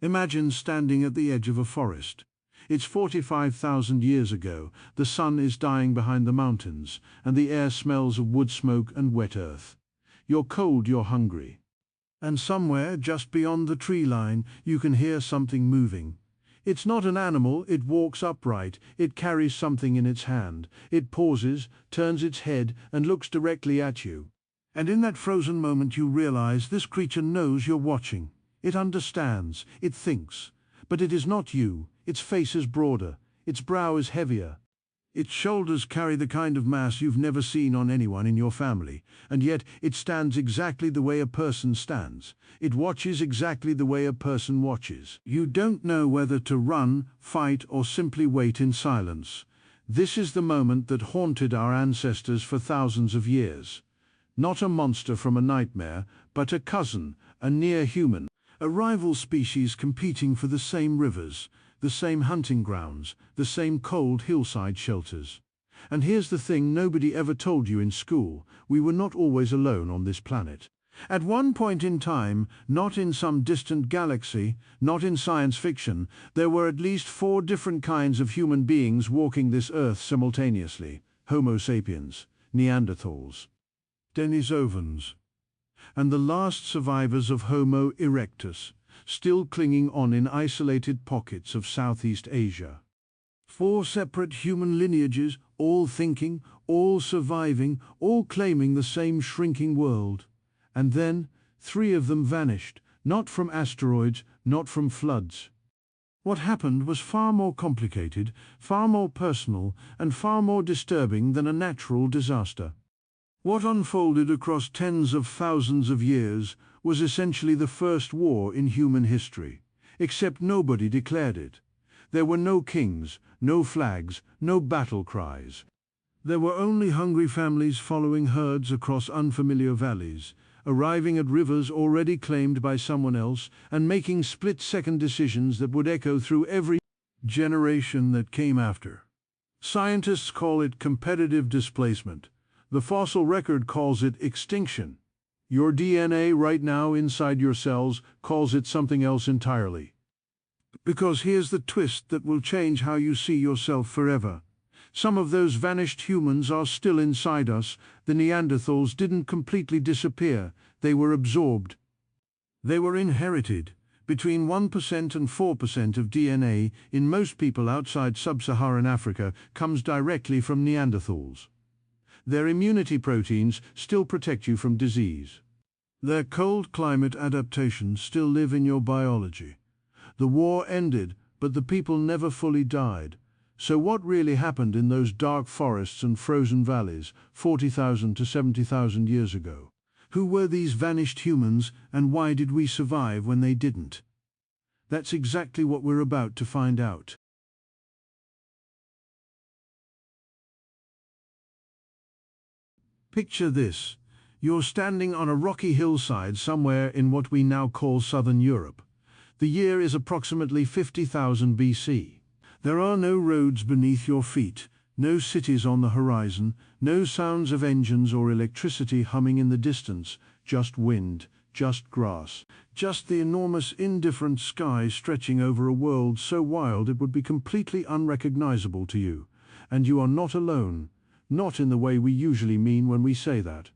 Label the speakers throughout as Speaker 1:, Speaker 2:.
Speaker 1: Imagine standing at the edge of a forest. It's 45,000 years ago, the sun is dying behind the mountains, and the air smells of wood smoke and wet earth. You're cold, you're hungry. And somewhere, just beyond the tree line, you can hear something moving. It's not an animal, it walks upright, it carries something in its hand. It pauses, turns its head, and looks directly at you. And in that frozen moment you realize this creature knows you're watching. It understands, it thinks. But it is not you. Its face is broader, its brow is heavier. Its shoulders carry the kind of mass you've never seen on anyone in your family, and yet it stands exactly the way a person stands. It watches exactly the way a person watches. You don't know whether to run, fight, or simply wait in silence. This is the moment that haunted our ancestors for thousands of years. Not a monster from a nightmare, but a cousin, a near human, a rival species competing for the same rivers, the same hunting grounds, the same cold hillside shelters. And here's the thing nobody ever told you in school: we were not always alone on this planet. At one point in time, not in some distant galaxy, not in science fiction, there were at least 4 different kinds of human beings walking this earth simultaneously: Homo sapiens, Neanderthals, Denisovans, and the last survivors of Homo erectus, still clinging on in isolated pockets of Southeast Asia. 4 separate human lineages, all thinking, all surviving, all claiming the same shrinking world. And then 3 of them vanished, not from asteroids, not from floods. What happened was far more complicated, far more personal, and far more disturbing than a natural disaster. What unfolded across tens of thousands of years was essentially the first war in human history, except nobody declared it. There were no kings, no flags, no battle cries. There were only hungry families following herds across unfamiliar valleys, arriving at rivers already claimed by someone else, and making split-second decisions that would echo through every generation that came after. Scientists call it competitive displacement. The fossil record calls it extinction. Your DNA right now inside your cells calls it something else entirely. Because here's the twist that will change how you see yourself forever. Some of those vanished humans are still inside us. The Neanderthals didn't completely disappear, they were absorbed. They were inherited. Between 1% and 4% of DNA in most people outside sub-Saharan Africa comes directly from Neanderthals. Their immunity proteins still protect you from disease. Their cold climate adaptations still live in your biology. The war ended, but the people never fully died. So what really happened in those dark forests and frozen valleys 40,000 to 70,000 years ago? Who were these vanished humans, and why did we survive when they didn't? That's exactly what we're about to find out. Picture this. You're standing on a rocky hillside somewhere in what we now call southern Europe. The year is approximately 50,000 BC. There are no roads beneath your feet, no cities on the horizon, no sounds of engines or electricity humming in the distance, just wind, just grass, just the enormous indifferent sky stretching over a world so wild it would be completely unrecognizable to you. And you are not alone. Not in the way we usually mean when we say that.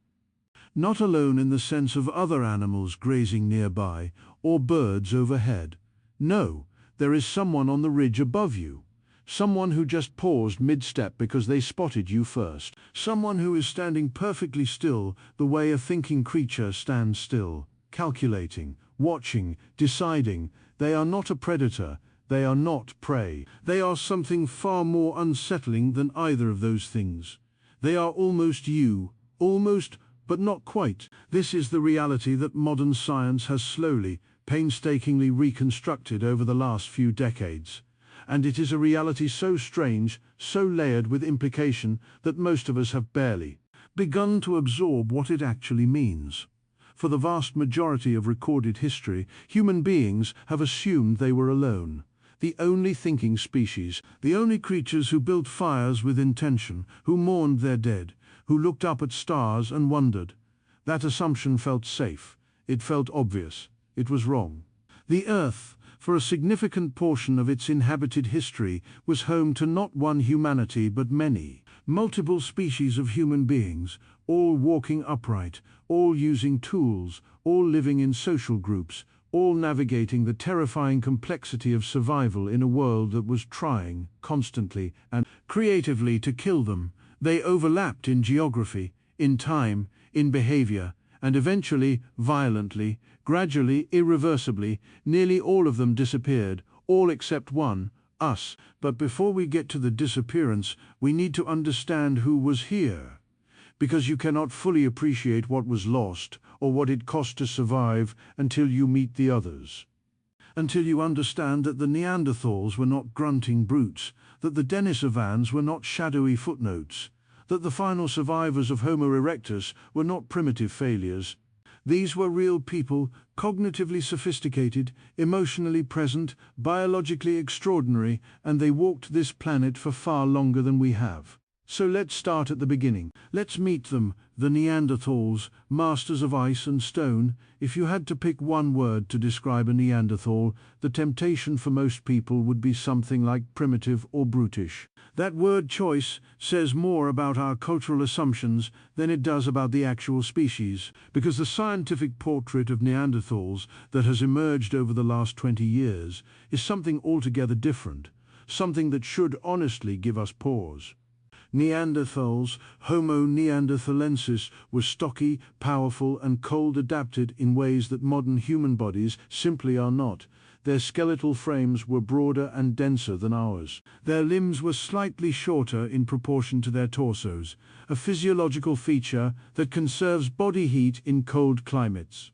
Speaker 1: Not alone in the sense of other animals grazing nearby, or birds overhead. No, there is someone on the ridge above you. Someone who just paused mid-step because they spotted you first. Someone who is standing perfectly still, the way a thinking creature stands still, calculating, watching, deciding. They are not a predator. They are not prey. They are something far more unsettling than either of those things. They are almost you, almost, but not quite. This is the reality that modern science has slowly, painstakingly reconstructed over the last few decades. And it is a reality so strange, so layered with implication, that most of us have barely begun to absorb what it actually means. For the vast majority of recorded history, human beings have assumed they were alone. The only thinking species, the only creatures who built fires with intention, who mourned their dead, who looked up at stars and wondered. That assumption felt safe. It felt obvious. It was wrong. The Earth, for a significant portion of its inhabited history, was home to not one humanity but many, multiple species of human beings, all walking upright, all using tools, all living in social groups, all navigating the terrifying complexity of survival in a world that was trying, constantly and creatively, to kill them. They overlapped in geography, in time, in behavior, and eventually, violently, gradually, irreversibly, nearly all of them disappeared, all except one, us. But before we get to the disappearance, we need to understand who was here. Because you cannot fully appreciate what was lost, or what it cost to survive, until you meet the others. Until you understand that the Neanderthals were not grunting brutes, that the Denisovans were not shadowy footnotes, that the final survivors of Homo erectus were not primitive failures. These were real people, cognitively sophisticated, emotionally present, biologically extraordinary, and they walked this planet for far longer than we have. So let's start at the beginning. Let's meet them, the Neanderthals, masters of ice and stone. If you had to pick one word to describe a Neanderthal, the temptation for most people would be something like primitive or brutish. That word choice says more about our cultural assumptions than it does about the actual species, because the scientific portrait of Neanderthals that has emerged over the last 20 years is something altogether different, something that should honestly give us pause. Neanderthals, Homo neanderthalensis, were stocky, powerful, and cold-adapted in ways that modern human bodies simply are not. Their skeletal frames were broader and denser than ours. Their limbs were slightly shorter in proportion to their torsos, a physiological feature that conserves body heat in cold climates.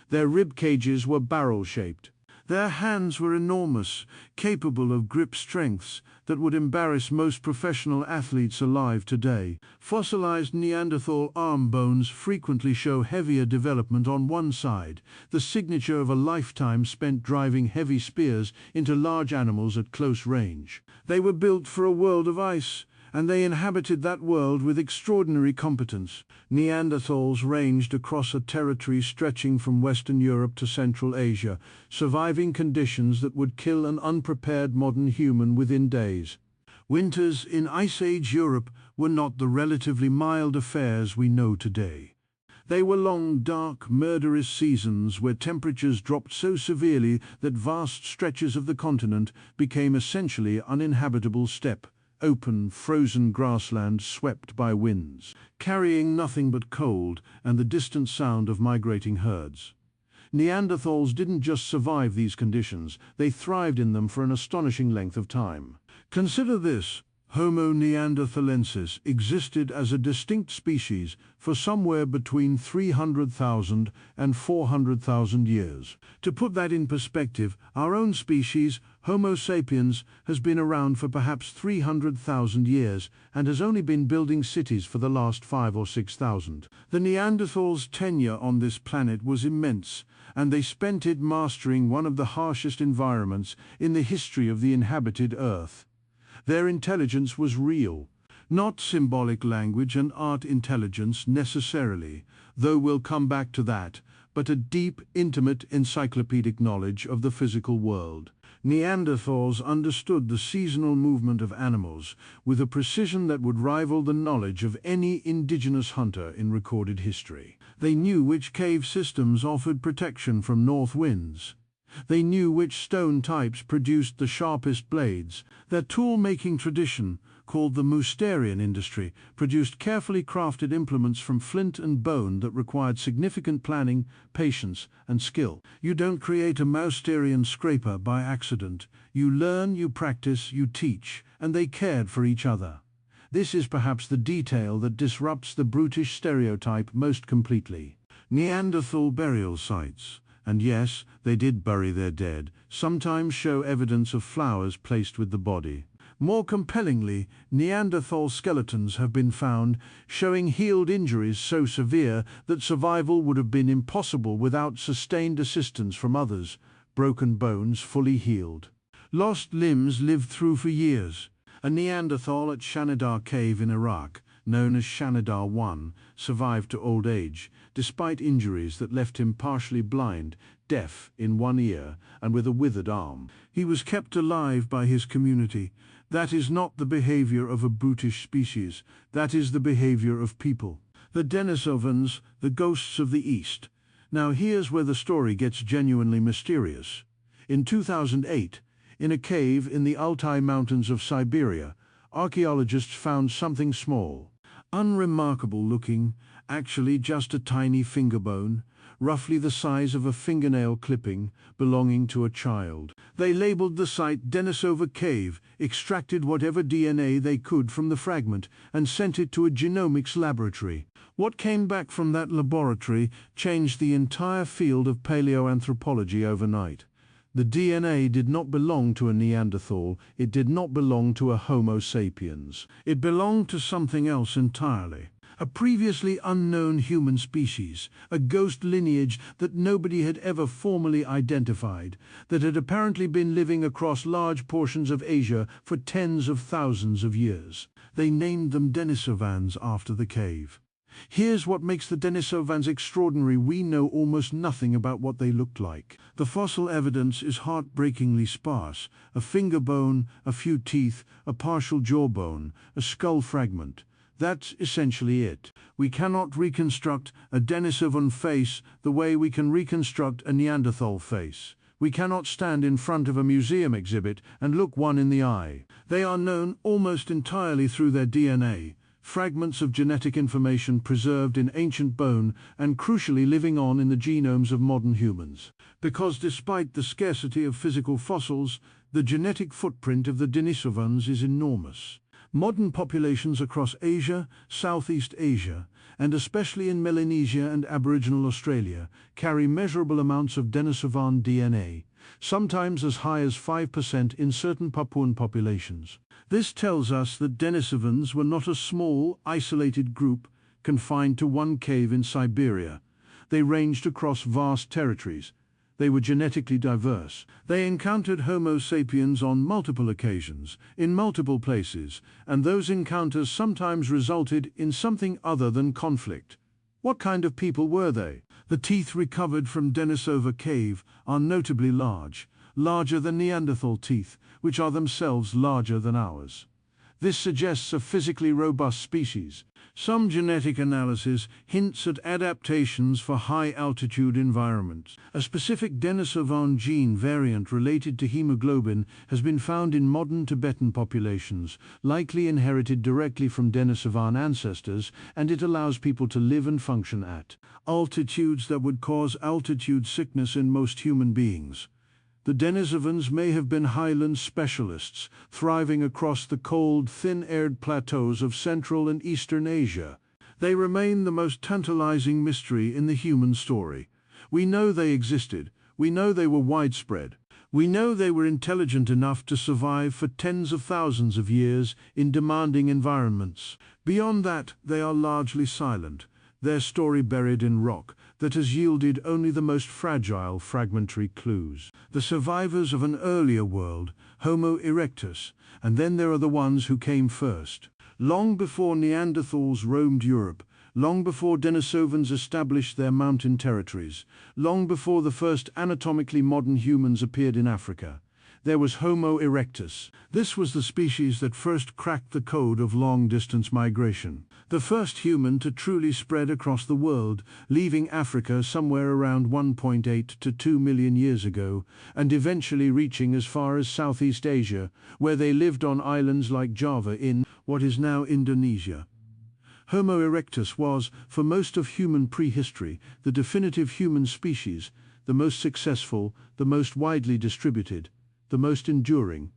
Speaker 1: Their rib cages were barrel-shaped. Their hands were enormous, capable of grip strengths that would embarrass most professional athletes alive today. Fossilized Neanderthal arm bones frequently show heavier development on one side, the signature of a lifetime spent driving heavy spears into large animals at close range. They were built for a world of ice, and they inhabited that world with extraordinary competence. Neanderthals ranged across a territory stretching from Western Europe to Central Asia, surviving conditions that would kill an unprepared modern human within days. Winters in Ice Age Europe were not the relatively mild affairs we know today. They were long, dark, murderous seasons where temperatures dropped so severely that vast stretches of the continent became essentially uninhabitable steppe. Open, frozen grassland swept by winds, carrying nothing but cold and the distant sound of migrating herds. Neanderthals didn't just survive these conditions, they thrived in them for an astonishing length of time. Consider this: Homo neanderthalensis existed as a distinct species for somewhere between 300,000 and 400,000 years. To put that in perspective, our own species, Homo sapiens, has been around for perhaps 300,000 years and has only been building cities for the last 5 or 6,000. The Neanderthals' tenure on this planet was immense, and they spent it mastering one of the harshest environments in the history of the inhabited Earth. Their intelligence was real, not symbolic language and art intelligence necessarily, though we'll come back to that, but a deep, intimate, encyclopedic knowledge of the physical world. Neanderthals understood the seasonal movement of animals with a precision that would rival the knowledge of any indigenous hunter in recorded history. They knew which cave systems offered protection from north winds. They knew which stone types produced the sharpest blades. Their tool-making tradition, called the Mousterian industry, produced carefully crafted implements from flint and bone that required significant planning, patience, and skill. You don't create a Mousterian scraper by accident. You learn, you practice, you teach, and they cared for each other. This is perhaps the detail that disrupts the brutish stereotype most completely. Neanderthal burial sites. And yes, they did bury their dead, sometimes show evidence of flowers placed with the body. More compellingly, Neanderthal skeletons have been found, showing healed injuries so severe that survival would have been impossible without sustained assistance from others, broken bones fully healed. Lost limbs lived through for years. A Neanderthal at Shanidar Cave in Iraq, known as Shanidar I, survived to old age, despite injuries that left him partially blind, deaf in one ear, and with a withered arm. He was kept alive by his community. That is not the behavior of a brutish species, that is the behavior of people. The Denisovans, the ghosts of the East. Now here's where the story gets genuinely mysterious. In 2008, in a cave in the Altai Mountains of Siberia, archaeologists found something small, unremarkable looking, actually just a tiny finger bone, roughly the size of a fingernail clipping, belonging to a child. They labeled the site Denisova Cave, extracted whatever DNA they could from the fragment, and sent it to a genomics laboratory. What came back from that laboratory changed the entire field of paleoanthropology overnight. The DNA did not belong to a Neanderthal, it did not belong to a Homo sapiens. It belonged to something else entirely. A previously unknown human species, a ghost lineage that nobody had ever formally identified, that had apparently been living across large portions of Asia for tens of thousands of years. They named them Denisovans after the cave. Here's what makes the Denisovans extraordinary: we know almost nothing about what they looked like. The fossil evidence is heartbreakingly sparse: a finger bone, a few teeth, a partial jawbone, a skull fragment. That's essentially it. We cannot reconstruct a Denisovan face the way we can reconstruct a Neanderthal face. We cannot stand in front of a museum exhibit and look one in the eye. They are known almost entirely through their DNA. Fragments of genetic information preserved in ancient bone and crucially living on in the genomes of modern humans. Because despite the scarcity of physical fossils, the genetic footprint of the Denisovans is enormous. Modern populations across Asia, Southeast Asia, and especially in Melanesia and Aboriginal Australia, carry measurable amounts of Denisovan DNA, sometimes as high as 5% in certain Papuan populations. This tells us that Denisovans were not a small, isolated group confined to one cave in Siberia. They ranged across vast territories. They were genetically diverse. They encountered Homo sapiens on multiple occasions, in multiple places, and those encounters sometimes resulted in something other than conflict. What kind of people were they? The teeth recovered from Denisova Cave are notably large, larger than Neanderthal teeth, which are themselves larger than ours. This suggests a physically robust species. Some genetic analysis hints at adaptations for high-altitude environments. A specific Denisovan gene variant related to hemoglobin has been found in modern Tibetan populations, likely inherited directly from Denisovan ancestors, and it allows people to live and function at altitudes that would cause altitude sickness in most human beings. The Denisovans may have been highland specialists, thriving across the cold, thin-aired plateaus of Central and Eastern Asia. They remain the most tantalizing mystery in the human story. We know they existed. We know they were widespread. We know they were intelligent enough to survive for tens of thousands of years in demanding environments. Beyond that, they are largely silent, their story buried in rock that has yielded only the most fragile fragmentary clues. The survivors of an earlier world, Homo erectus, and then there are the ones who came first. Long before Neanderthals roamed Europe, long before Denisovans established their mountain territories, long before the first anatomically modern humans appeared in Africa, there was Homo erectus. This was the species that first cracked the code of long-distance migration. The first human to truly spread across the world, leaving Africa somewhere around 1.8 to 2 million years ago, and eventually reaching as far as Southeast Asia, where they lived on islands like Java in what is now Indonesia. Homo erectus was, for most of human prehistory, the definitive human species, the most successful, the most widely distributed, the most enduring.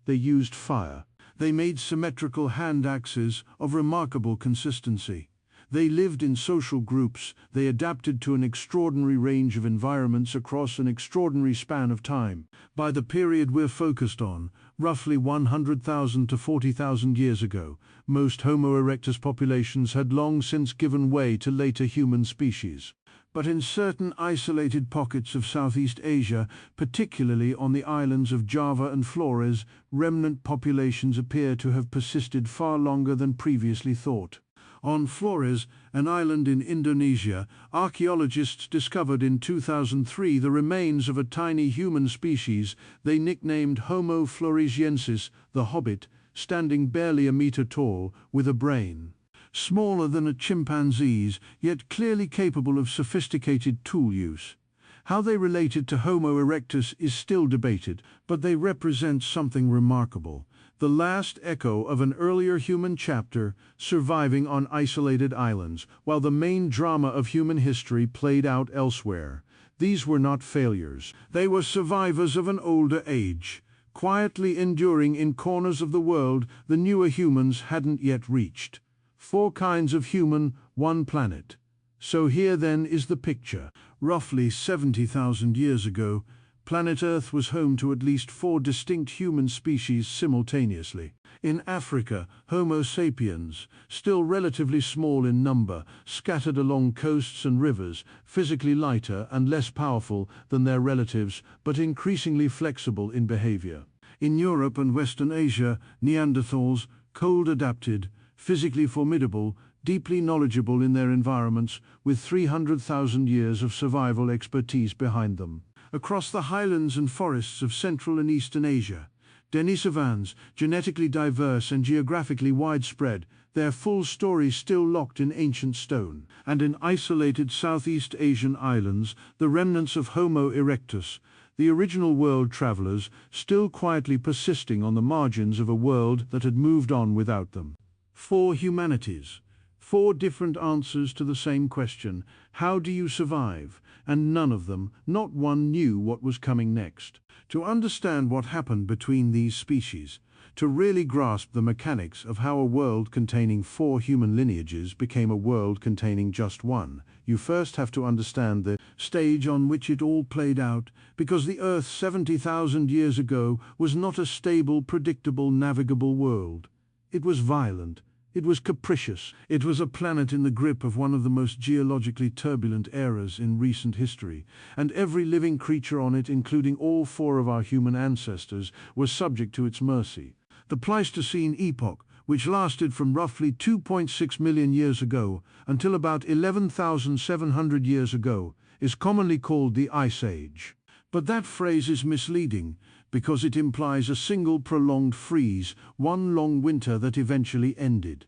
Speaker 1: They used fire. They made symmetrical hand axes of remarkable consistency. They lived in social groups. They adapted to an extraordinary range of environments across an extraordinary span of time. By the period we're focused on, roughly 100,000 to 40,000 years ago, most Homo erectus populations had long since given way to later human species. But in certain isolated pockets of Southeast Asia, particularly on the islands of Java and Flores, remnant populations appear to have persisted far longer than previously thought. On Flores, an island in Indonesia, archaeologists discovered in 2003 the remains of a tiny human species they nicknamed Homo floresiensis, the hobbit, standing barely a meter tall, with a brain smaller than a chimpanzee's, yet clearly capable of sophisticated tool use. How they related to Homo erectus is still debated, but they represent something remarkable. The last echo of an earlier human chapter surviving on isolated islands, while the main drama of human history played out elsewhere. These were not failures. They were survivors of an older age, quietly enduring in corners of the world the newer humans hadn't yet reached. 4 kinds of human, 1 planet. So here then is the picture. Roughly 70,000 years ago, planet Earth was home to at least 4 distinct human species simultaneously. In Africa, Homo sapiens, still relatively small in number, scattered along coasts and rivers, physically lighter and less powerful than their relatives, but increasingly flexible in behavior. In Europe and Western Asia, Neanderthals, cold-adapted, physically formidable, deeply knowledgeable in their environments, with 300,000 years of survival expertise behind them. Across the highlands and forests of Central and Eastern Asia, Denisovans, genetically diverse and geographically widespread, their full story still locked in ancient stone. And in isolated Southeast Asian islands, the remnants of Homo erectus, the original world travelers, still quietly persisting on the margins of a world that had moved on without them. 4 humanities. 4 different answers to the same question: how do you survive? And none of them, not one, knew what was coming next. To understand what happened between these species, to really grasp the mechanics of how a world containing 4 human lineages became a world containing just 1, you first have to understand the stage on which it all played out, because the Earth 70,000 years ago was not a stable, predictable, navigable world. It was violent. It was capricious. It was a planet in the grip of one of the most geologically turbulent eras in recent history, and every living creature on it, including all 4 of our human ancestors, was subject to its mercy. The Pleistocene epoch, which lasted from roughly 2.6 million years ago until about 11,700 years ago, is commonly called the Ice Age. But that phrase is misleading, because it implies a single prolonged freeze, one long winter that eventually ended.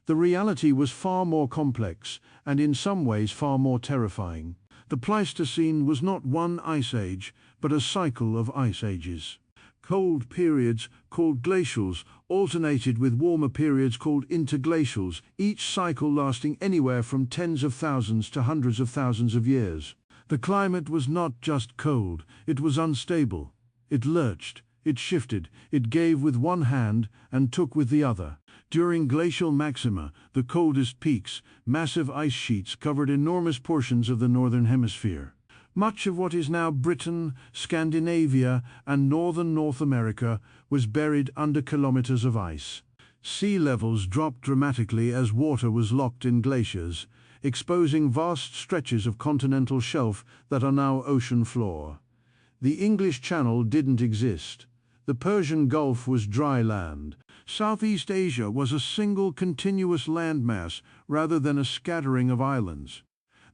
Speaker 1: The reality was far more complex, and in some ways far more terrifying. The Pleistocene was not one ice age, but a cycle of ice ages. Cold periods, called glacials, alternated with warmer periods called interglacials, each cycle lasting anywhere from tens of thousands to hundreds of thousands of years. The climate was not just cold, it was unstable. It lurched, it shifted, it gave with one hand and took with the other. During glacial maxima, the coldest peaks, massive ice sheets covered enormous portions of the northern hemisphere. Much of what is now Britain, Scandinavia, and northern North America was buried under kilometers of ice. Sea levels dropped dramatically as water was locked in glaciers, exposing vast stretches of continental shelf that are now ocean floor. The English Channel didn't exist. The Persian Gulf was dry land. Southeast Asia was a single continuous landmass rather than a scattering of islands.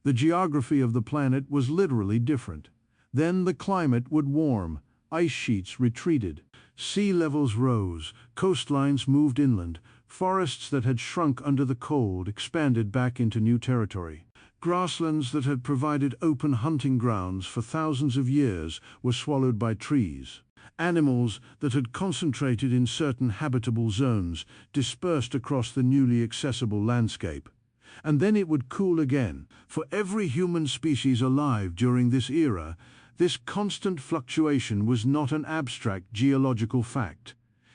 Speaker 1: The geography of the planet was literally different. Then the climate would warm, ice sheets retreated, sea levels rose, coastlines moved inland, forests that had shrunk under the cold expanded back into new territory. Grasslands that had provided open hunting grounds for thousands of years were swallowed by trees. Animals that had concentrated in certain habitable zones dispersed across the newly accessible landscape. And then it would cool again. For every human species alive during this era, this constant fluctuation was not an abstract geological fact.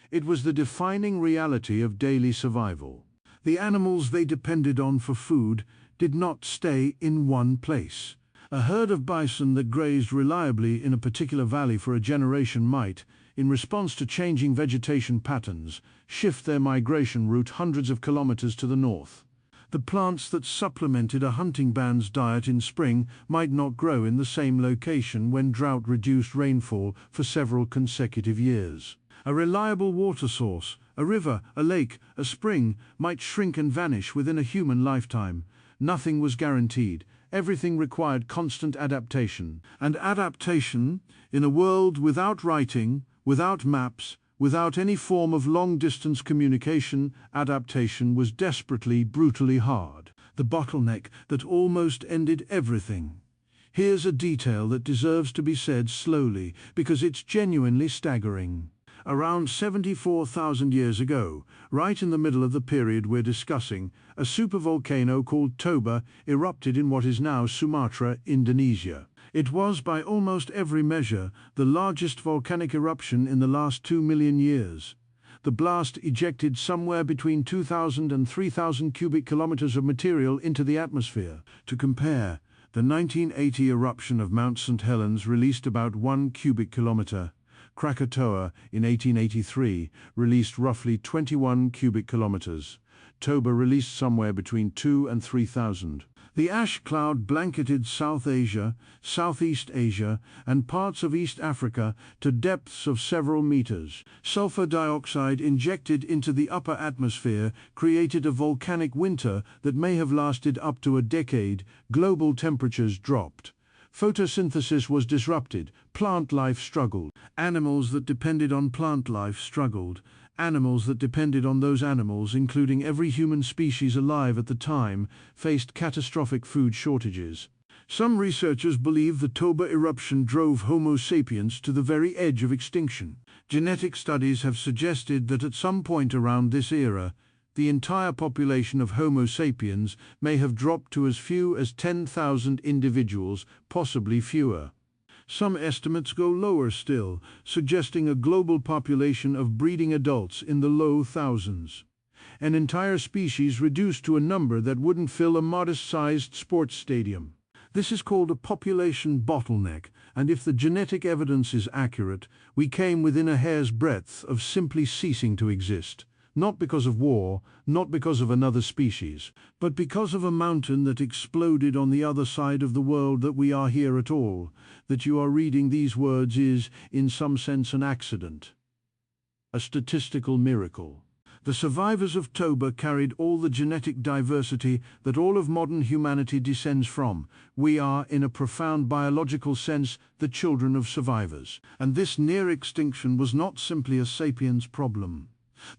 Speaker 1: It was the defining reality of daily survival. The animals they depended on for food did not stay in one place. A herd of bison that grazed reliably in a particular valley for a generation might, in response to changing vegetation patterns, shift their migration route hundreds of kilometers to the north. The plants that supplemented a hunting band's diet in spring might not grow in the same location when drought reduced rainfall for several consecutive years. A reliable water source, a river, a lake, a spring, might shrink and vanish within a human lifetime. Nothing was guaranteed. Everything required constant adaptation. And adaptation, in a world without writing, without maps, without any form of long-distance communication, adaptation was desperately, brutally hard. The bottleneck that almost ended everything. Here's a detail that deserves to be said slowly, because it's genuinely staggering. Around 74,000 years ago, right in the middle of the period we're discussing, a supervolcano called Toba erupted in what is now Sumatra, Indonesia. It was, by almost every measure, the largest volcanic eruption in the last 2 million years. The blast ejected somewhere between 2,000 and 3,000 cubic kilometers of material into the atmosphere. To compare, the 1980 eruption of Mount St. Helens released about 1 cubic kilometer. Krakatoa, in 1883, released roughly 21 cubic kilometers. Toba released somewhere between 2 and 3,000. The ash cloud blanketed South Asia, Southeast Asia, and parts of East Africa to depths of several meters. Sulfur dioxide injected into the upper atmosphere created a volcanic winter that may have lasted up to a decade. Global temperatures dropped. Photosynthesis was disrupted. Plant life struggled. Animals that depended on plant life struggled. Animals that depended on those animals, including every human species alive at the time, faced catastrophic food shortages. Some researchers believe the Toba eruption drove Homo sapiens to the very edge of extinction. Genetic studies have suggested that at some point around this era, the entire population of Homo sapiens may have dropped to as few as 10,000 individuals, possibly fewer. Some estimates go lower still, suggesting a global population of breeding adults in the low thousands. An entire species reduced to a number that wouldn't fill a modest-sized sports stadium. This is called a population bottleneck, and if the genetic evidence is accurate, we came within a hair's breadth of simply ceasing to exist. Not because of war, not because of another species, but because of a mountain that exploded on the other side of the world that we are here at all. That you are reading these words is, in some sense, an accident. A statistical miracle. The survivors of Toba carried all the genetic diversity that all of modern humanity descends from. We are, in a profound biological sense, the children of survivors. And this near extinction was not simply a sapiens problem.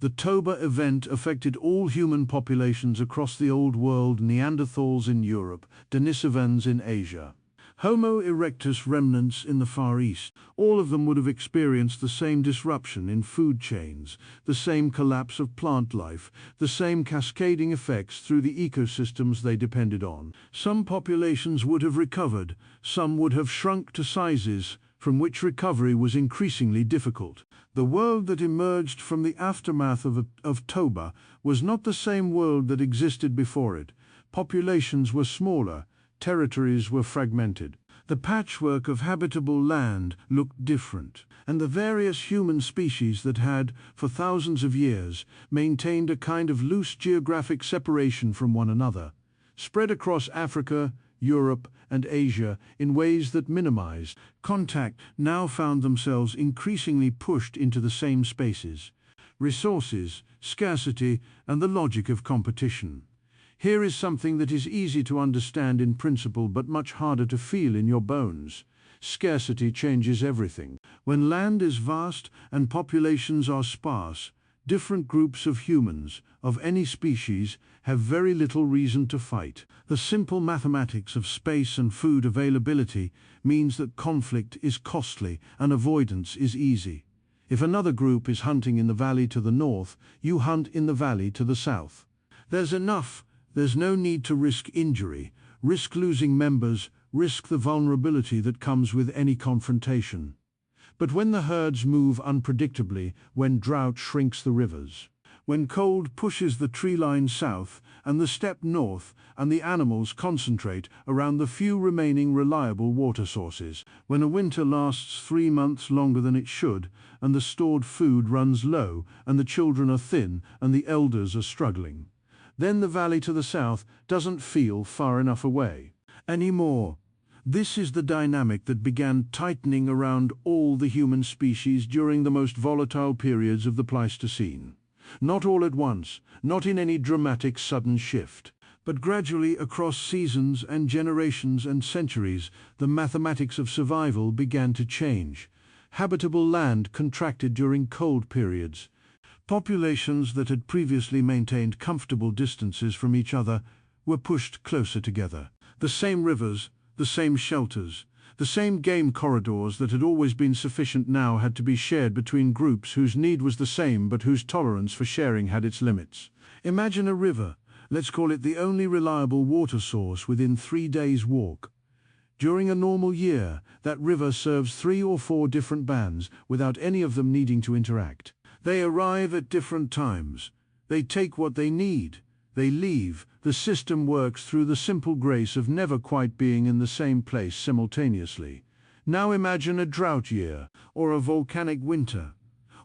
Speaker 1: The Toba event affected all human populations across the Old World: Neanderthals in Europe, Denisovans in Asia, Homo erectus remnants in the Far East. All of them would have experienced the same disruption in food chains, the same collapse of plant life, the same cascading effects through the ecosystems they depended on. Some populations would have recovered, some would have shrunk to sizes from which recovery was increasingly difficult. The world that emerged from the aftermath of Toba was not the same world that existed before it. Populations were smaller, territories were fragmented. The patchwork of habitable land looked different, and the various human species that had, for thousands of years, maintained a kind of loose geographic separation from one another, spread across Africa, Europe, and Asia in ways that minimized contact, now found themselves increasingly pushed into the same spaces. Resources, scarcity, and the logic of competition. Here is something that is easy to understand in principle but much harder to feel in your bones. Scarcity changes everything. When land is vast and populations are sparse, different groups of humans, of any species, have very little reason to fight. The simple mathematics of space and food availability means that conflict is costly and avoidance is easy. If another group is hunting in the valley to the north, you hunt in the valley to the south. There's enough. There's no need to risk injury, risk losing members, risk the vulnerability that comes with any confrontation. But when the herds move unpredictably, when drought shrinks the rivers, when cold pushes the tree line south and the steppe north, and the animals concentrate around the few remaining reliable water sources, when a winter lasts 3 months longer than it should, and the stored food runs low, and the children are thin, and the elders are struggling, then the valley to the south doesn't feel far enough away anymore. This is the dynamic that began tightening around all the human species during the most volatile periods of the Pleistocene. Not all at once, not in any dramatic sudden shift, but gradually across seasons and generations and centuries, the mathematics of survival began to change. Habitable land contracted during cold periods. Populations that had previously maintained comfortable distances from each other were pushed closer together. The same rivers, the same shelters, the same game corridors that had always been sufficient now had to be shared between groups whose need was the same but whose tolerance for sharing had its limits. Imagine a river, let's call it the only reliable water source within 3 days' walk. During a normal year, that river serves 3 or 4 different bands without any of them needing to interact. They arrive at different times. They take what they need. They leave. The system works through the simple grace of never quite being in the same place simultaneously. Now imagine a drought year, or a volcanic winter,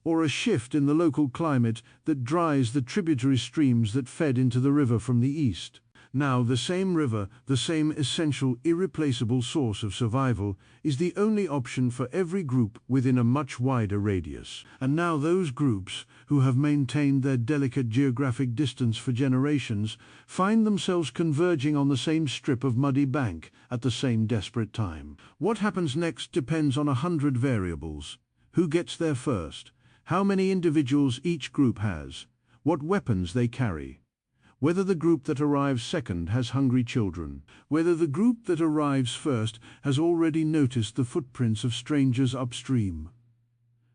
Speaker 1: or a shift in the local climate that dries the tributary streams that fed into the river from the east. Now the same river, the same essential, irreplaceable source of survival, is the only option for every group within a much wider radius. And now those groups, who have maintained their delicate geographic distance for generations, find themselves converging on the same strip of muddy bank at the same desperate time. What happens next depends on 100 variables. Who gets there first? How many individuals each group has? What weapons they carry? Whether the group that arrives second has hungry children, whether the group that arrives first has already noticed the footprints of strangers upstream.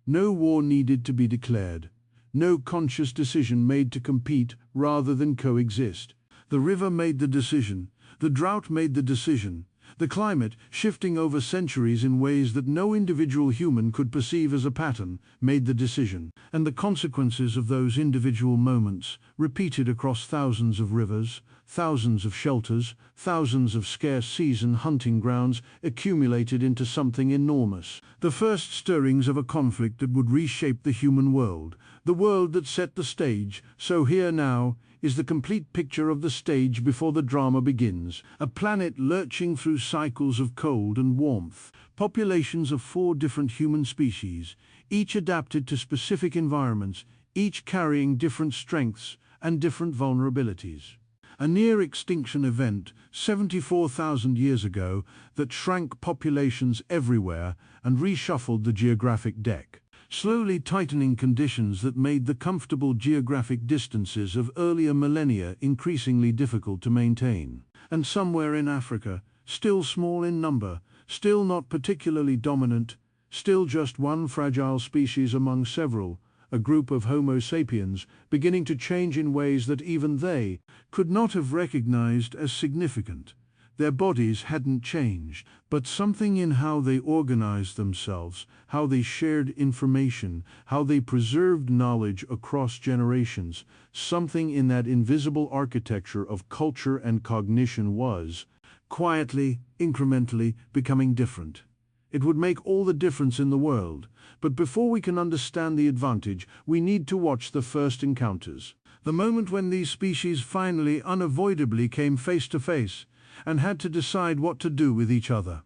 Speaker 1: No war needed to be declared, no conscious decision made to compete rather than coexist. The river made the decision, the drought made the decision, the climate, shifting over centuries in ways that no individual human could perceive as a pattern, made the decision, and the consequences of those individual moments, repeated across thousands of rivers, thousands of shelters, thousands of scarce season hunting grounds, accumulated into something enormous. The first stirrings of a conflict that would reshape the human world, the world that set the stage. So here now is the complete picture of the stage before the drama begins. A planet lurching through cycles of cold and warmth. Populations of 4 different human species, each adapted to specific environments, each carrying different strengths and different vulnerabilities. A near-extinction event 74,000 years ago that shrank populations everywhere and reshuffled the geographic deck. Slowly tightening conditions that made the comfortable geographic distances of earlier millennia increasingly difficult to maintain. And somewhere in Africa, still small in number, still not particularly dominant, still just one fragile species among several, a group of Homo sapiens, beginning to change in ways that even they could not have recognized as significant. Their bodies hadn't changed, but something in how they organized themselves, how they shared information, how they preserved knowledge across generations, something in that invisible architecture of culture and cognition was, quietly, incrementally, becoming different. It would make all the difference in the world, but before we can understand the advantage, we need to watch the first encounters. The moment when these species finally, unavoidably came face to face, and had to decide what to do with each other.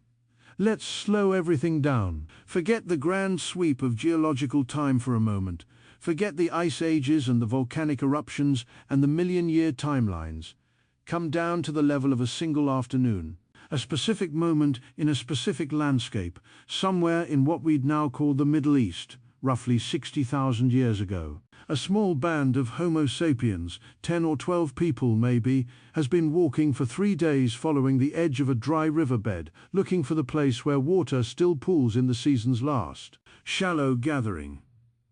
Speaker 1: Let's slow everything down. Forget the grand sweep of geological time for a moment. Forget the ice ages and the volcanic eruptions and the million-year timelines. Come down to the level of a single afternoon, a specific moment in a specific landscape, somewhere in what we'd now call the Middle East, roughly 60,000 years ago. A small band of Homo sapiens, 10 or 12 people maybe, has been walking for 3 days following the edge of a dry riverbed, looking for the place where water still pools in the season's last. Shallow gathering.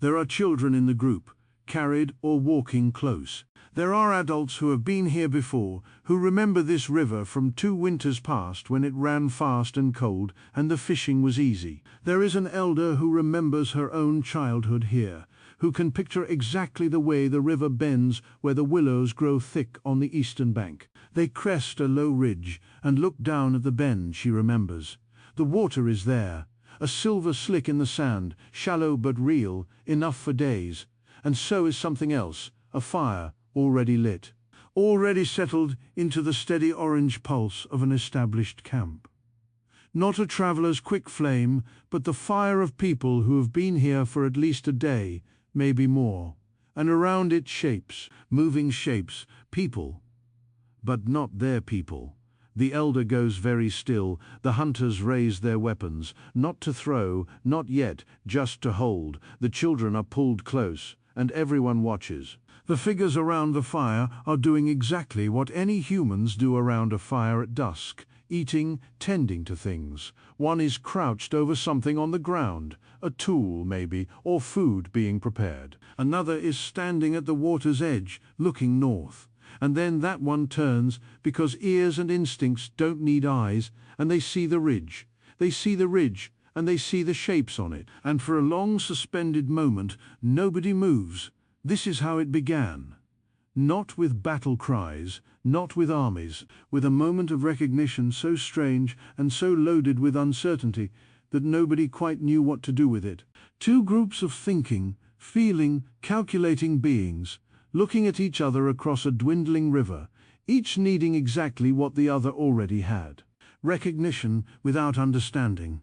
Speaker 1: There are children in the group, carried or walking close. There are adults who have been here before, who remember this river from 2 winters past when it ran fast and cold and the fishing was easy. There is an elder who remembers her own childhood here, who can picture exactly the way the river bends where the willows grow thick on the eastern bank. They crest a low ridge and look down at the bend she remembers. The water is there, a silver slick in the sand, shallow but real, enough for days. And so is something else, a fire, already lit, already settled into the steady orange pulse of an established camp. Not a traveler's quick flame, but the fire of people who have been here for at least a day, maybe more. And around it shapes, moving shapes, people. But not their people. The elder goes very still, the hunters raise their weapons, not to throw, not yet, just to hold. The children are pulled close, and everyone watches. The figures around the fire are doing exactly what any humans do around a fire at dusk, eating, tending to things. One is crouched over something on the ground, a tool maybe, or food being prepared. Another is standing at the water's edge, looking north. And then that one turns, because ears and instincts don't need eyes, and they see the ridge. They see the ridge, and they see the shapes on it. And for a long suspended moment, nobody moves. This is how it began. Not with battle cries, not with armies, with a moment of recognition so strange and so loaded with uncertainty that nobody quite knew what to do with it. Two groups of thinking, feeling, calculating beings, looking at each other across a dwindling river, each needing exactly what the other already had. Recognition without understanding.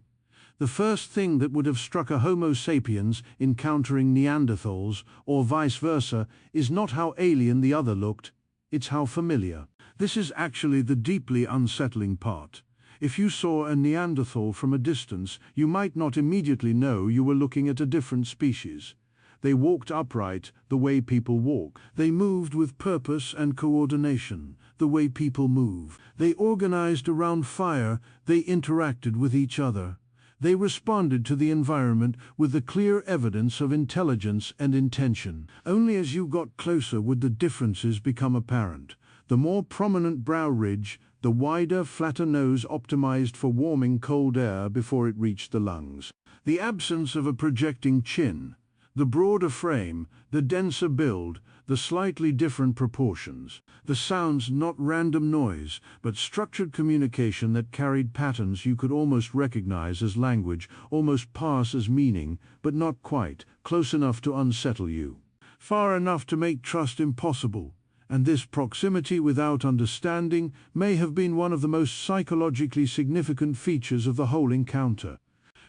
Speaker 1: The first thing that would have struck a Homo sapiens encountering Neanderthals, or vice versa, is not how alien the other looked, it's how familiar. This is actually the deeply unsettling part. If you saw a Neanderthal from a distance, you might not immediately know you were looking at a different species. They walked upright, the way people walk. They moved with purpose and coordination, the way people move. They organized around fire, they interacted with each other. They responded to the environment with the clear evidence of intelligence and intention. Only as you got closer would the differences become apparent. The more prominent brow ridge, the wider, flatter nose optimized for warming cold air before it reached the lungs. The absence of a projecting chin. The broader frame, the denser build, the slightly different proportions. The sounds not random noise, but structured communication that carried patterns you could almost recognize as language, almost pass as meaning, but not quite, close enough to unsettle you. Far enough to make trust impossible. And this proximity without understanding may have been one of the most psychologically significant features of the whole encounter.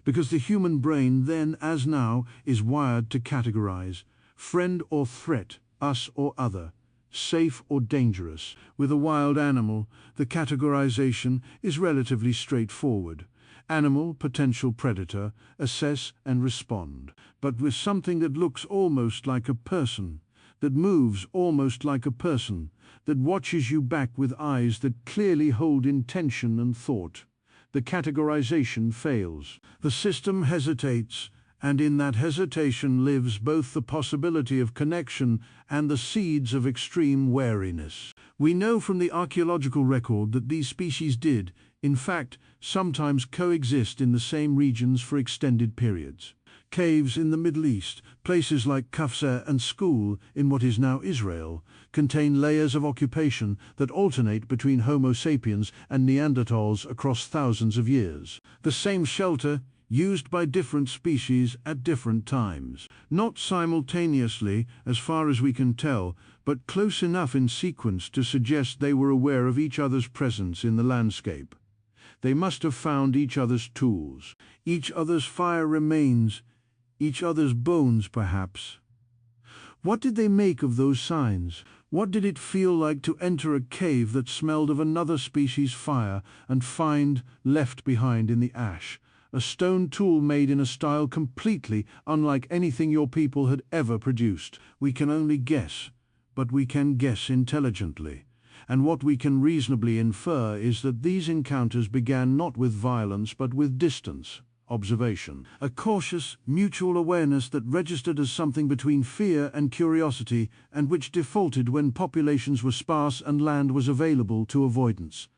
Speaker 1: Because the human brain then, as now, is wired to categorize friend or threat, us or other, safe or dangerous. With a wild animal, the categorization is relatively straightforward. Animal, potential predator, assess and respond. But with something that looks almost like a person, that moves almost like a person, that watches you back with eyes that clearly hold intention and thought, the categorization fails. The system hesitates, and in that hesitation lives both the possibility of connection and the seeds of extreme wariness. We know from the archaeological record that these species did, in fact, sometimes coexist in the same regions for extended periods. Caves in the Middle East, places like Kafsa and School in what is now Israel, contain layers of occupation that alternate between Homo sapiens and Neanderthals across thousands of years. The same shelter, used by different species at different times. Not simultaneously, as far as we can tell, but close enough in sequence to suggest they were aware of each other's presence in the landscape. They must have found each other's tools, each other's fire remains, each other's bones, perhaps. What did they make of those signs? What did it feel like to enter a cave that smelled of another species' fire and find, left behind in the ash, a stone tool made in a style completely unlike anything your people had ever produced? We can only guess, but we can guess intelligently. And what we can reasonably infer is that these encounters began not with violence but with distance. Observation, a cautious, mutual awareness that registered as something between fear and curiosity, and which defaulted when populations were sparse and land was available to avoidance.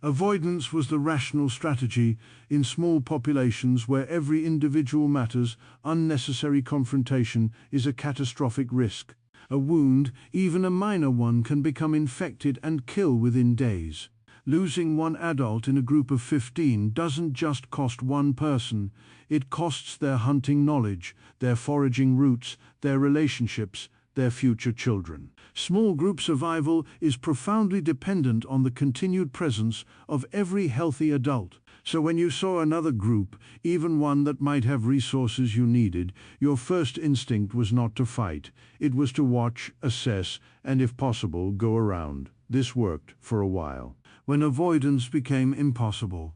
Speaker 1: Avoidance was the rational strategy in small populations where every individual matters. Unnecessary confrontation is a catastrophic risk. A wound, even a minor one, can become infected and kill within days. Losing one adult in a group of 15 doesn't just cost one person, it costs their hunting knowledge, their foraging routes, their relationships, their future children. Small group survival is profoundly dependent on the continued presence of every healthy adult. So when you saw another group, even one that might have resources you needed, your first instinct was not to fight. It was to watch, assess, and if possible, go around. This worked for a while, when avoidance became impossible.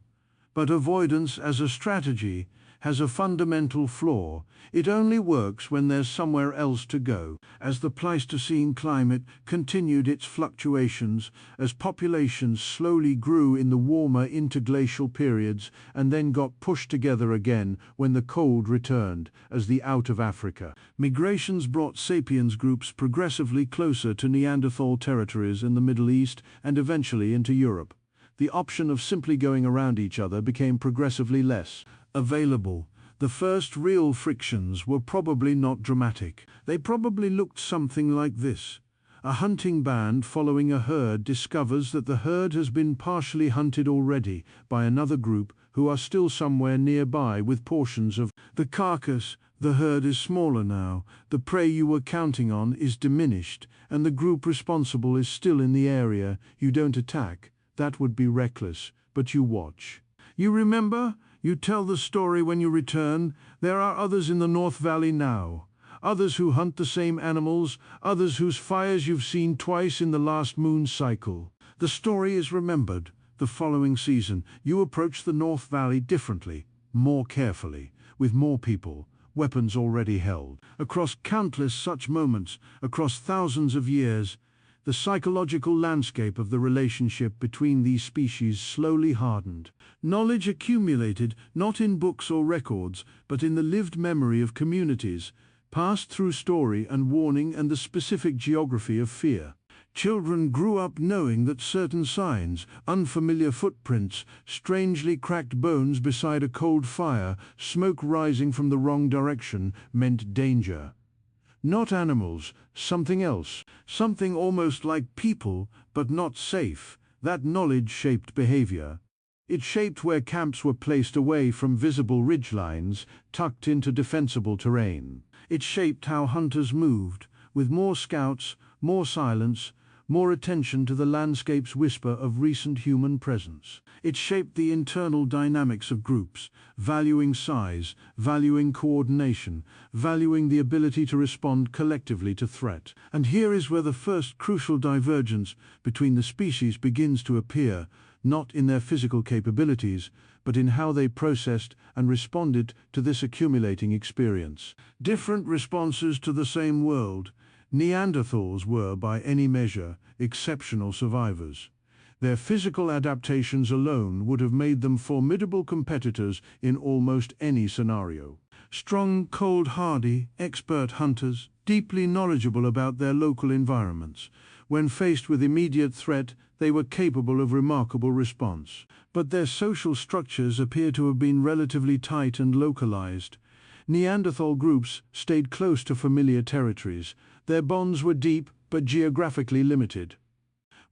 Speaker 1: But avoidance as a strategy has a fundamental flaw. It only works when there's somewhere else to go. As the Pleistocene climate continued its fluctuations, as populations slowly grew in the warmer interglacial periods and then got pushed together again when the cold returned, as the out of Africa. Migrations brought sapiens groups progressively closer to Neanderthal territories in the Middle East and eventually into Europe. The option of simply going around each other became progressively less available. The first real frictions were probably not dramatic. They probably looked something like this. A hunting band following a herd discovers that the herd has been partially hunted already by another group who are still somewhere nearby with portions of the carcass. The herd is smaller now, the prey you were counting on is diminished, and the group responsible is still in the area. You don't attack. That would be reckless, but you watch. You remember? You tell the story when you return. There are others in the North Valley now. Others who hunt the same animals, others whose fires you've seen twice in the last moon cycle. The story is remembered. The following season, you approach the North Valley differently, more carefully, with more people, weapons already held. Across countless such moments, across thousands of years, the psychological landscape of the relationship between these species slowly hardened. Knowledge accumulated not in books or records, but in the lived memory of communities, passed through story and warning and the specific geography of fear. Children grew up knowing that certain signs, unfamiliar footprints, strangely cracked bones beside a cold fire, smoke rising from the wrong direction, meant danger. Not animals, something else, something almost like people, but not safe. That knowledge shaped behavior. It shaped where camps were placed away from visible ridgelines, tucked into defensible terrain. It shaped how hunters moved, with more scouts, more silence, more attention to the landscape's whisper of recent human presence. It shaped the internal dynamics of groups, valuing size, valuing coordination, valuing the ability to respond collectively to threat. And here is where the first crucial divergence between the species begins to appear, not in their physical capabilities, but in how they processed and responded to this accumulating experience. Different responses to the same world. Neanderthals were, by any measure, exceptional survivors. Their physical adaptations alone would have made them formidable competitors in almost any scenario. Strong, cold, hardy, expert hunters, deeply knowledgeable about their local environments. When faced with immediate threat, they were capable of remarkable response. But their social structures appear to have been relatively tight and localized. Neanderthal groups stayed close to familiar territories. Their bonds were deep but geographically limited.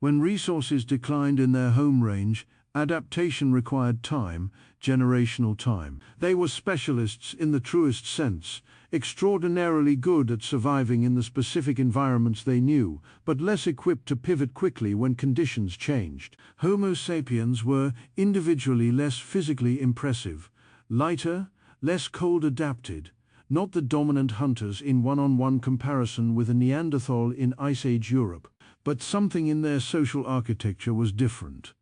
Speaker 1: When resources declined in their home range, adaptation required time, generational time. They were specialists in the truest sense, extraordinarily good at surviving in the specific environments they knew, but less equipped to pivot quickly when conditions changed. Homo sapiens were individually less physically impressive, lighter, less cold adapted, not the dominant hunters in one-on-one comparison with a Neanderthal in Ice Age Europe. But something in their social architecture was different.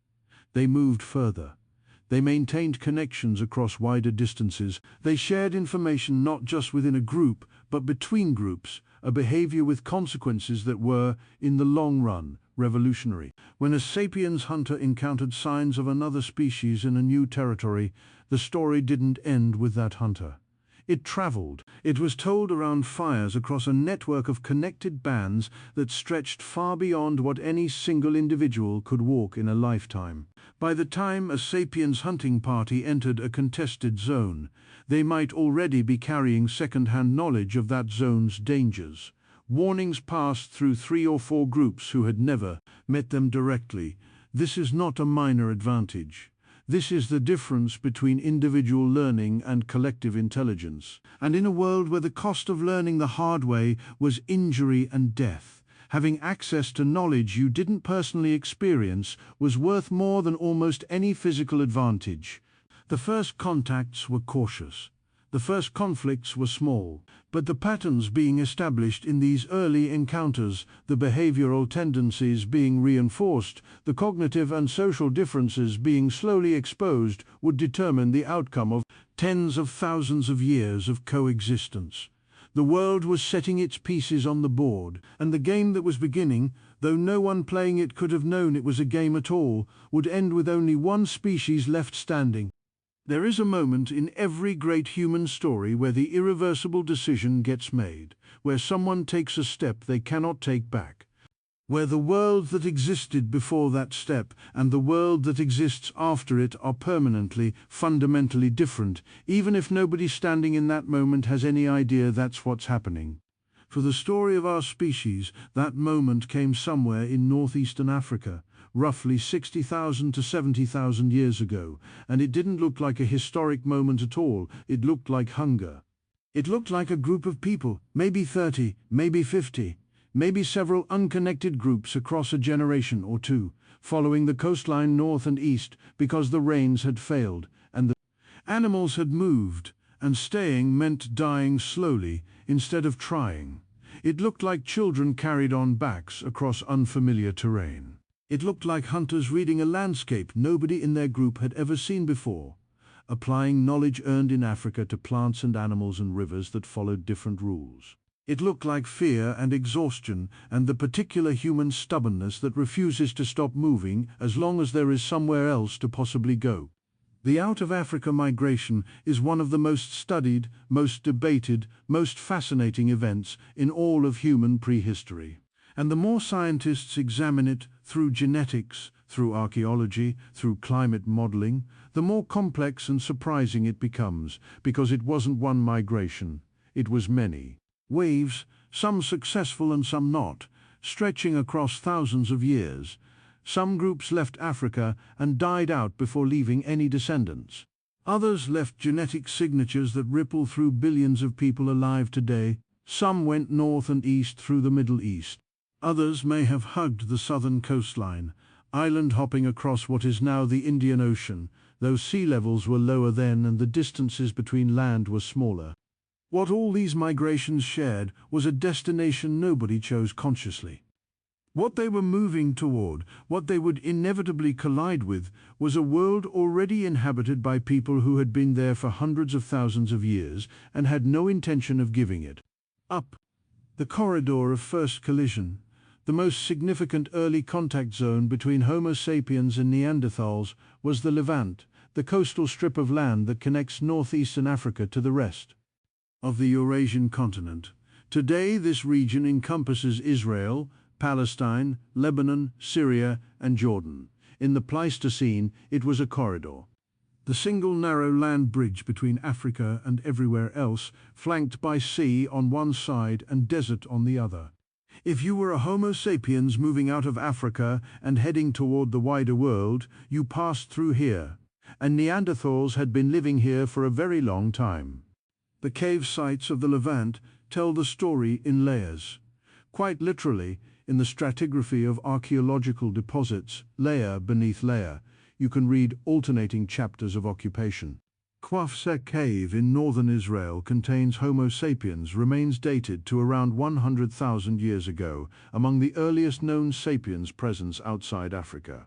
Speaker 1: They moved further. They maintained connections across wider distances. They shared information not just within a group, but between groups, a behavior with consequences that were, in the long run, revolutionary. When a sapiens hunter encountered signs of another species in a new territory, the story didn't end with that hunter. It traveled. It was told around fires across a network of connected bands that stretched far beyond what any single individual could walk in a lifetime. By the time a sapiens hunting party entered a contested zone, they might already be carrying second-hand knowledge of that zone's dangers. Warnings passed through 3 or 4 groups who had never met them directly. This is not a minor advantage. This is the difference between individual learning and collective intelligence. And in a world where the cost of learning the hard way was injury and death, having access to knowledge you didn't personally experience was worth more than almost any physical advantage. The first contacts were cautious. The first conflicts were small, but the patterns being established in these early encounters, the behavioral tendencies being reinforced, the cognitive and social differences being slowly exposed, would determine the outcome of tens of thousands of years of coexistence. The world was setting its pieces on the board, and the game that was beginning, though no one playing it could have known it was a game at all, would end with only one species left standing. There is a moment in every great human story where the irreversible decision gets made, where someone takes a step they cannot take back, where the world that existed before that step and the world that exists after it are permanently, fundamentally different, even if nobody standing in that moment has any idea that's what's happening. For the story of our species, that moment came somewhere in northeastern Africa, roughly 60,000 to 70,000 years ago, and it didn't look like a historic moment at all. It looked like hunger. It looked like a group of people, maybe 30, maybe 50, maybe several unconnected groups across a generation or two, following the coastline north and east because the rains had failed, and the animals had moved, and staying meant dying slowly instead of trying. It looked like children carried on backs across unfamiliar terrain. It looked like hunters reading a landscape nobody in their group had ever seen before, applying knowledge earned in Africa to plants and animals and rivers that followed different rules. It looked like fear and exhaustion and the particular human stubbornness that refuses to stop moving as long as there is somewhere else to possibly go. The out-of-Africa migration is one of the most studied, most debated, most fascinating events in all of human prehistory. And the more scientists examine it through genetics, through archaeology, through climate modeling, the more complex and surprising it becomes, because it wasn't one migration, it was many. Waves, some successful and some not, stretching across thousands of years. Some groups left Africa and died out before leaving any descendants. Others left genetic signatures that ripple through billions of people alive today. Some went north and east through the Middle East. Others may have hugged the southern coastline, island hopping across what is now the Indian Ocean, though sea levels were lower then and the distances between land were smaller. What all these migrations shared was a destination nobody chose consciously. What they were moving toward, what they would inevitably collide with, was a world already inhabited by people who had been there for hundreds of thousands of years and had no intention of giving it up. The corridor of first collision, the most significant early contact zone between Homo sapiens and Neanderthals, was the Levant, the coastal strip of land that connects northeastern Africa to the rest of the Eurasian continent. Today, this region encompasses Israel, Palestine, Lebanon, Syria, and Jordan. In the Pleistocene, it was a corridor. The single narrow land bridge between Africa and everywhere else, flanked by sea on one side and desert on the other. If you were a Homo sapiens moving out of Africa and heading toward the wider world, you passed through here, and Neanderthals had been living here for a very long time. The cave sites of the Levant tell the story in layers. Quite literally, in the stratigraphy of archaeological deposits, layer beneath layer, you can read alternating chapters of occupation. Khafre cave in northern Israel contains Homo sapiens remains dated to around 100,000 years ago, among the earliest known sapiens presence outside Africa.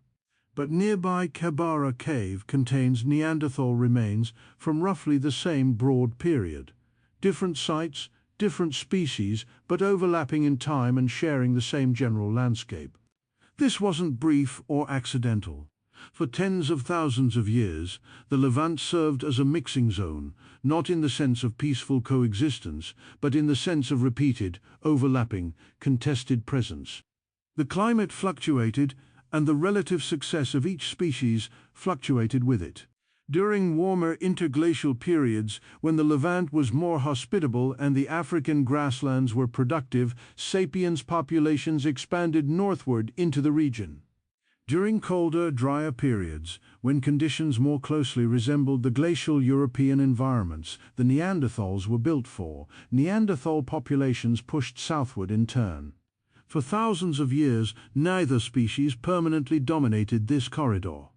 Speaker 1: But nearby Kebara cave contains Neanderthal remains from roughly the same broad period. Different sites, different species, but overlapping in time and sharing the same general landscape. This wasn't brief or accidental. For tens of thousands of years, the Levant served as a mixing zone, not in the sense of peaceful coexistence, but in the sense of repeated, overlapping, contested presence. The climate fluctuated, and the relative success of each species fluctuated with it. During warmer interglacial periods, when the Levant was more hospitable and the African grasslands were productive, sapiens populations expanded northward into the region. During colder, drier periods, when conditions more closely resembled the glacial European environments the Neanderthals were built for, Neanderthal populations pushed southward in turn. For thousands of years, neither species permanently dominated this corridor.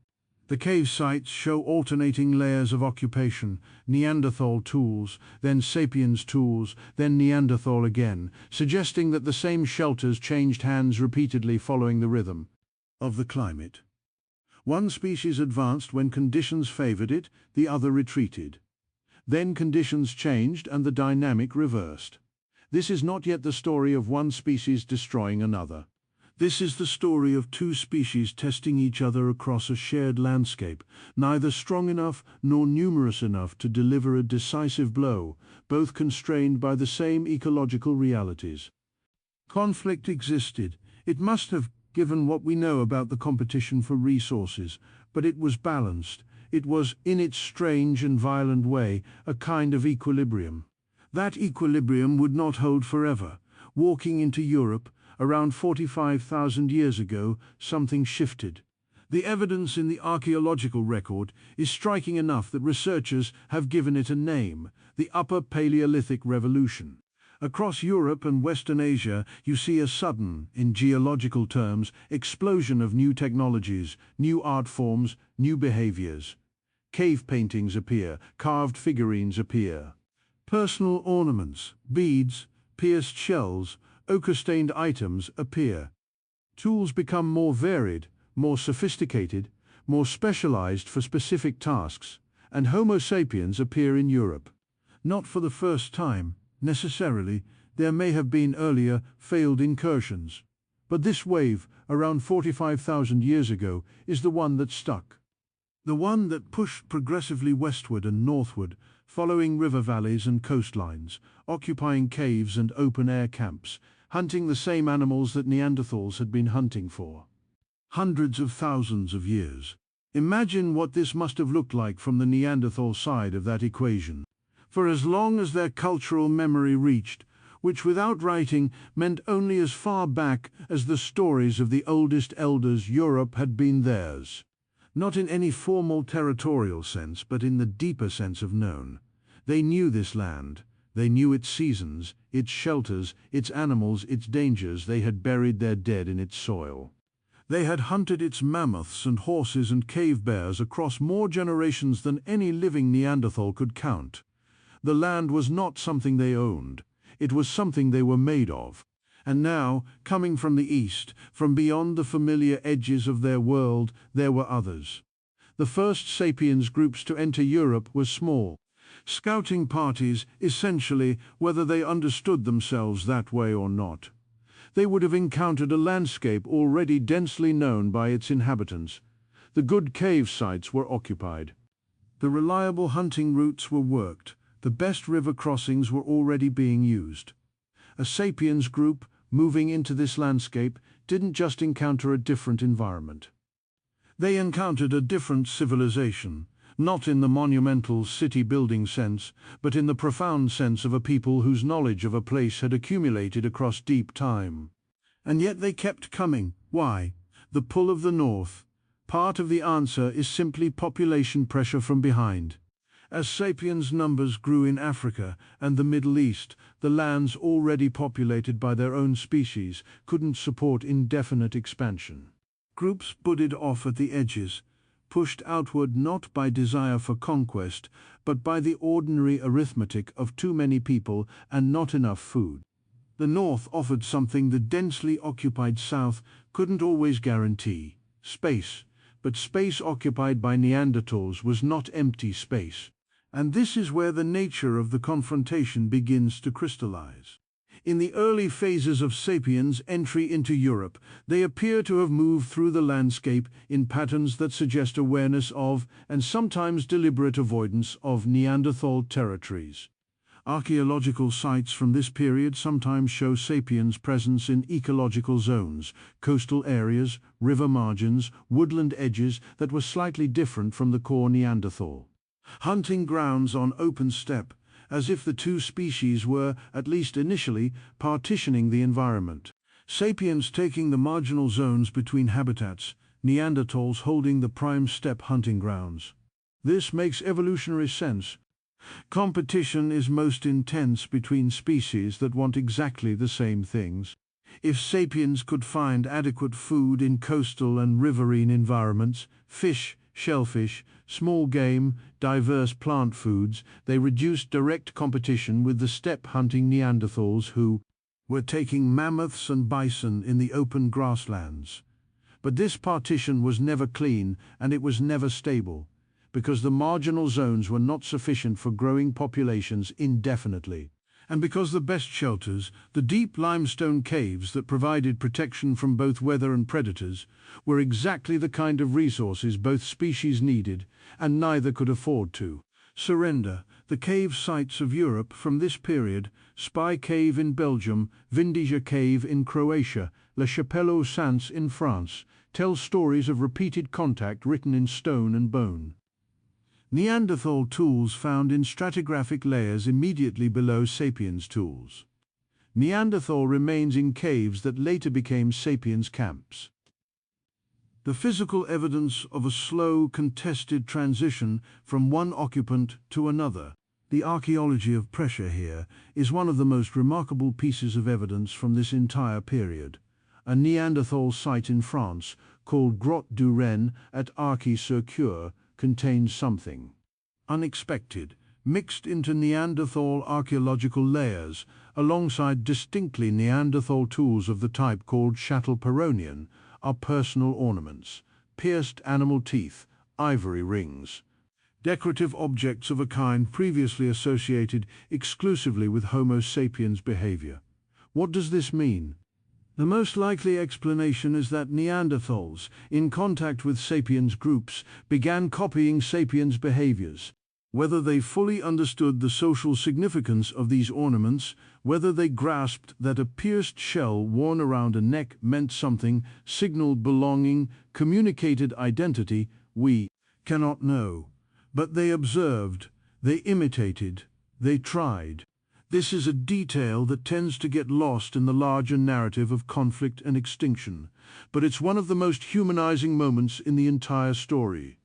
Speaker 1: The cave sites show alternating layers of occupation: Neanderthal tools, then Sapiens tools, then Neanderthal again, suggesting that the same shelters changed hands repeatedly following the rhythm of the climate. One species advanced when conditions favored it, the other retreated. Then conditions changed and the dynamic reversed. This is not yet the story of one species destroying another. This is the story of two species testing each other across a shared landscape, neither strong enough nor numerous enough to deliver a decisive blow, both constrained by the same ecological realities. Conflict existed. It must have, given what we know about the competition for resources, but it was balanced. It was, in its strange and violent way, a kind of equilibrium. That equilibrium would not hold forever. Walking into Europe, around 45,000 years ago, something shifted. The evidence in the archaeological record is striking enough that researchers have given it a name: the Upper Paleolithic Revolution. Across Europe and Western Asia, you see a sudden, in geological terms, explosion of new technologies, new art forms, new behaviors. Cave paintings appear, carved figurines appear. Personal ornaments, beads, pierced shells, ochre-stained items appear. Tools become more varied, more sophisticated, more specialized for specific tasks, and Homo sapiens appear in Europe. Not for the first time, necessarily. There may have been earlier, failed incursions. But this wave, around 45,000 years ago, is the one that stuck. The one that pushed progressively westward and northward, following river valleys and coastlines, occupying caves and open-air camps, hunting the same animals that Neanderthals had been hunting for hundreds of thousands of years. Imagine what this must have looked like from the Neanderthal side of that equation. For as long as their cultural memory reached, which without writing meant only as far back as the stories of the oldest elders, Europe had been theirs. Not in any formal territorial sense, but in the deeper sense of known. They knew this land. They knew its seasons, its shelters, its animals, its dangers. They had buried their dead in its soil. They had hunted its mammoths and horses and cave bears across more generations than any living Neanderthal could count. The land was not something they owned. It was something they were made of. And now, coming from the east, from beyond the familiar edges of their world, there were others. The first sapiens groups to enter Europe were small. Scouting parties, essentially, whether they understood themselves that way or not. They would have encountered a landscape already densely known by its inhabitants. The good cave sites were occupied. The reliable hunting routes were worked. The best river crossings were already being used. A sapiens group, moving into this landscape, didn't just encounter a different environment. They encountered a different civilization, not in the monumental city-building sense, but in the profound sense of a people whose knowledge of a place had accumulated across deep time. And yet they kept coming. Why? The pull of the north. Part of the answer is simply population pressure from behind. As sapiens numbers grew in Africa and the Middle East, the lands already populated by their own species couldn't support indefinite expansion. Groups budded off at the edges, pushed outward not by desire for conquest, but by the ordinary arithmetic of too many people and not enough food. The north offered something the densely occupied south couldn't always guarantee: space. But space occupied by Neanderthals was not empty space. And this is where the nature of the confrontation begins to crystallize. In the early phases of sapiens' entry into Europe, they appear to have moved through the landscape in patterns that suggest awareness of, and sometimes deliberate avoidance of, Neanderthal territories. Archaeological sites from this period sometimes show sapiens' presence in ecological zones, coastal areas, river margins, woodland edges that were slightly different from the core Neanderthal. Hunting grounds on open steppe, as if the two species were, at least initially, partitioning the environment. Sapiens taking the marginal zones between habitats, Neanderthals holding the prime steppe hunting grounds. This makes evolutionary sense. Competition is most intense between species that want exactly the same things. If sapiens could find adequate food in coastal and riverine environments, fish, shellfish, small game, diverse plant foods, they reduced direct competition with the steppe-hunting Neanderthals who were taking mammoths and bison in the open grasslands. But this partition was never clean and it was never stable, because the marginal zones were not sufficient for growing populations indefinitely. And because the best shelters, the deep limestone caves that provided protection from both weather and predators, were exactly the kind of resources both species needed, and neither could afford to surrender. The cave sites of Europe from this period, Spy Cave in Belgium, Vindija Cave in Croatia, La Chapelle aux Saints in France, tell stories of repeated contact written in stone and bone. Neanderthal tools found in stratigraphic layers immediately below Sapiens tools. Neanderthal remains in caves that later became Sapiens camps. The physical evidence of a slow, contested transition from one occupant to another. The archaeology of pressure here is one of the most remarkable pieces of evidence from this entire period. A Neanderthal site in France, called Grotte du Ren at Arcy-sur-Cure, contains something unexpected, mixed into Neanderthal archaeological layers, alongside distinctly Neanderthal tools of the type called Châtelperronian, are personal ornaments, pierced animal teeth, ivory rings, decorative objects of a kind previously associated exclusively with Homo sapiens behavior. What does this mean? The most likely explanation is that Neanderthals, in contact with sapiens groups, began copying sapiens behaviors. Whether they fully understood the social significance of these ornaments, whether they grasped that a pierced shell worn around a neck meant something, signaled belonging, communicated identity, we cannot know. But they observed, they imitated, they tried. This is a detail that tends to get lost in the larger narrative of conflict and extinction, but it's one of the most humanizing moments in the entire story,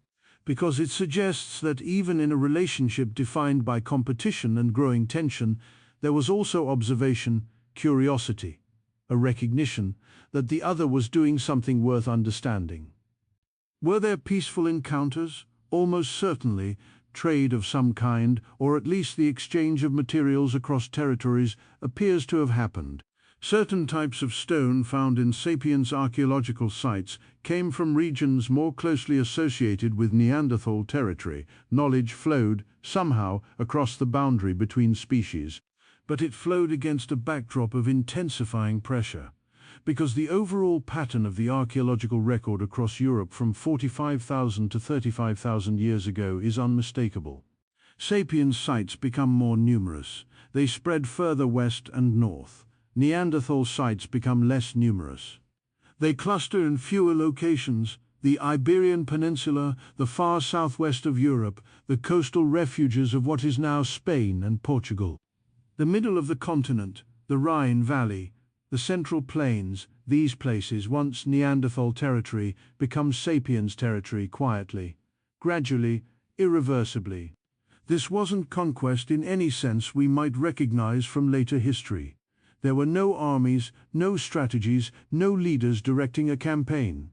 Speaker 1: because it suggests that even in a relationship defined by competition and growing tension, there was also observation, curiosity, a recognition that the other was doing something worth understanding. Were there peaceful encounters? Almost certainly. Trade of some kind, or at least the exchange of materials across territories, appears to have happened. Certain types of stone found in Sapiens archaeological sites came from regions more closely associated with Neanderthal territory. Knowledge flowed, somehow, across the boundary between species, but it flowed against a backdrop of intensifying pressure, because the overall pattern of the archaeological record across Europe from 45,000 to 35,000 years ago is unmistakable. Sapiens sites become more numerous. They spread further west and north. Neanderthal sites become less numerous. They cluster in fewer locations: the Iberian Peninsula, the far southwest of Europe, the coastal refuges of what is now Spain and Portugal. The middle of the continent, the Rhine Valley, the Central Plains, these places, once Neanderthal territory, become Sapiens territory quietly, gradually, irreversibly. This wasn't conquest in any sense we might recognize from later history. There were no armies, no strategies, no leaders directing a campaign.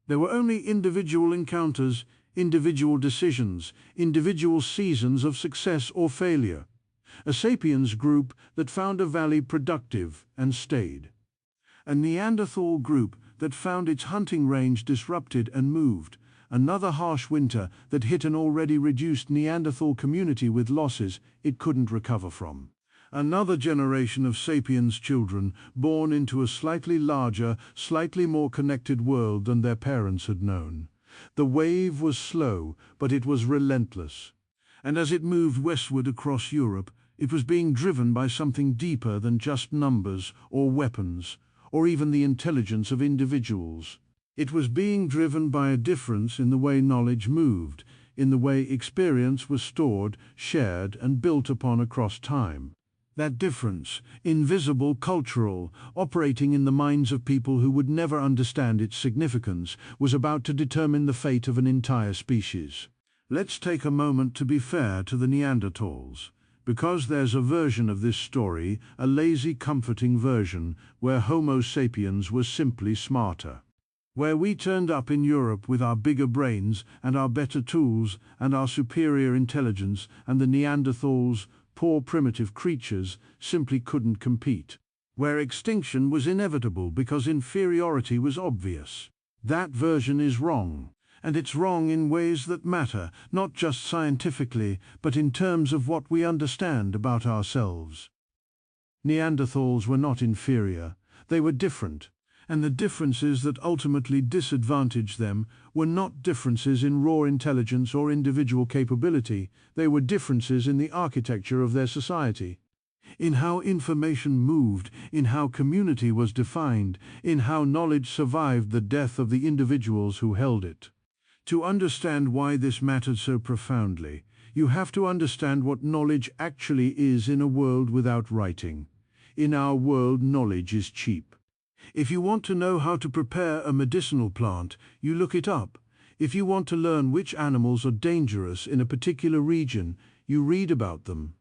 Speaker 1: There were only individual encounters, individual decisions, individual seasons of success or failure. A Sapiens group that found a valley productive and stayed. A Neanderthal group that found its hunting range disrupted and moved. Another harsh winter that hit an already reduced Neanderthal community with losses it couldn't recover from. Another generation of Sapiens children born into a slightly larger, slightly more connected world than their parents had known. The wave was slow, but it was relentless. And as it moved westward across Europe, it was being driven by something deeper than just numbers or weapons, or even the intelligence of individuals. It was being driven by a difference in the way knowledge moved, in the way experience was stored, shared, and built upon across time. That difference, invisible, cultural, operating in the minds of people who would never understand its significance, was about to determine the fate of an entire species. Let's take a moment to be fair to the Neanderthals, because there's a version of this story, a lazy, comforting version, where Homo sapiens was simply smarter. Where we turned up in Europe with our bigger brains and our better tools and our superior intelligence, and the Neanderthals, poor primitive creatures, simply couldn't compete. Where extinction was inevitable because inferiority was obvious. That version is wrong. And it's wrong in ways that matter, not just scientifically, but in terms of what we understand about ourselves. Neanderthals were not inferior, they were different. And the differences that ultimately disadvantaged them were not differences in raw intelligence or individual capability, they were differences in the architecture of their society. In how information moved, in how community was defined, in how knowledge survived the death of the individuals who held it. To understand why this mattered so profoundly, you have to understand what knowledge actually is in a world without writing. In our world, knowledge is cheap. If you want to know how to prepare a medicinal plant, you look it up. If you want to learn which animals are dangerous in a particular region, you read about them.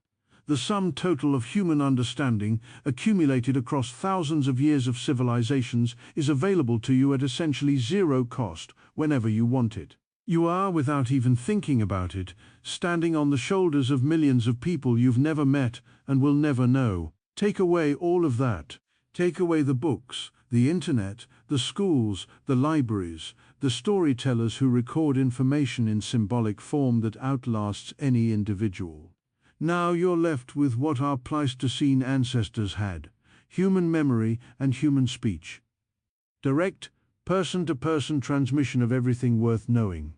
Speaker 1: The sum total of human understanding, accumulated across thousands of years of civilizations, is available to you at essentially zero cost whenever you want it. You are, without even thinking about it, standing on the shoulders of millions of people you've never met and will never know. Take away all of that. Take away the books, the internet, the schools, the libraries, the storytellers who record information in symbolic form that outlasts any individual. Now you're left with what our Pleistocene ancestors had: human memory and human speech. Direct, person-to-person transmission of everything worth knowing.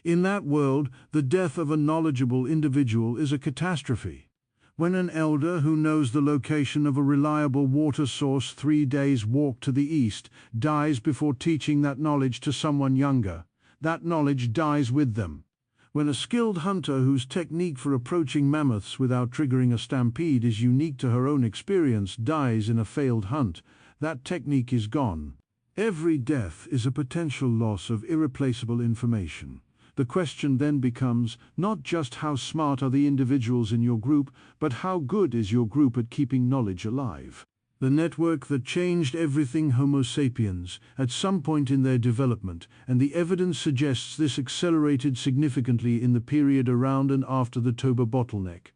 Speaker 1: In that world, the death of a knowledgeable individual is a catastrophe. When an elder who knows the location of a reliable water source 3 days' walk to the east dies before teaching that knowledge to someone younger, that knowledge dies with them. When a skilled hunter whose technique for approaching mammoths without triggering a stampede is unique to her own experience dies in a failed hunt, that technique is gone. Every death is a potential loss of irreplaceable information. The question then becomes not just how smart are the individuals in your group, but how good is your group at keeping knowledge alive. The network that changed everything Homo sapiens at some point in their development, and the evidence suggests this accelerated significantly in the period around and after the Toba bottleneck.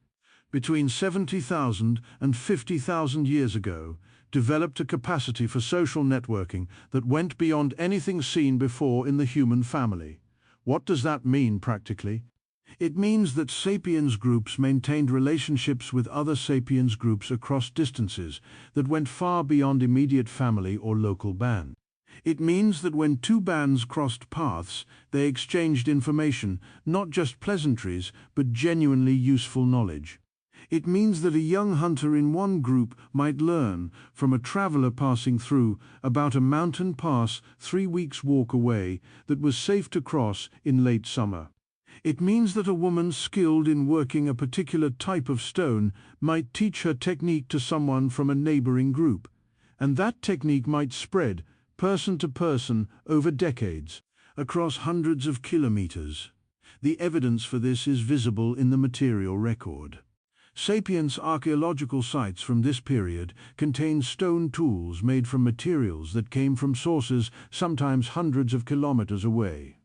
Speaker 1: Between 70,000 and 50,000 years ago, developed a capacity for social networking that went beyond anything seen before in the human family. What does that mean practically? It means that sapiens groups maintained relationships with other sapiens groups across distances that went far beyond immediate family or local band. It means that when two bands crossed paths, they exchanged information, not just pleasantries, but genuinely useful knowledge. It means that a young hunter in one group might learn from a traveler passing through about a mountain pass 3 weeks' walk away that was safe to cross in late summer. It means that a woman skilled in working a particular type of stone might teach her technique to someone from a neighboring group, and that technique might spread, person to person, over decades, across hundreds of kilometers. The evidence for this is visible in the material record. Sapiens archaeological sites from this period contain stone tools made from materials that came from sources sometimes hundreds of kilometers away.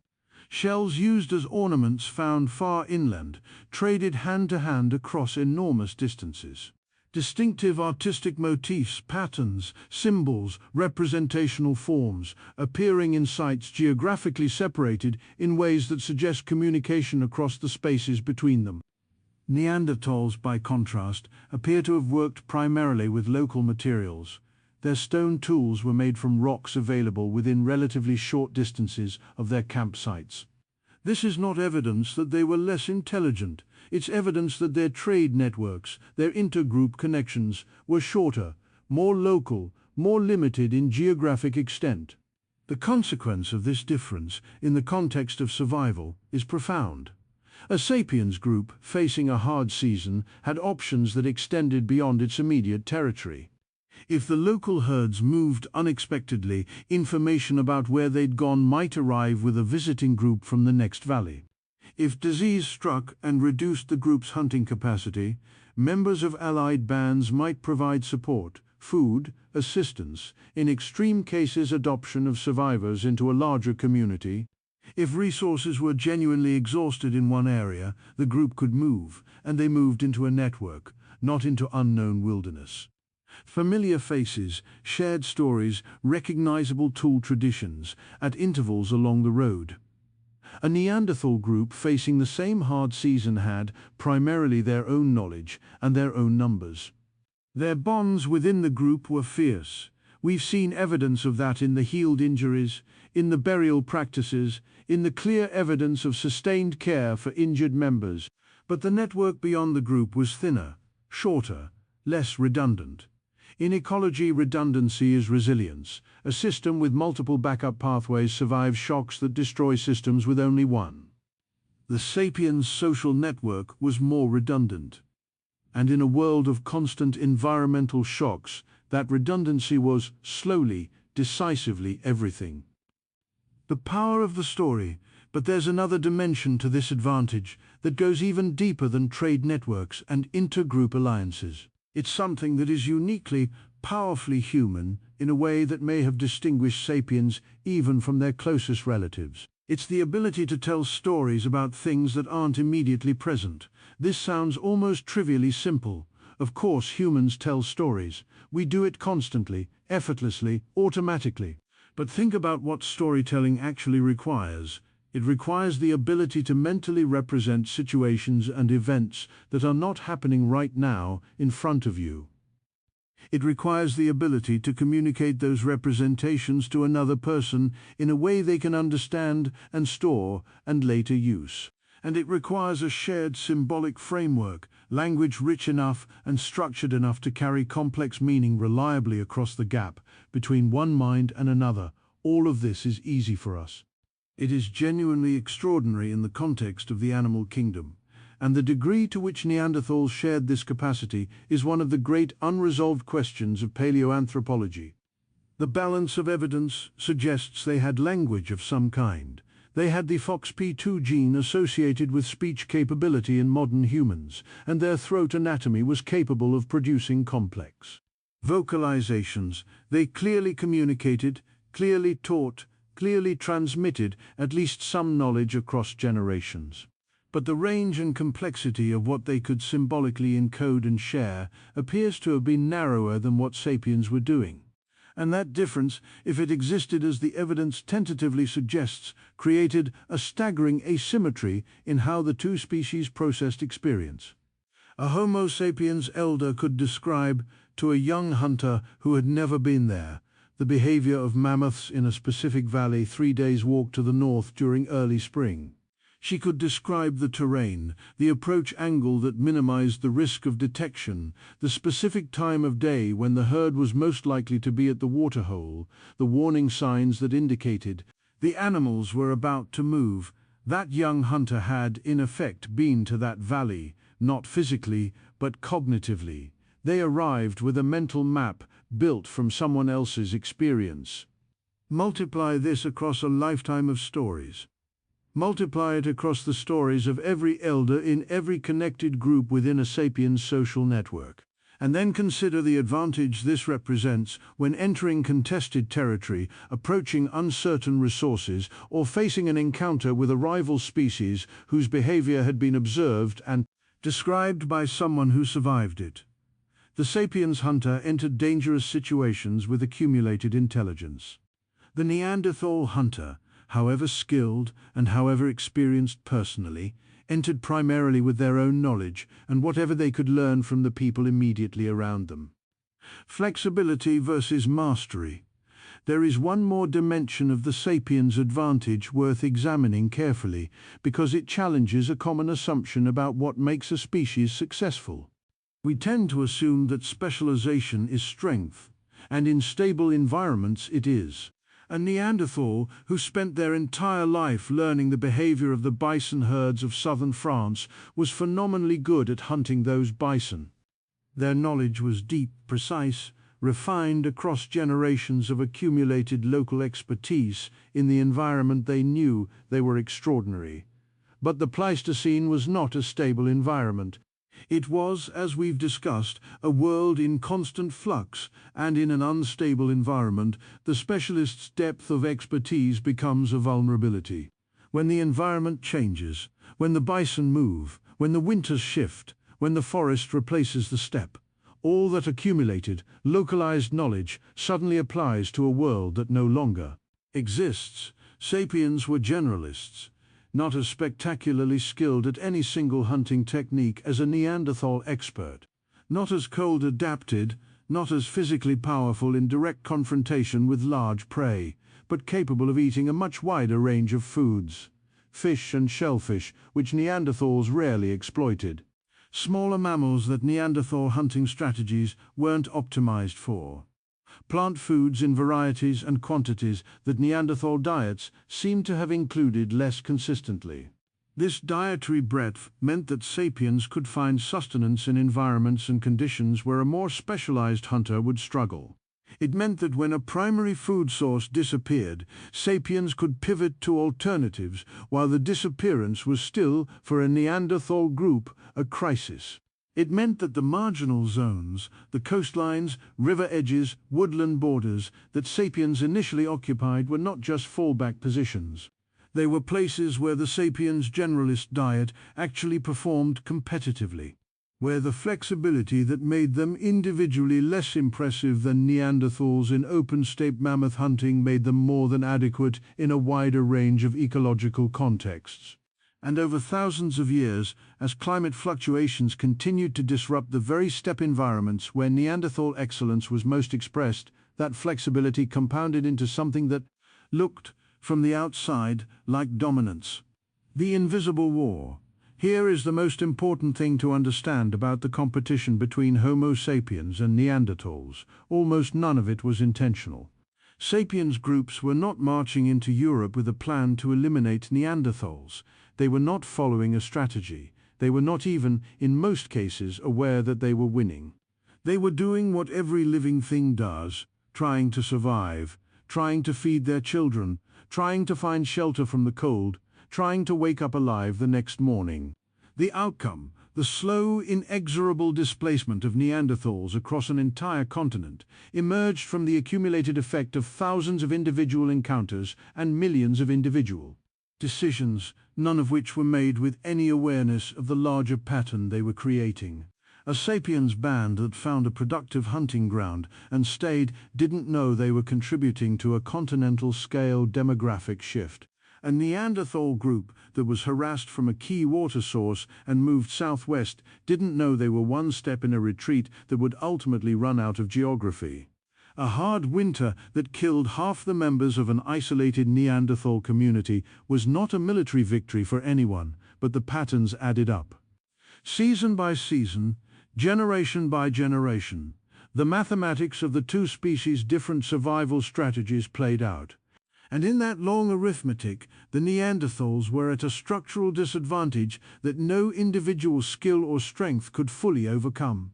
Speaker 1: Shells used as ornaments found far inland, traded hand to hand across enormous distances. Distinctive artistic motifs, patterns, symbols, representational forms, appearing in sites geographically separated in ways that suggest communication across the spaces between them. Neanderthals, by contrast, appear to have worked primarily with local materials. Their stone tools were made from rocks available within relatively short distances of their campsites. This is not evidence that they were less intelligent. It's evidence that their trade networks, their intergroup connections, were shorter, more local, more limited in geographic extent. The consequence of this difference in the context of survival is profound. A sapiens group, facing a hard season, had options that extended beyond its immediate territory. If the local herds moved unexpectedly, information about where they'd gone might arrive with a visiting group from the next valley. If disease struck and reduced the group's hunting capacity, members of allied bands might provide support, food, assistance, in extreme cases adoption of survivors into a larger community. If resources were genuinely exhausted in one area, the group could move, and they moved into a network, not into unknown wilderness. Familiar faces, shared stories, recognizable tool traditions, at intervals along the road. A Neanderthal group facing the same hard season had, primarily, their own knowledge and their own numbers. Their bonds within the group were fierce. We've seen evidence of that in the healed injuries, in the burial practices, in the clear evidence of sustained care for injured members. But the network beyond the group was thinner, shorter, less redundant. In ecology, redundancy is resilience. A system with multiple backup pathways survives shocks that destroy systems with only one. The Sapiens' social network was more redundant. And in a world of constant environmental shocks, that redundancy was, slowly, decisively, everything. The power of the story, but there's another dimension to this advantage that goes even deeper than trade networks and intergroup alliances. It's something that is uniquely, powerfully human in a way that may have distinguished sapiens even from their closest relatives. It's the ability to tell stories about things that aren't immediately present. This sounds almost trivially simple. Of course, humans tell stories. We do it constantly, effortlessly, automatically. But think about what storytelling actually requires. It requires the ability to mentally represent situations and events that are not happening right now in front of you. It requires the ability to communicate those representations to another person in a way they can understand and store and later use. And it requires a shared symbolic framework, language rich enough and structured enough to carry complex meaning reliably across the gap between one mind and another. All of this is easy for us. It is genuinely extraordinary in the context of the animal kingdom, and the degree to which Neanderthals shared this capacity is one of the great unresolved questions of paleoanthropology. The balance of evidence suggests they had language of some kind. They had the FOXP2 gene associated with speech capability in modern humans, and their throat anatomy was capable of producing complex vocalizations. They clearly communicated, clearly taught, clearly transmitted at least some knowledge across generations. But the range and complexity of what they could symbolically encode and share appears to have been narrower than what sapiens were doing. And that difference, if it existed as the evidence tentatively suggests, created a staggering asymmetry in how the two species processed experience. A Homo sapiens elder could describe, to a young hunter who had never been there, the behavior of mammoths in a specific valley 3 days' walk to the north during early spring. She could describe the terrain, the approach angle that minimized the risk of detection, the specific time of day when the herd was most likely to be at the waterhole, the warning signs that indicated the animals were about to move. That young hunter had, in effect, been to that valley, not physically, but cognitively. They arrived with a mental map built from someone else's experience. Multiply this across a lifetime of stories. Multiply it across the stories of every elder in every connected group within a sapiens social network. And then consider the advantage this represents when entering contested territory, approaching uncertain resources, or facing an encounter with a rival species whose behavior had been observed and described by someone who survived it. The sapiens hunter entered dangerous situations with accumulated intelligence. The Neanderthal hunter, however skilled and however experienced personally, entered primarily with their own knowledge and whatever they could learn from the people immediately around them. Flexibility versus mastery. There is one more dimension of the sapiens' advantage worth examining carefully, because it challenges a common assumption about what makes a species successful. We tend to assume that specialization is strength, and in stable environments it is. A Neanderthal, who spent their entire life learning the behavior of the bison herds of southern France, was phenomenally good at hunting those bison. Their knowledge was deep, precise, refined across generations of accumulated local expertise in the environment they knew. They were extraordinary. But the Pleistocene was not a stable environment. It was, as we've discussed, a world in constant flux, and in an unstable environment, the specialist's depth of expertise becomes a vulnerability. When the environment changes, when the bison move, when the winters shift, when the forest replaces the steppe, all that accumulated, localized knowledge suddenly applies to a world that no longer exists. Sapiens were generalists, not as spectacularly skilled at any single hunting technique as a Neanderthal expert, not as cold adapted, not as physically powerful in direct confrontation with large prey, but capable of eating a much wider range of foods, fish and shellfish, which Neanderthals rarely exploited. Smaller mammals that Neanderthal hunting strategies weren't optimized for. Plant foods in varieties and quantities that Neanderthal diets seem to have included less consistently. This dietary breadth meant that sapiens could find sustenance in environments and conditions where a more specialized hunter would struggle. It meant that when a primary food source disappeared, sapiens could pivot to alternatives, while the disappearance was still, for a Neanderthal group, a crisis. It meant that the marginal zones, the coastlines, river edges, woodland borders that sapiens initially occupied were not just fallback positions. They were places where the sapiens' generalist diet actually performed competitively, where the flexibility that made them individually less impressive than Neanderthals in open-steppe mammoth hunting made them more than adequate in a wider range of ecological contexts. And over thousands of years, as climate fluctuations continued to disrupt the very steppe environments where Neanderthal excellence was most expressed, that flexibility compounded into something that looked, from the outside, like dominance. The invisible war. Here is the most important thing to understand about the competition between Homo sapiens and Neanderthals. Almost none of it was intentional. Sapiens groups were not marching into Europe with a plan to eliminate Neanderthals. They were not following a strategy. They were not even, in most cases, aware that they were winning. They were doing what every living thing does, trying to survive, trying to feed their children, trying to find shelter from the cold, trying to wake up alive the next morning. The outcome, the slow, inexorable displacement of Neanderthals across an entire continent, emerged from the accumulated effect of thousands of individual encounters and millions of individual decisions, none of which were made with any awareness of the larger pattern they were creating. A sapiens band that found a productive hunting ground and stayed didn't know they were contributing to a continental-scale demographic shift. A Neanderthal group that was harassed from a key water source and moved southwest didn't know they were one step in a retreat that would ultimately run out of geography. A hard winter that killed half the members of an isolated Neanderthal community was not a military victory for anyone, but the patterns added up. Season by season, generation by generation, the mathematics of the two species' different survival strategies played out. And in that long arithmetic, the Neanderthals were at a structural disadvantage that no individual skill or strength could fully overcome.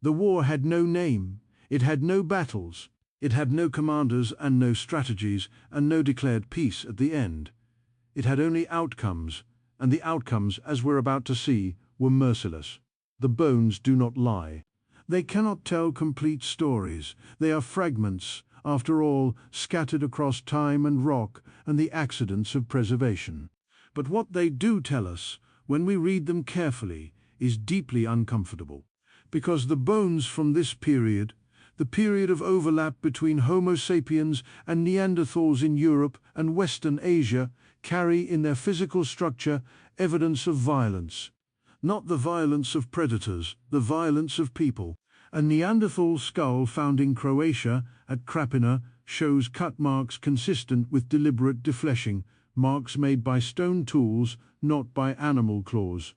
Speaker 1: The war had no name, it had no battles, it had no commanders and no strategies, and no declared peace at the end. It had only outcomes, and the outcomes, as we're about to see, were merciless. The bones do not lie. They cannot tell complete stories. They are fragments, after all, scattered across time and rock and the accidents of preservation. But what they do tell us, when we read them carefully, is deeply uncomfortable. Because the bones from this period, the period of overlap between Homo sapiens and Neanderthals in Europe and Western Asia, carry in their physical structure evidence of violence. Not the violence of predators, the violence of people. A Neanderthal skull found in Croatia, at Krapina, shows cut marks consistent with deliberate defleshing, marks made by stone tools, not by animal claws.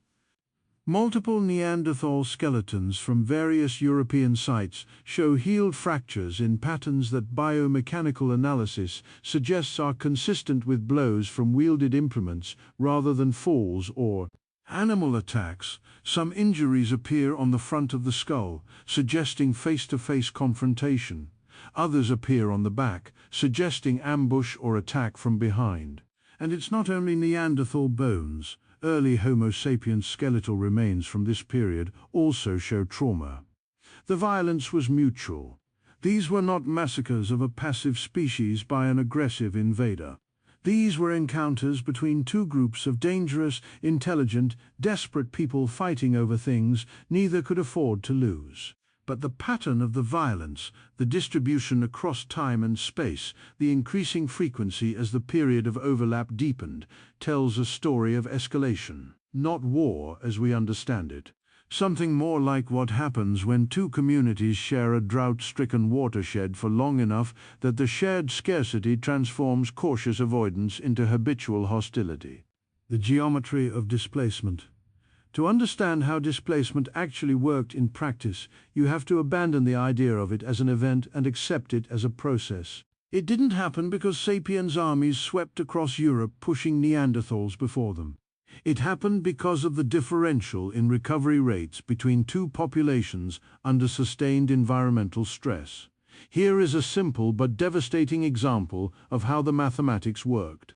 Speaker 1: Multiple Neanderthal skeletons from various European sites show healed fractures in patterns that biomechanical analysis suggests are consistent with blows from wielded implements rather than falls or animal attacks. Some injuries appear on the front of the skull, suggesting face-to-face confrontation. Others appear on the back, suggesting ambush or attack from behind. And it's not only Neanderthal bones. Early Homo sapiens skeletal remains from this period also show trauma. The violence was mutual. These were not massacres of a passive species by an aggressive invader. These were encounters between two groups of dangerous, intelligent, desperate people fighting over things neither could afford to lose. But the pattern of the violence, the distribution across time and space, the increasing frequency as the period of overlap deepened, tells a story of escalation, not war as we understand it. Something more like what happens when two communities share a drought-stricken watershed for long enough that the shared scarcity transforms cautious avoidance into habitual hostility. The geometry of displacement. To understand how displacement actually worked in practice, you have to abandon the idea of it as an event and accept it as a process. It didn't happen because Sapiens armies swept across Europe pushing Neanderthals before them. It happened because of the differential in recovery rates between two populations under sustained environmental stress. Here is a simple but devastating example of how the mathematics worked.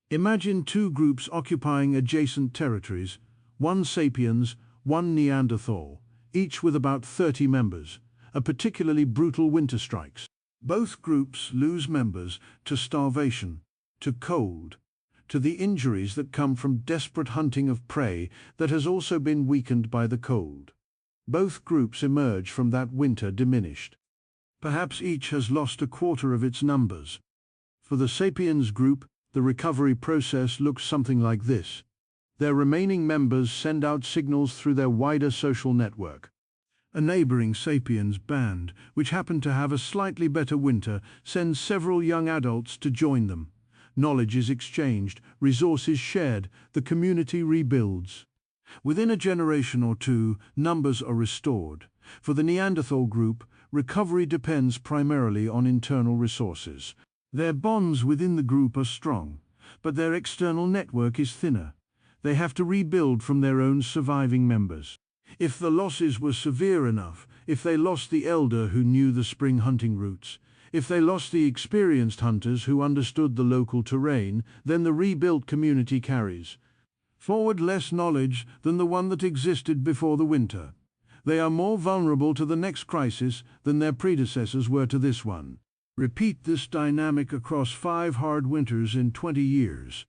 Speaker 1: Imagine two groups occupying adjacent territories, one Sapiens, one Neanderthal, each with about 30 members. A particularly brutal winter strikes. Both groups lose members to starvation, to cold, to the injuries that come from desperate hunting of prey that has also been weakened by the cold. Both groups emerge from that winter diminished. Perhaps each has lost a quarter of its numbers. For the Sapiens group, the recovery process looks something like this. Their remaining members send out signals through their wider social network. A neighboring Sapiens band, which happened to have a slightly better winter, sends several young adults to join them. Knowledge is exchanged, resources shared, the community rebuilds. Within a generation or two, numbers are restored. For the Neanderthal group, recovery depends primarily on internal resources. Their bonds within the group are strong, but their external network is thinner. They have to rebuild from their own surviving members. If the losses were severe enough, if they lost the elder who knew the spring hunting routes, if they lost the experienced hunters who understood the local terrain, then the rebuilt community carries forward less knowledge than the one that existed before the winter. They are more vulnerable to the next crisis than their predecessors were to this one. Repeat this dynamic across 5 hard winters in 20 years.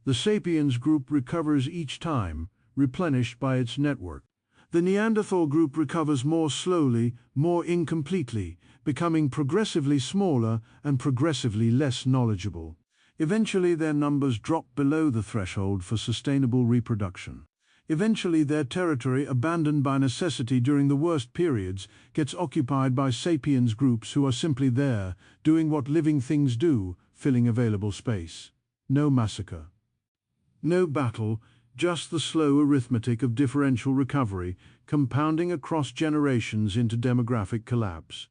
Speaker 1: The Sapiens group recovers each time, replenished by its network. The Neanderthal group recovers more slowly, more incompletely, becoming progressively smaller and progressively less knowledgeable. Eventually their numbers drop below the threshold for sustainable reproduction. Eventually their territory, abandoned by necessity during the worst periods, gets occupied by Sapiens groups who are simply there, doing what living things do, filling available space. No massacre. No battle, just the slow arithmetic of differential recovery, compounding across generations into demographic collapse.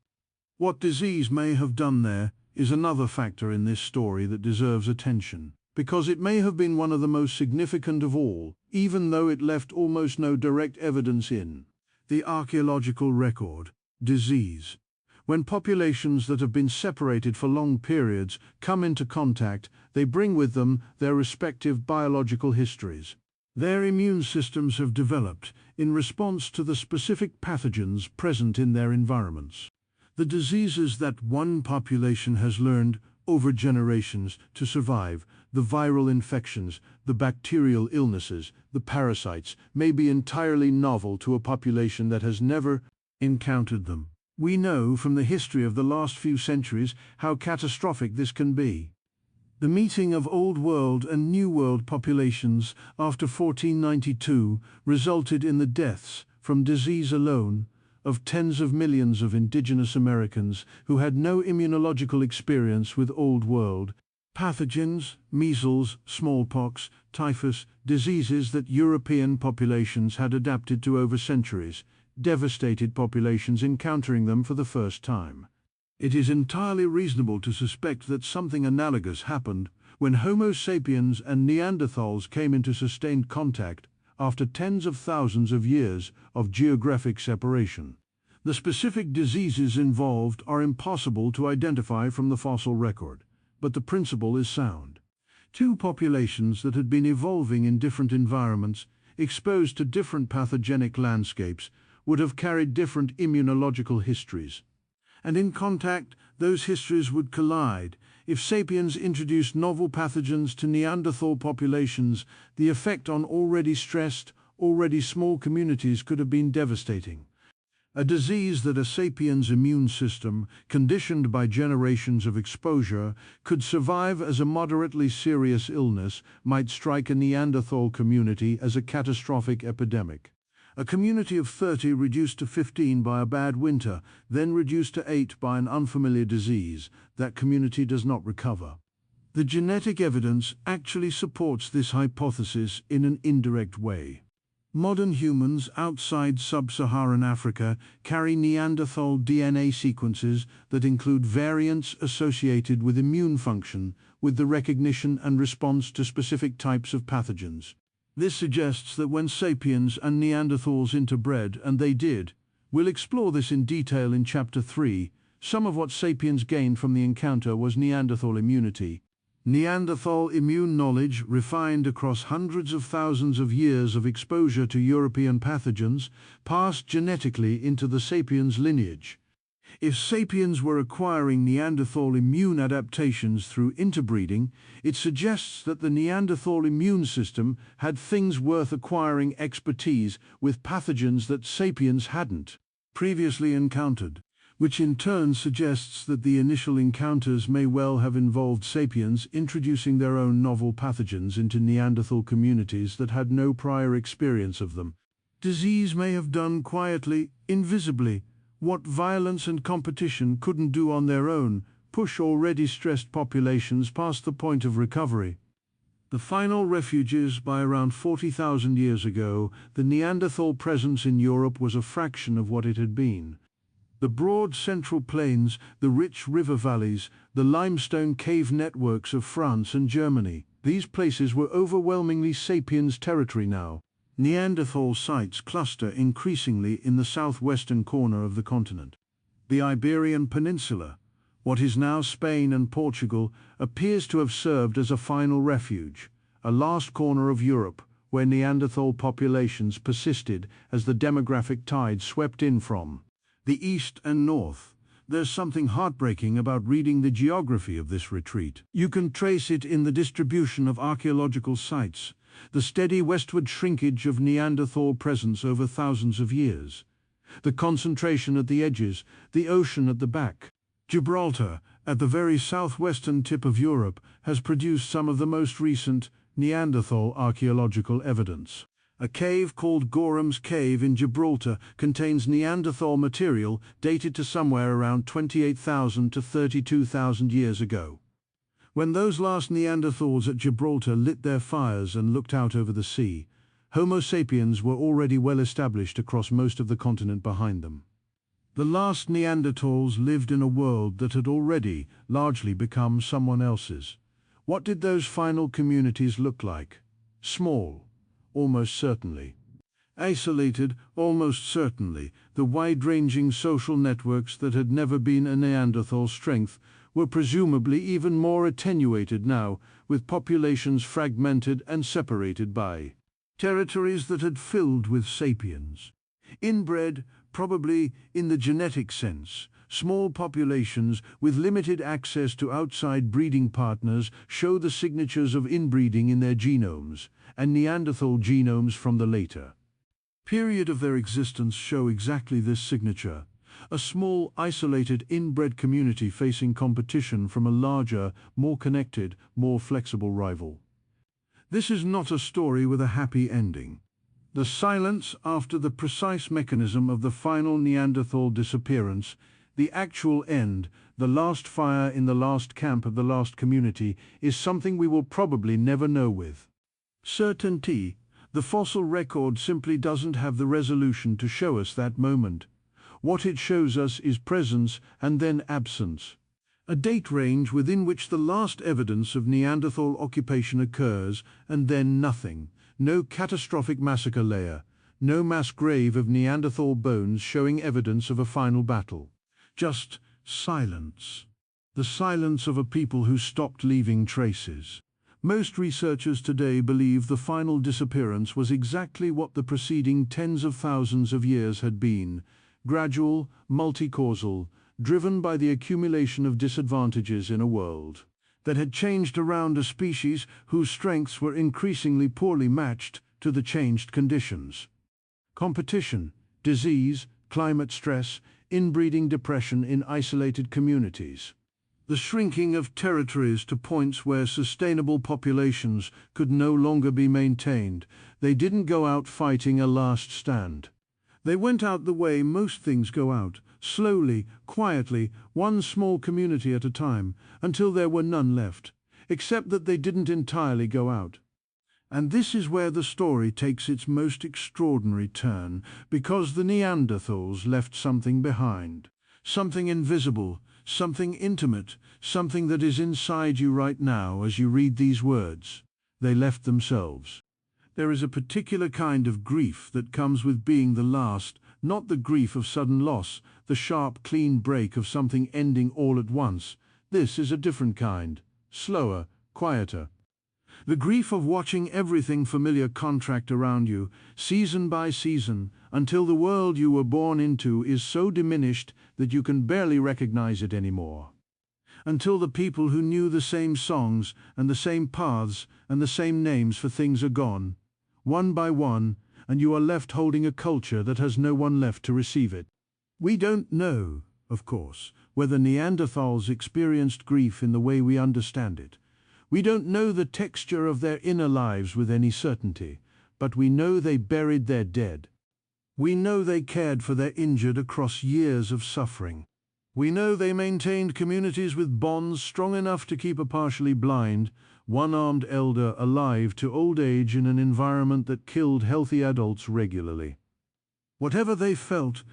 Speaker 1: What disease may have done there is another factor in this story that deserves attention, because it may have been one of the most significant of all, even though it left almost no direct evidence in the archaeological record. Disease. When populations that have been separated for long periods come into contact, they bring with them their respective biological histories. Their immune systems have developed in response to the specific pathogens present in their environments. The diseases that one population has learned over generations to survive, the viral infections, the bacterial illnesses, the parasites, may be entirely novel to a population that has never encountered them. We know from the history of the last few centuries how catastrophic this can be. The meeting of Old World and New World populations after 1492 resulted in the deaths, from disease alone, of tens of millions of indigenous Americans who had no immunological experience with Old World pathogens, measles, smallpox, typhus, diseases that European populations had adapted to over centuries, devastated populations encountering them for the first time. It is entirely reasonable to suspect that something analogous happened when Homo sapiens and Neanderthals came into sustained contact after tens of thousands of years of geographic separation. The specific diseases involved are impossible to identify from the fossil record, but the principle is sound. Two populations that had been evolving in different environments, exposed to different pathogenic landscapes, would have carried different immunological histories. And in contact, those histories would collide. If sapiens introduced novel pathogens to Neanderthal populations, the effect on already stressed, already small communities could have been devastating. A disease that a sapiens' immune system, conditioned by generations of exposure, could survive as a moderately serious illness might strike a Neanderthal community as a catastrophic epidemic. A community of 30 reduced to 15 by a bad winter, then reduced to 8 by an unfamiliar disease, that community does not recover. The genetic evidence actually supports this hypothesis in an indirect way. Modern humans outside sub-Saharan Africa carry Neanderthal DNA sequences that include variants associated with immune function, with the recognition and response to specific types of pathogens. This suggests that when sapiens and Neanderthals interbred, and they did, we'll explore this in detail in Chapter 3, some of what sapiens gained from the encounter was Neanderthal immunity. Neanderthal immune knowledge, refined across hundreds of thousands of years of exposure to European pathogens, passed genetically into the sapiens lineage. If sapiens were acquiring Neanderthal immune adaptations through interbreeding, it suggests that the Neanderthal immune system had things worth acquiring expertise with pathogens that sapiens hadn't previously encountered, which in turn suggests that the initial encounters may well have involved sapiens introducing their own novel pathogens into Neanderthal communities that had no prior experience of them. Disease may have done quietly, invisibly, what violence and competition couldn't do on their own, push already stressed populations past the point of recovery. The final refuges by around 40,000 years ago, the Neanderthal presence in Europe was a fraction of what it had been. The broad central plains, the rich river valleys, the limestone cave networks of France and Germany, these places were overwhelmingly sapiens territory now. Neanderthal sites cluster increasingly in the southwestern corner of the continent. The Iberian Peninsula, what is now Spain and Portugal, appears to have served as a final refuge, a last corner of Europe where Neanderthal populations persisted as the demographic tide swept in from the east and north. There's something heartbreaking about reading the geography of this retreat. You can trace it in the distribution of archaeological sites, the steady westward shrinkage of Neanderthal presence over thousands of years, the concentration at the edges, the ocean at the back. Gibraltar, at the very southwestern tip of Europe, has produced some of the most recent Neanderthal archaeological evidence. A cave called Gorham's Cave in Gibraltar contains Neanderthal material dated to somewhere around 28,000 to 32,000 years ago. When those last Neanderthals at Gibraltar lit their fires and looked out over the sea, Homo sapiens were already well established across most of the continent behind them. The last Neanderthals lived in a world that had already largely become someone else's. What did those final communities look like? Small. Almost certainly. Isolated, almost certainly. The wide-ranging social networks that had never been a Neanderthal strength were presumably even more attenuated now, with populations fragmented and separated by territories that had filled with sapiens. Inbred, probably in the genetic sense, small populations with limited access to outside breeding partners show the signatures of inbreeding in their genomes, and Neanderthal genomes from the later period of their existence show exactly this signature, a small, isolated, inbred community facing competition from a larger, more connected, more flexible rival. This is not a story with a happy ending. The silence after the precise mechanism of the final Neanderthal disappearance, the actual end, the last fire in the last camp of the last community, is something we will probably never know with certainty. The fossil record simply doesn't have the resolution to show us that moment. What it shows us is presence and then absence. A date range within which the last evidence of Neanderthal occupation occurs, and then nothing. No catastrophic massacre layer, no mass grave of Neanderthal bones showing evidence of a final battle. Just silence. The silence of a people who stopped leaving traces. Most researchers today believe the final disappearance was exactly what the preceding tens of thousands of years had been: gradual, multi-causal, driven by the accumulation of disadvantages in a world that had changed around a species whose strengths were increasingly poorly matched to the changed conditions. Competition, disease, climate stress, inbreeding depression in isolated communities. The shrinking of territories to points where sustainable populations could no longer be maintained. They didn't go out fighting a last stand. They went out the way most things go out, slowly, quietly, one small community at a time, until there were none left, except that they didn't entirely go out. And this is where the story takes its most extraordinary turn, because the Neanderthals left something behind. Something invisible, something intimate, something that is inside you right now as you read these words. They left themselves. There is a particular kind of grief that comes with being the last, not the grief of sudden loss, the sharp, clean break of something ending all at once. This is a different kind, slower, quieter. The grief of watching everything familiar contract around you, season by season, until the world you were born into is so diminished that you can barely recognize it anymore. Until the people who knew the same songs and the same paths and the same names for things are gone, one by one, and you are left holding a culture that has no one left to receive it. We don't know, of course, whether Neanderthals experienced grief in the way we understand it. We don't know the texture of their inner lives with any certainty, but we know they buried their dead. We know they cared for their injured across years of suffering. We know they maintained communities with bonds strong enough to keep a partially blind, one-armed elder alive to old age in an environment that killed healthy adults regularly. Whatever they felt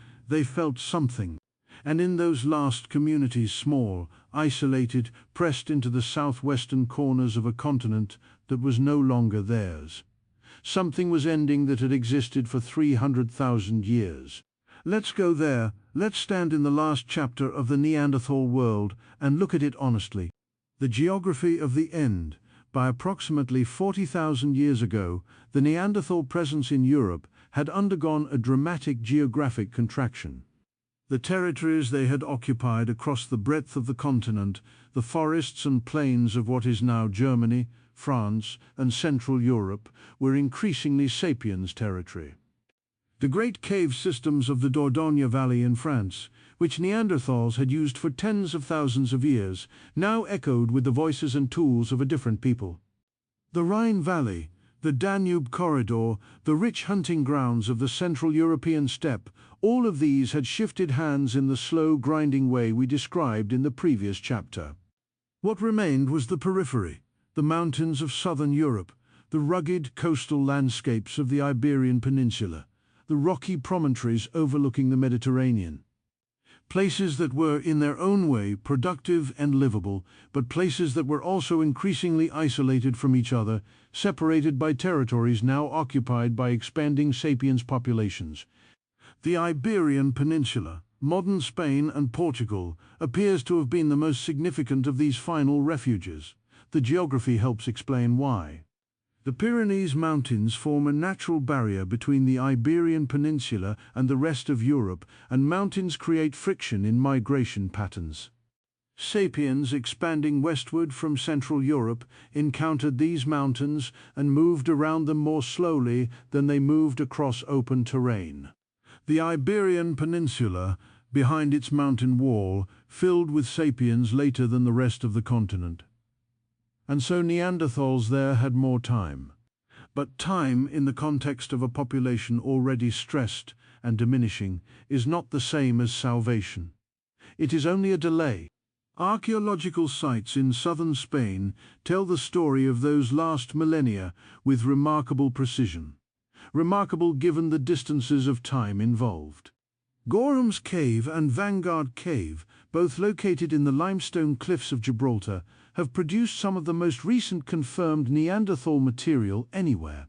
Speaker 1: something. And in those last communities, small, isolated, pressed into the southwestern corners of a continent that was no longer theirs, something was ending that had existed for 300,000 years. Let's go there. Let's stand in the last chapter of the Neanderthal world and look at it honestly. The geography of the end. By approximately 40,000 years ago, the Neanderthal presence in Europe had undergone a dramatic geographic contraction. The territories they had occupied across the breadth of the continent, the forests and plains of what is now Germany, France, and Central Europe, were increasingly Sapiens territory. The great cave systems of the Dordogne Valley in France, which Neanderthals had used for tens of thousands of years, now echoed with the voices and tools of a different people. The Rhine Valley, the Danube corridor, the rich hunting grounds of the Central European steppe, all of these had shifted hands in the slow, grinding way we described in the previous chapter. What remained was the periphery, the mountains of southern Europe, the rugged coastal landscapes of the Iberian Peninsula, the rocky promontories overlooking the Mediterranean. Places that were, in their own way, productive and livable, but places that were also increasingly isolated from each other, separated by territories now occupied by expanding sapiens populations. The Iberian Peninsula, modern Spain and Portugal, appears to have been the most significant of these final refuges. The geography helps explain why. The Pyrenees Mountains form a natural barrier between the Iberian Peninsula and the rest of Europe, and mountains create friction in migration patterns. Sapiens, expanding westward from Central Europe, encountered these mountains and moved around them more slowly than they moved across open terrain. The Iberian Peninsula, behind its mountain wall, filled with sapiens later than the rest of the continent. And so Neanderthals there had more time. But time, in the context of a population already stressed and diminishing, is not the same as salvation. It is only a delay. Archaeological sites in southern Spain tell the story of those last millennia with remarkable precision. Remarkable given the distances of time involved. Gorham's Cave and Vanguard Cave, both located in the limestone cliffs of Gibraltar, have produced some of the most recent confirmed Neanderthal material anywhere.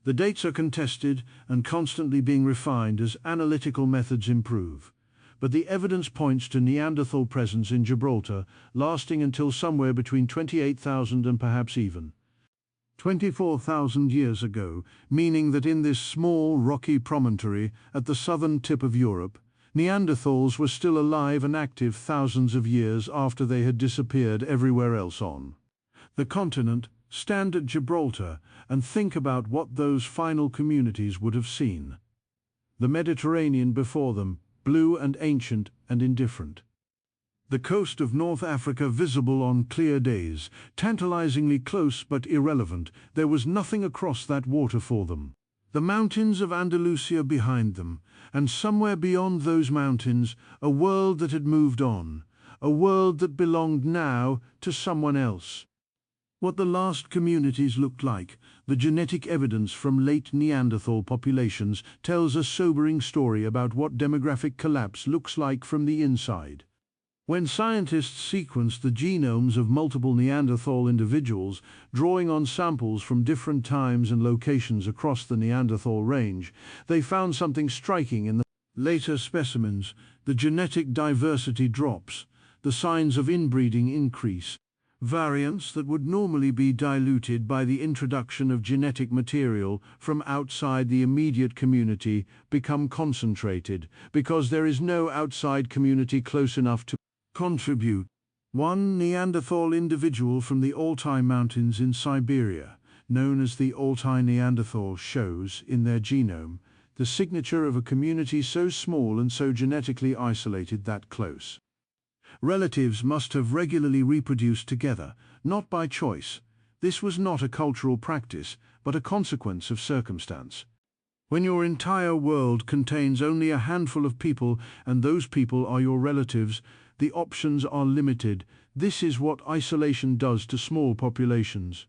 Speaker 1: The dates are contested and constantly being refined as analytical methods improve. but the evidence points to Neanderthal presence in Gibraltar, lasting until somewhere between 28,000 and perhaps even 24,000 years ago, meaning that in this small rocky promontory at the southern tip of Europe, Neanderthals were still alive and active thousands of years after they had disappeared everywhere else on the continent. Stand at Gibraltar and think about what those final communities would have seen. The Mediterranean before them, blue and ancient and indifferent. The coast of North Africa visible on clear days, tantalizingly close but irrelevant. There was nothing across that water for them. The mountains of Andalusia behind them, and somewhere beyond those mountains, a world that had moved on, a world that belonged now to someone else. What the last communities looked like, the genetic evidence from late Neanderthal populations, tells a sobering story about what demographic collapse looks like from the inside. When scientists sequenced the genomes of multiple Neanderthal individuals, drawing on samples from different times and locations across the Neanderthal range, they found something striking in the later specimens. The genetic diversity drops, the signs of inbreeding increase. Variants that would normally be diluted by the introduction of genetic material from outside the immediate community become concentrated, because there is no outside community close enough to contribute. One Neanderthal individual from the Altai Mountains in Siberia, known as the Altai Neanderthal, shows, in their genome, the signature of a community so small and so genetically isolated that close relatives must have regularly reproduced together, not by choice. This was not a cultural practice, but a consequence of circumstance. When your entire world contains only a handful of people, and those people are your relatives, the options are limited. This is what isolation does to small populations.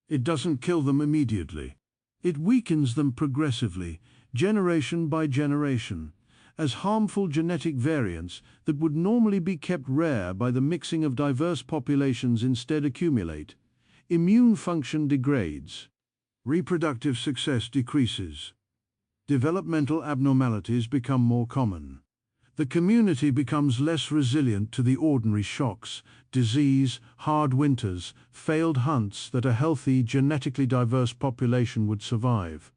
Speaker 1: It doesn't kill them immediately. It weakens them progressively, generation by generation, as harmful genetic variants that would normally be kept rare by the mixing of diverse populations instead accumulate. Immune function degrades. Reproductive success decreases. Developmental abnormalities become more common. The community becomes less resilient to the ordinary shocks, disease, hard winters, failed hunts that a healthy, genetically diverse population would survive.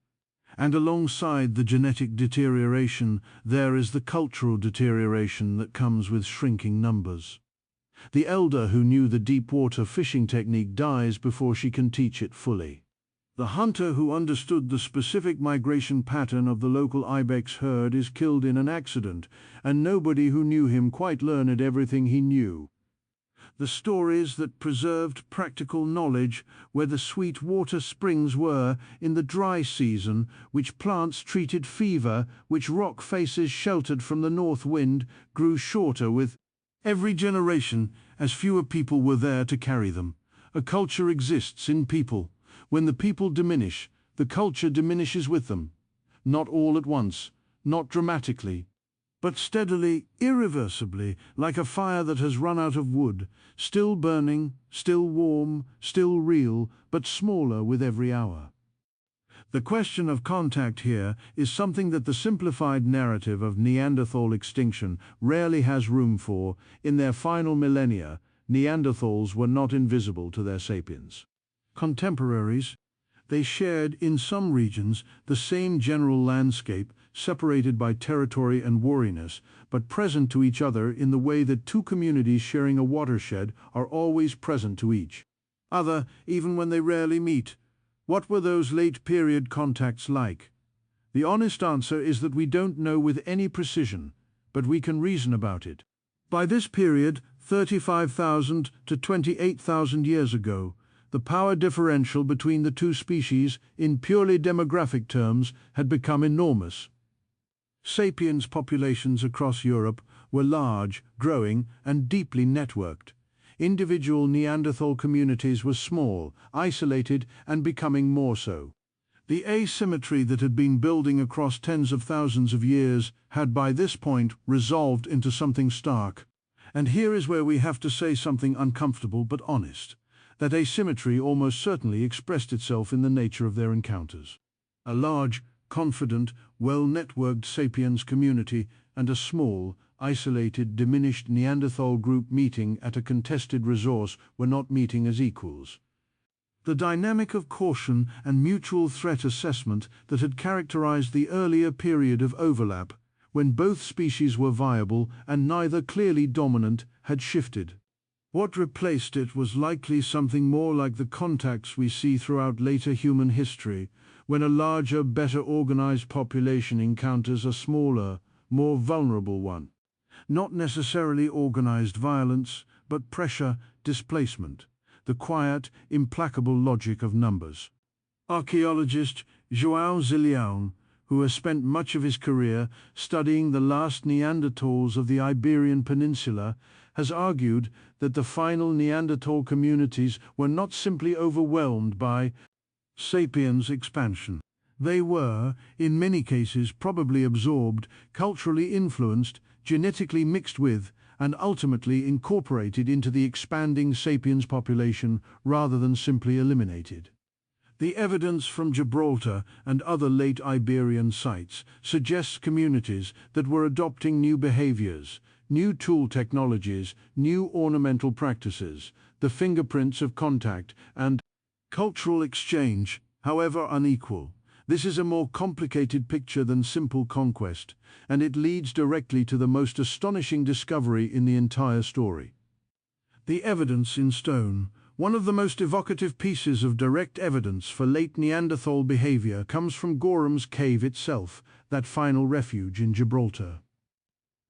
Speaker 1: And alongside the genetic deterioration, there is the cultural deterioration that comes with shrinking numbers. The elder who knew the deep water fishing technique dies before she can teach it fully. The hunter who understood the specific migration pattern of the local ibex herd is killed in an accident, and nobody who knew him quite learned everything he knew. The stories that preserved practical knowledge, where the sweet water springs were in the dry season, which plants treated fever, which rock faces sheltered from the north wind, grew shorter with every generation, as fewer people were there to carry them. A culture exists in people. When the people diminish, the culture diminishes with them. Not all at once, not dramatically, but steadily, irreversibly, like a fire that has run out of wood, still burning, still warm, still real, but smaller with every hour. The question of contact here is something that the simplified narrative of Neanderthal extinction rarely has room for. In their final millennia, Neanderthals were not invisible to their sapiens contemporaries. They shared, in some regions, the same general landscape, separated by territory and wariness, but present to each other in the way that two communities sharing a watershed are always present to each other, even when they rarely meet. What were those late-period contacts like? The honest answer is that we don't know with any precision, but we can reason about it. By this period, 35,000 to 28,000 years ago, the power differential between the two species, in purely demographic terms, had become enormous. Sapiens populations across Europe were large, growing, and deeply networked. Individual Neanderthal communities were small, isolated, and becoming more so. The asymmetry that had been building across tens of thousands of years had by this point resolved into something stark. And here is where we have to say something uncomfortable but honest. That asymmetry almost certainly expressed itself in the nature of their encounters. A large, confident, well-networked sapiens community and a small, isolated, diminished Neanderthal group meeting at a contested resource were not meeting as equals. The dynamic of caution and mutual threat assessment that had characterized the earlier period of overlap, when both species were viable and neither clearly dominant, had shifted. What replaced it was likely something more like the contacts we see throughout later human history, when a larger, better organized population encounters a smaller, more vulnerable one. Not necessarily organized violence, but pressure, displacement, the quiet, implacable logic of numbers. Archaeologist João Zilhão, who has spent much of his career studying the last Neanderthals of the Iberian Peninsula, has argued that the final Neanderthal communities were not simply overwhelmed by Sapiens expansion. They were, in many cases, probably absorbed, culturally influenced, genetically mixed with, and ultimately incorporated into the expanding Sapiens population rather than simply eliminated. The evidence from Gibraltar and other late Iberian sites suggests communities that were adopting new behaviors, new tool technologies, new ornamental practices, the fingerprints of contact and cultural exchange, however unequal. This is a more complicated picture than simple conquest, and it leads directly to the most astonishing discovery in the entire story. The evidence in stone. One of the most evocative pieces of direct evidence for late Neanderthal behavior comes from Gorham's Cave itself, that final refuge in Gibraltar.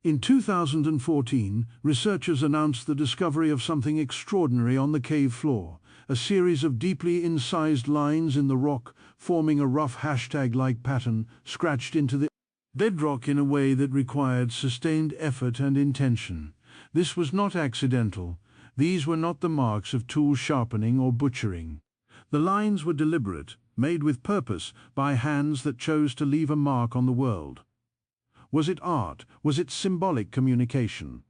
Speaker 1: In 2014, researchers announced the discovery of something extraordinary on the cave floor, a series of deeply incised lines in the rock forming a rough hashtag-like pattern scratched into the bedrock in a way that required sustained effort and intention. This was not accidental. These were not the marks of tool sharpening or butchering. The lines were deliberate, made with purpose by hands that chose to leave a mark on the world. Was it art? Was it symbolic communication?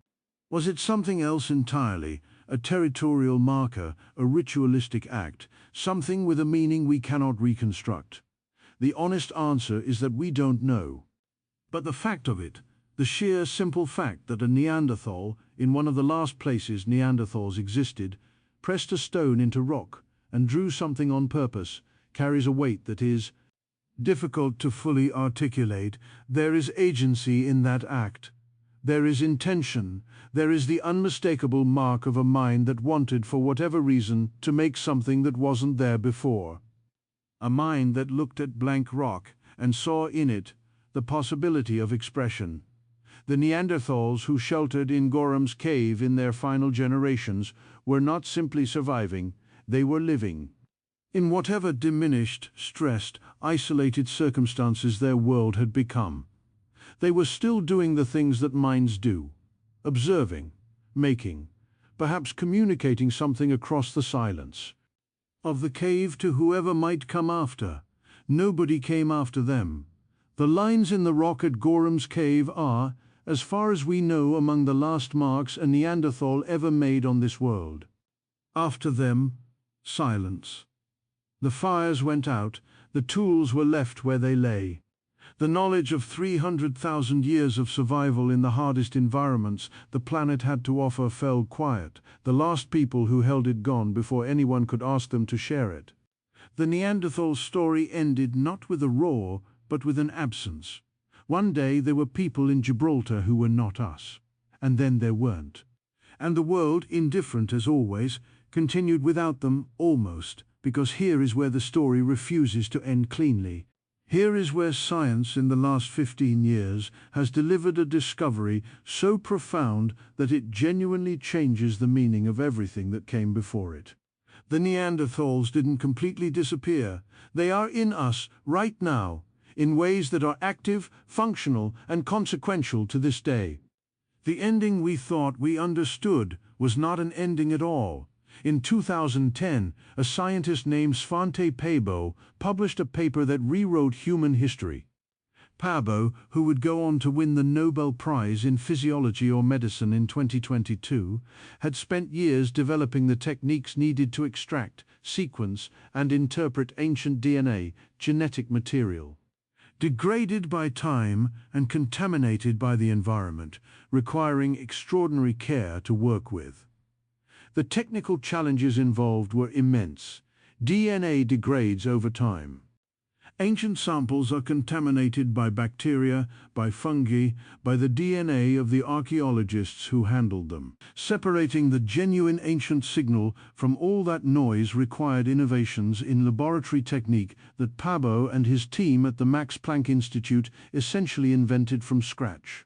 Speaker 1: Was it something else entirely, a territorial marker, a ritualistic act, something with a meaning we cannot reconstruct? The honest answer is that we don't know. But the fact of it, the sheer simple fact that a Neanderthal, in one of the last places Neanderthals existed, pressed a stone into rock and drew something on purpose, carries a weight that is difficult to fully articulate. There is agency in that act. There is intention. There is the unmistakable mark of a mind that wanted, for whatever reason, to make something that wasn't there before. A mind that looked at blank rock and saw in it the possibility of expression. The Neanderthals who sheltered in Gorham's Cave in their final generations were not simply surviving, they were living. In whatever diminished, stressed, isolated circumstances their world had become, they were still doing the things that minds do, observing, making, perhaps communicating something across the silence. Of the cave to whoever might come after, nobody came after them. The lines in the rock at Gorham's Cave are, as far as we know, among the last marks a Neanderthal ever made on this world. After them, silence. The fires went out, the tools were left where they lay. The knowledge of 300,000 years of survival in the hardest environments the planet had to offer fell quiet, the last people who held it gone before anyone could ask them to share it. The Neanderthal story ended not with a roar, but with an absence. One day there were people in Gibraltar who were not us, and then there weren't. And the world, indifferent as always, continued without them almost, because here is where the story refuses to end cleanly. Here is where science in the last 15 years has delivered a discovery so profound that it genuinely changes the meaning of everything that came before it. The Neanderthals didn't completely disappear. They are in us right now, in ways that are active, functional, and consequential to this day. The ending we thought we understood was not an ending at all. In 2010, a scientist named Svante Pääbo published a paper that rewrote human history. Pääbo, who would go on to win the Nobel Prize in Physiology or Medicine in 2022, had spent years developing the techniques needed to extract, sequence, and interpret ancient DNA, genetic material. degraded by time and contaminated by the environment, requiring extraordinary care to work with. The technical challenges involved were immense. DNA degrades over time. Ancient samples are contaminated by bacteria, by fungi, by the DNA of the archaeologists who handled them. Separating the genuine ancient signal from all that noise required innovations in laboratory technique that Pabo and his team at the Max Planck Institute essentially invented from scratch.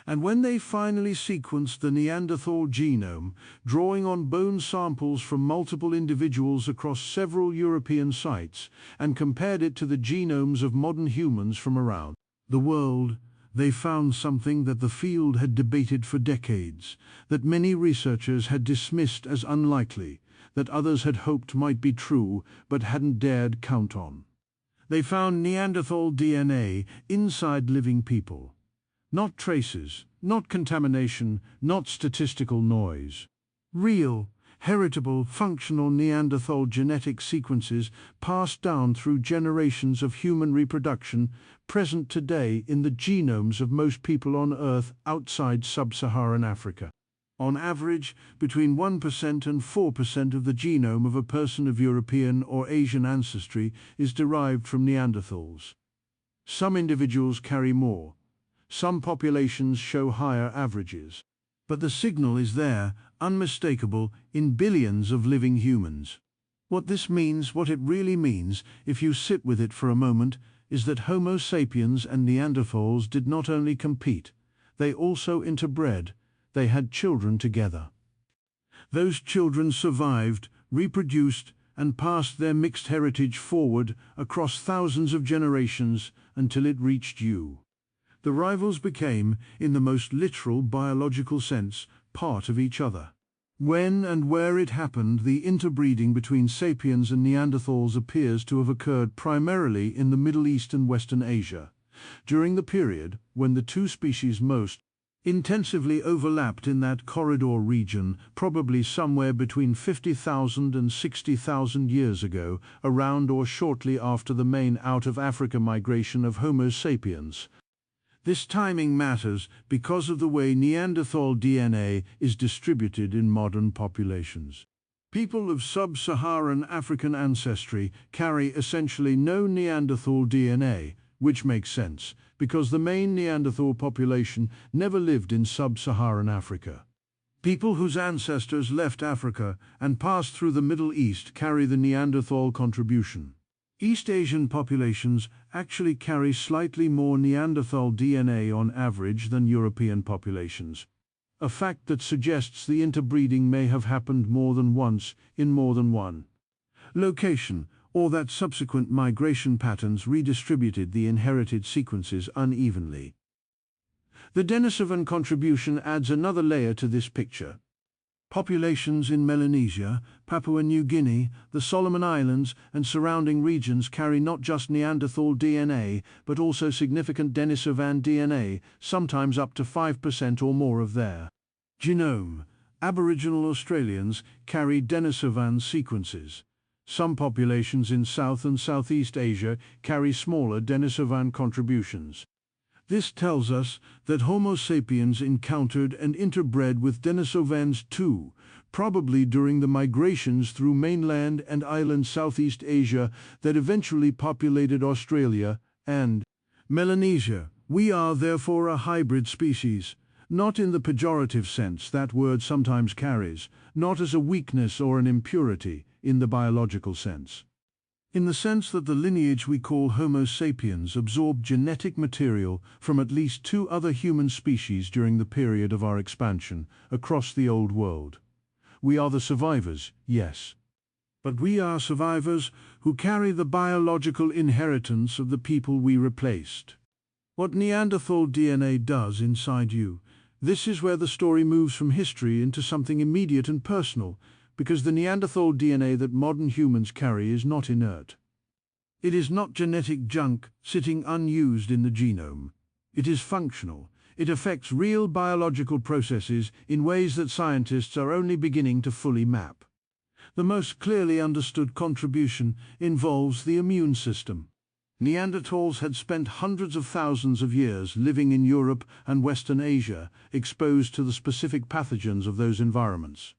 Speaker 1: And when they finally sequenced the Neanderthal genome, drawing on bone samples from multiple individuals across several European sites, and compared it to the genomes of modern humans from around the world, they found something that the field had debated for decades, that many researchers had dismissed as unlikely, that others had hoped might be true but hadn't dared count on. They found Neanderthal DNA inside living people. Not traces, not contamination, not statistical noise. Real, heritable, functional Neanderthal genetic sequences passed down through generations of human reproduction, present today in the genomes of most people on Earth outside sub-Saharan Africa. On average, between 1% and 4% of the genome of a person of European or Asian ancestry is derived from Neanderthals. Some individuals carry more. Some populations show higher averages. But the signal is there, unmistakable, in billions of living humans. What this means, what it really means, if you sit with it for a moment, is that Homo sapiens and Neanderthals did not only compete, they also interbred, they had children together. Those children survived, reproduced, and passed their mixed heritage forward across thousands of generations until it reached you. The rivals became, in the most literal biological sense, part of each other. When and where it happened, the interbreeding between sapiens and Neanderthals appears to have occurred primarily in the Middle East and Western Asia, during the period when the two species most intensively overlapped in that corridor region, probably somewhere between 50,000 and 60,000 years ago, around or shortly after the main out-of-Africa migration of Homo sapiens. This timing matters because of the way Neanderthal DNA is distributed in modern populations. People of sub-Saharan African ancestry carry essentially no Neanderthal DNA, which makes sense, because the main Neanderthal population never lived in sub-Saharan Africa. People whose ancestors left Africa and passed through the Middle East carry the Neanderthal contribution. East Asian populations actually carry slightly more Neanderthal DNA on average than European populations, a fact that suggests the interbreeding may have happened more than once in more than one location, or that subsequent migration patterns redistributed the inherited sequences unevenly. The Denisovan contribution adds another layer to this picture. Populations in Melanesia, Papua New Guinea, the Solomon Islands, and surrounding regions carry not just Neanderthal DNA, but also significant Denisovan DNA, sometimes up to 5% or more of their genome. Aboriginal Australians carry Denisovan sequences. Some populations in South and Southeast Asia carry smaller Denisovan contributions. This tells us that Homo sapiens encountered and interbred with Denisovans too, probably during the migrations through mainland and island Southeast Asia that eventually populated Australia and Melanesia. We are therefore a hybrid species, not in the pejorative sense that word sometimes carries, not as a weakness or an impurity in the biological sense. In the sense that the lineage we call Homo sapiens absorbed genetic material from at least two other human species during the period of our expansion across the Old World. We are the survivors, yes. But we are survivors who carry the biological inheritance of the people we replaced. What Neanderthal DNA does inside you, this is where the story moves from history into something immediate and personal, because the Neanderthal DNA that modern humans carry is not inert. It is not genetic junk sitting unused in the genome. It is functional. It affects real biological processes in ways that scientists are only beginning to fully map. The most clearly understood contribution involves the immune system. Neanderthals had spent hundreds of thousands of years living in Europe and Western Asia, exposed to the specific pathogens of those environments.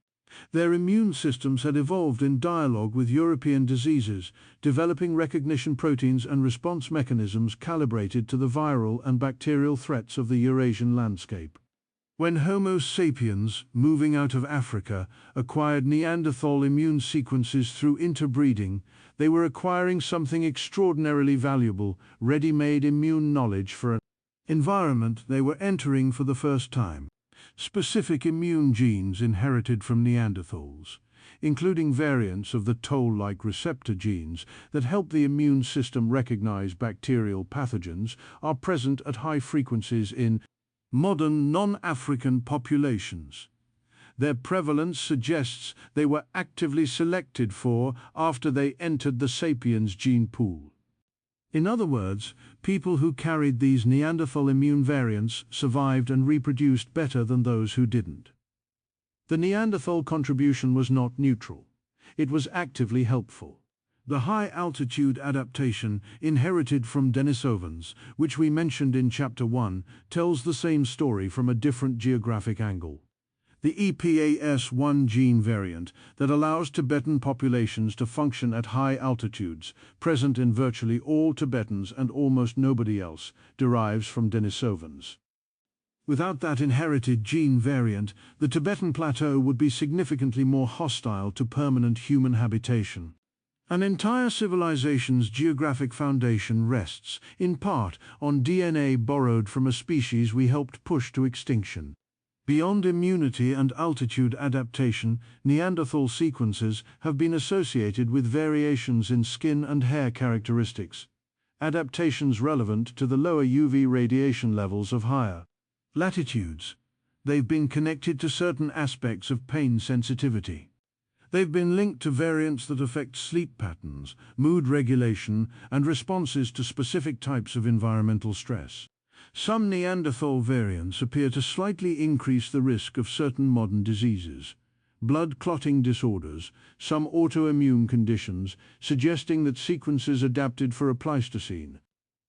Speaker 1: Their immune systems had evolved in dialogue with European diseases, developing recognition proteins and response mechanisms calibrated to the viral and bacterial threats of the Eurasian landscape. When Homo sapiens, moving out of Africa, acquired Neanderthal immune sequences through interbreeding, they were acquiring something extraordinarily valuable, ready-made immune knowledge for an environment they were entering for the first time. Specific immune genes inherited from Neanderthals, including variants of the toll-like receptor genes that help the immune system recognize bacterial pathogens, are present at high frequencies in modern non-African populations. Their prevalence suggests they were actively selected for after they entered the Sapiens gene pool. In other words, people who carried these Neanderthal immune variants survived and reproduced better than those who didn't. The Neanderthal contribution was not neutral. It was actively helpful. The high-altitude adaptation inherited from Denisovans, which we mentioned in Chapter 1, tells the same story from a different geographic angle. The EPAS1 gene variant that allows Tibetan populations to function at high altitudes, present in virtually all Tibetans and almost nobody else, derives from Denisovans. Without that inherited gene variant, the Tibetan plateau would be significantly more hostile to permanent human habitation. An entire civilization's geographic foundation rests, in part, on DNA borrowed from a species we helped push to extinction. Beyond immunity and altitude adaptation, Neanderthal sequences have been associated with variations in skin and hair characteristics, adaptations relevant to the lower UV radiation levels of higher latitudes. They've been connected to certain aspects of pain sensitivity. They've been linked to variants that affect sleep patterns, mood regulation, and responses to specific types of environmental stress. Some Neanderthal variants appear to slightly increase the risk of certain modern diseases, blood clotting disorders, some autoimmune conditions, suggesting that sequences adapted for a Pleistocene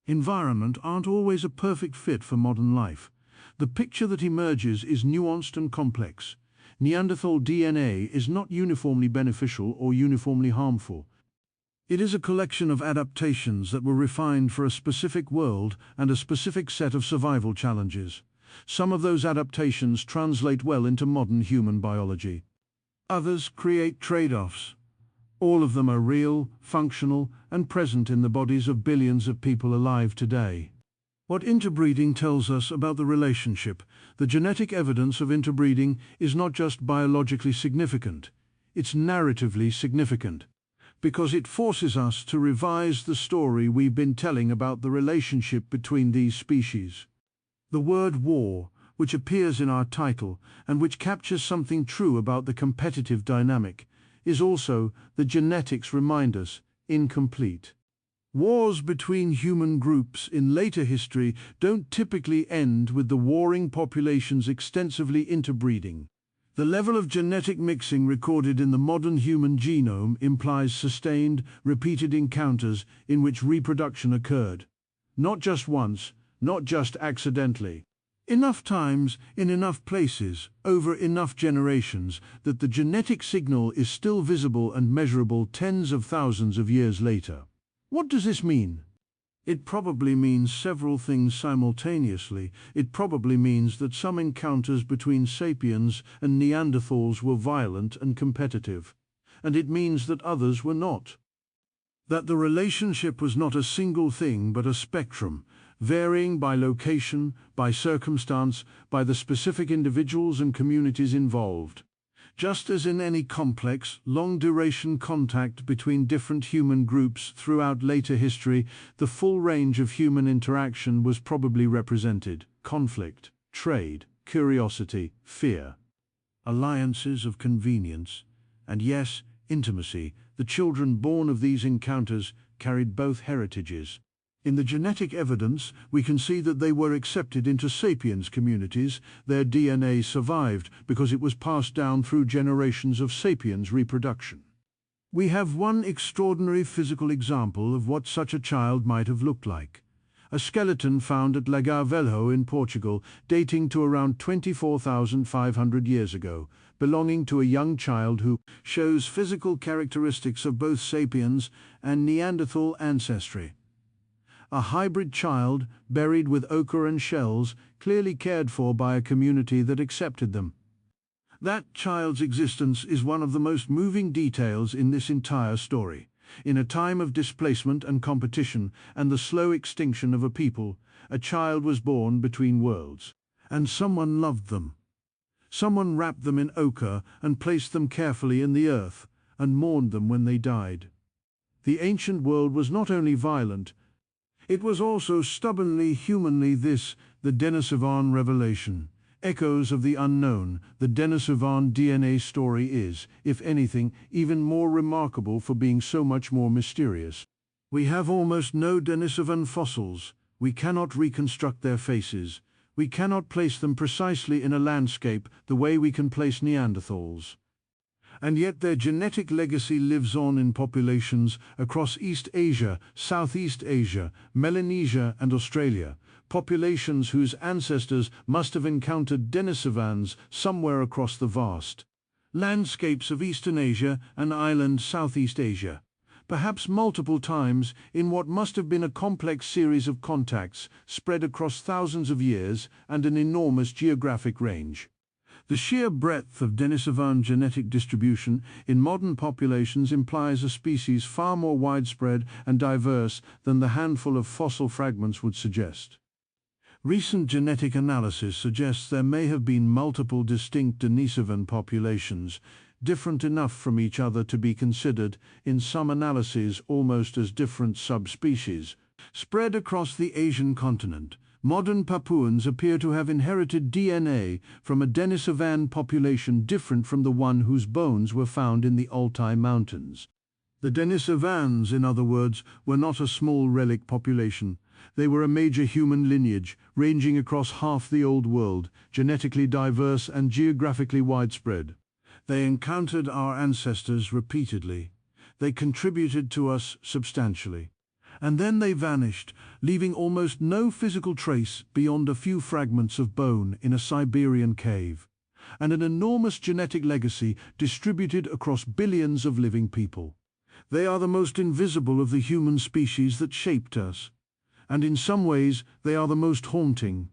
Speaker 1: environment aren't always a perfect fit for modern life. The picture that emerges is nuanced and complex. Neanderthal DNA is not uniformly beneficial or uniformly harmful. It is a collection of adaptations that were refined for a specific world and a specific set of survival challenges. Some of those adaptations translate well into modern human biology. Others create trade-offs. All of them are real, functional, and present in the bodies of billions of people alive today. What interbreeding tells us about the relationship, the genetic evidence of interbreeding, is not just biologically significant, it's narratively significant, because it forces us to revise the story we've been telling about the relationship between these species. The word war, which appears in our title and which captures something true about the competitive dynamic, is also, the genetics remind us, incomplete. Wars between human groups in later history don't typically end with the warring populations extensively interbreeding. The level of genetic mixing recorded in the modern human genome implies sustained, repeated encounters in which reproduction occurred. Not just once, not just accidentally. Enough times, in enough places, over enough generations, that the genetic signal is still visible and measurable tens of thousands of years later. What does this mean? It probably means several things simultaneously. It probably means that some encounters between sapiens and Neanderthals were violent and competitive, and it means that others were not. That the relationship was not a single thing but a spectrum, varying by location, by circumstance, by the specific individuals and communities involved. Just as in any complex, long-duration contact between different human groups throughout later history, the full range of human interaction was probably represented: conflict, trade, curiosity, fear, alliances of convenience, and yes, intimacy. The children born of these encounters carried both heritages. In the genetic evidence, we can see that they were accepted into sapiens communities. Their DNA survived because it was passed down through generations of sapiens reproduction. We have one extraordinary physical example of what such a child might have looked like. A skeleton found at Lagavulho in Portugal, dating to around 24,500 years ago, belonging to a young child who shows physical characteristics of both Sapiens and Neanderthal ancestry. A hybrid child, buried with ochre and shells, clearly cared for by a community that accepted them. That child's existence is one of the most moving details in this entire story. In a time of displacement and competition and the slow extinction of a people, a child was born between worlds. And someone loved them. Someone wrapped them in ochre and placed them carefully in the earth, and mourned them when they died. The ancient world was not only violent, it was also stubbornly humanly. This, the Denisovan revelation. Echoes of the unknown, the Denisovan DNA story is, if anything, even more remarkable for being so much more mysterious. We have almost no Denisovan fossils. We cannot reconstruct their faces. We cannot place them precisely in a landscape the way we can place Neanderthals. And yet their genetic legacy lives on in populations across East Asia, Southeast Asia, Melanesia and Australia. Populations whose ancestors must have encountered Denisovans somewhere across the vast landscapes of Eastern Asia and island Southeast Asia, perhaps multiple times in what must have been a complex series of contacts spread across thousands of years and an enormous geographic range. The sheer breadth of Denisovan genetic distribution in modern populations implies a species far more widespread and diverse than the handful of fossil fragments would suggest. Recent genetic analysis suggests there may have been multiple distinct Denisovan populations, different enough from each other to be considered, in some analyses, almost as different subspecies, spread across the Asian continent. Modern Papuans appear to have inherited DNA from a Denisovan population different from the one whose bones were found in the Altai Mountains. The Denisovans, in other words, were not a small relic population. They were a major human lineage, ranging across half the Old World, genetically diverse and geographically widespread. They encountered our ancestors repeatedly. They contributed to us substantially. And then they vanished, leaving almost no physical trace beyond a few fragments of bone in a Siberian cave, and an enormous genetic legacy distributed across billions of living people. They are the most invisible of the human species that shaped us. And in some ways they are the most haunting,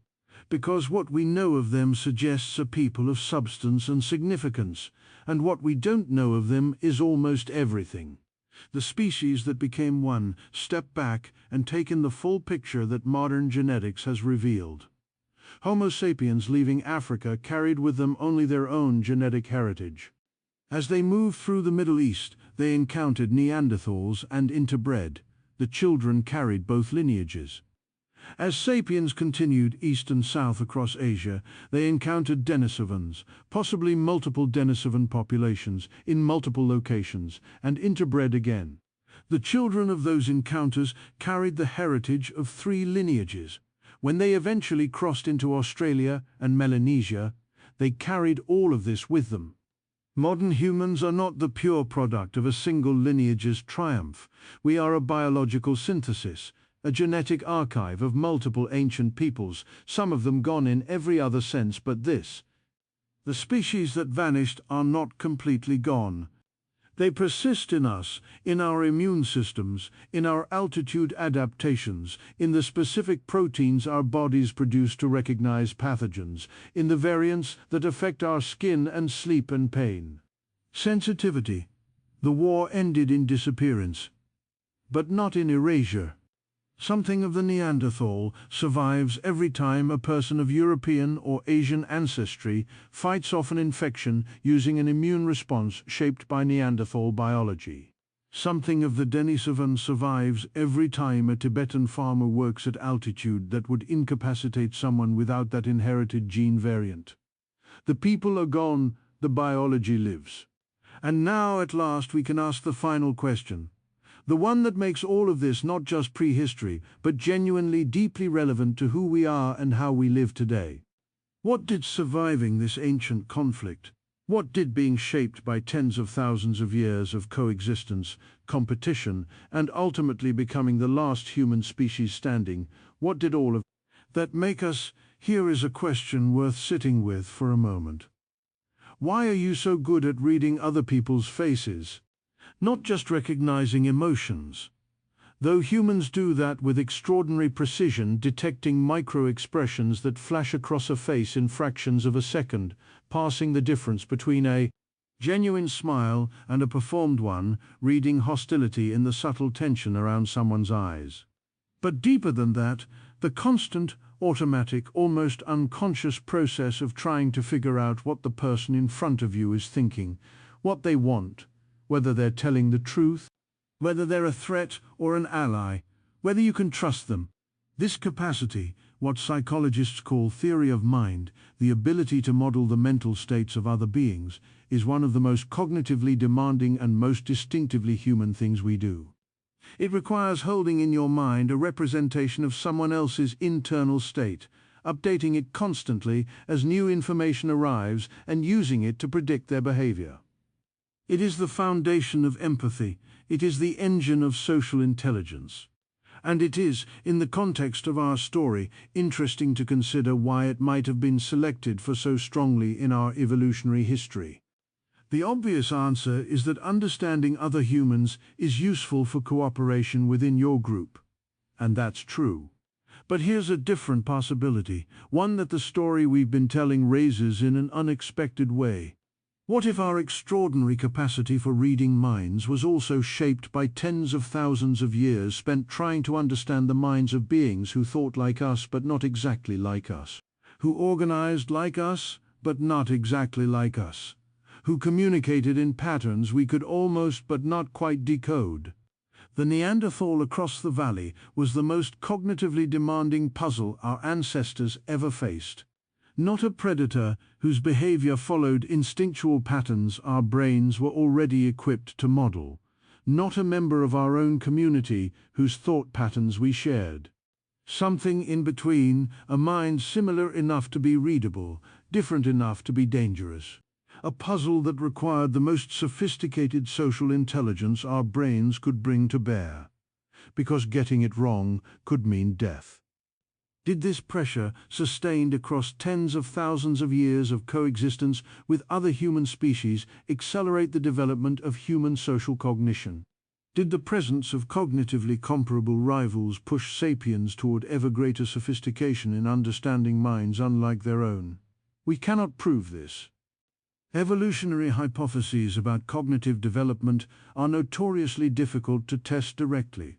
Speaker 1: because what we know of them suggests a people of substance and significance, and what we don't know of them is almost everything. The species that became one step back and take in the full picture that modern genetics has revealed. Homo sapiens leaving Africa carried with them only their own genetic heritage. As they moved through the Middle East, they encountered Neanderthals and interbred. The children carried both lineages. As sapiens continued east and south across Asia, they encountered Denisovans, possibly multiple Denisovan populations in multiple locations, and interbred again. The children of those encounters carried the heritage of three lineages. When they eventually crossed into Australia and Melanesia, they carried all of this with them. Modern humans are not the pure product of a single lineage's triumph. We are a biological synthesis, a genetic archive of multiple ancient peoples, some of them gone in every other sense but this. The species that vanished are not completely gone. They persist in us, in our immune systems, in our altitude adaptations, in the specific proteins our bodies produce to recognize pathogens, in the variants that affect our skin and sleep and pain. Sensitivity. The war ended in disappearance, but not in erasure. Something of the Neanderthal survives every time a person of European or Asian ancestry fights off an infection using an immune response shaped by Neanderthal biology. Something of the Denisovan survives every time a Tibetan farmer works at altitude that would incapacitate someone without that inherited gene variant. The people are gone, the biology lives. And now at last we can ask the final question. The one that makes all of this not just prehistory, but genuinely deeply relevant to who we are and how we live today. What did surviving this ancient conflict What did being shaped by tens of thousands of years of coexistence, competition, and ultimately becoming the last human species standing, what did all of that make us? Here is a question worth sitting with for a moment. Why are you so good at reading other people's faces? Not just recognizing emotions. Though humans do that with extraordinary precision, detecting micro-expressions that flash across a face in fractions of a second, passing the difference between a genuine smile and a performed one, reading hostility in the subtle tension around someone's eyes. But deeper than that, the constant, automatic, almost unconscious process of trying to figure out what the person in front of you is thinking, what they want, whether they're telling the truth, whether they're a threat or an ally, whether you can trust them. This capacity, what psychologists call theory of mind, the ability to model the mental states of other beings, is one of the most cognitively demanding and most distinctively human things we do. It requires holding in your mind a representation of someone else's internal state, updating it constantly as new information arrives and using it to predict their behavior. It is the foundation of empathy. It is the engine of social intelligence. And it is, in the context of our story, interesting to consider why it might have been selected for so strongly in our evolutionary history. The obvious answer is that understanding other humans is useful for cooperation within your group. And that's true. But here's a different possibility, one that the story we've been telling raises in an unexpected way. What if our extraordinary capacity for reading minds was also shaped by tens of thousands of years spent trying to understand the minds of beings who thought like us but not exactly like us, who organized like us but not exactly like us, who communicated in patterns we could almost but not quite decode? The Neanderthal across the valley was the most cognitively demanding puzzle our ancestors ever faced. Not a predator whose behavior followed instinctual patterns our brains were already equipped to model. Not a member of our own community whose thought patterns we shared. Something in between, a mind similar enough to be readable, different enough to be dangerous. A puzzle that required the most sophisticated social intelligence our brains could bring to bear. Because getting it wrong could mean death. Did this pressure, sustained across tens of thousands of years of coexistence with other human species, accelerate the development of human social cognition? Did the presence of cognitively comparable rivals push sapiens toward ever greater sophistication in understanding minds unlike their own? We cannot prove this. Evolutionary hypotheses about cognitive development are notoriously difficult to test directly,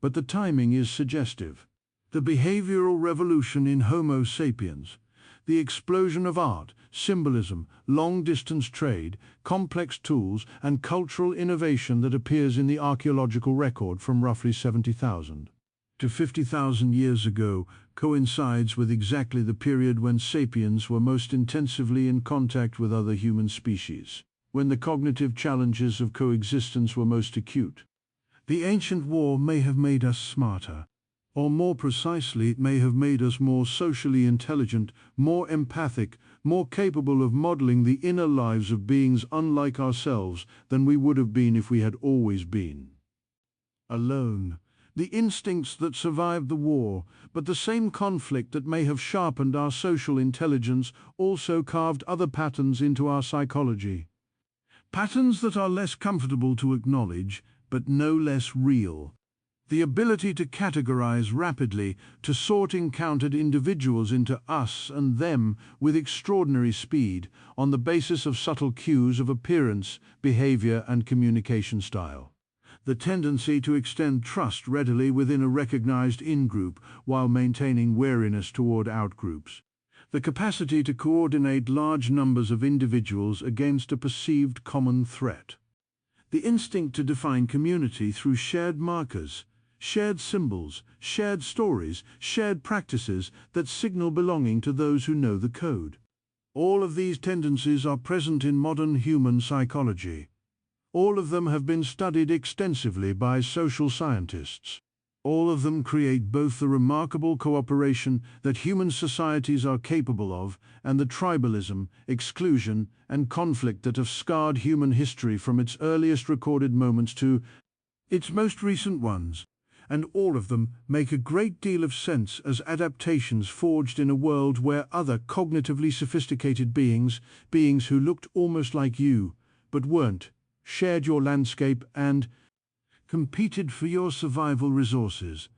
Speaker 1: but the timing is suggestive. The behavioral revolution in Homo sapiens, the explosion of art, symbolism, long-distance trade, complex tools, and cultural innovation that appears in the archaeological record from roughly 70,000 to 50,000 years ago, coincides with exactly the period when sapiens were most intensively in contact with other human species, when the cognitive challenges of coexistence were most acute. The ancient war may have made us smarter. Or more precisely, it may have made us more socially intelligent, more empathic, more capable of modeling the inner lives of beings unlike ourselves than we would have been if we had always been alone. The instincts that survived the war, but the same conflict that may have sharpened our social intelligence also carved other patterns into our psychology. Patterns that are less comfortable to acknowledge, but no less real. The ability to categorize rapidly, to sort encountered individuals into us and them with extraordinary speed, on the basis of subtle cues of appearance, behavior, and communication style. The tendency to extend trust readily within a recognized in-group while maintaining wariness toward out-groups. The capacity to coordinate large numbers of individuals against a perceived common threat. The instinct to define community through shared markers, shared symbols, shared stories, shared practices that signal belonging to those who know the code. All of these tendencies are present in modern human psychology. All of them have been studied extensively by social scientists. All of them create both the remarkable cooperation that human societies are capable of and the tribalism, exclusion, and conflict that have scarred human history from its earliest recorded moments to its most recent ones. And all of them make a great deal of sense as adaptations forged in a world where other cognitively sophisticated beings who looked almost like you, but weren't, shared your landscape and competed for your survival resources.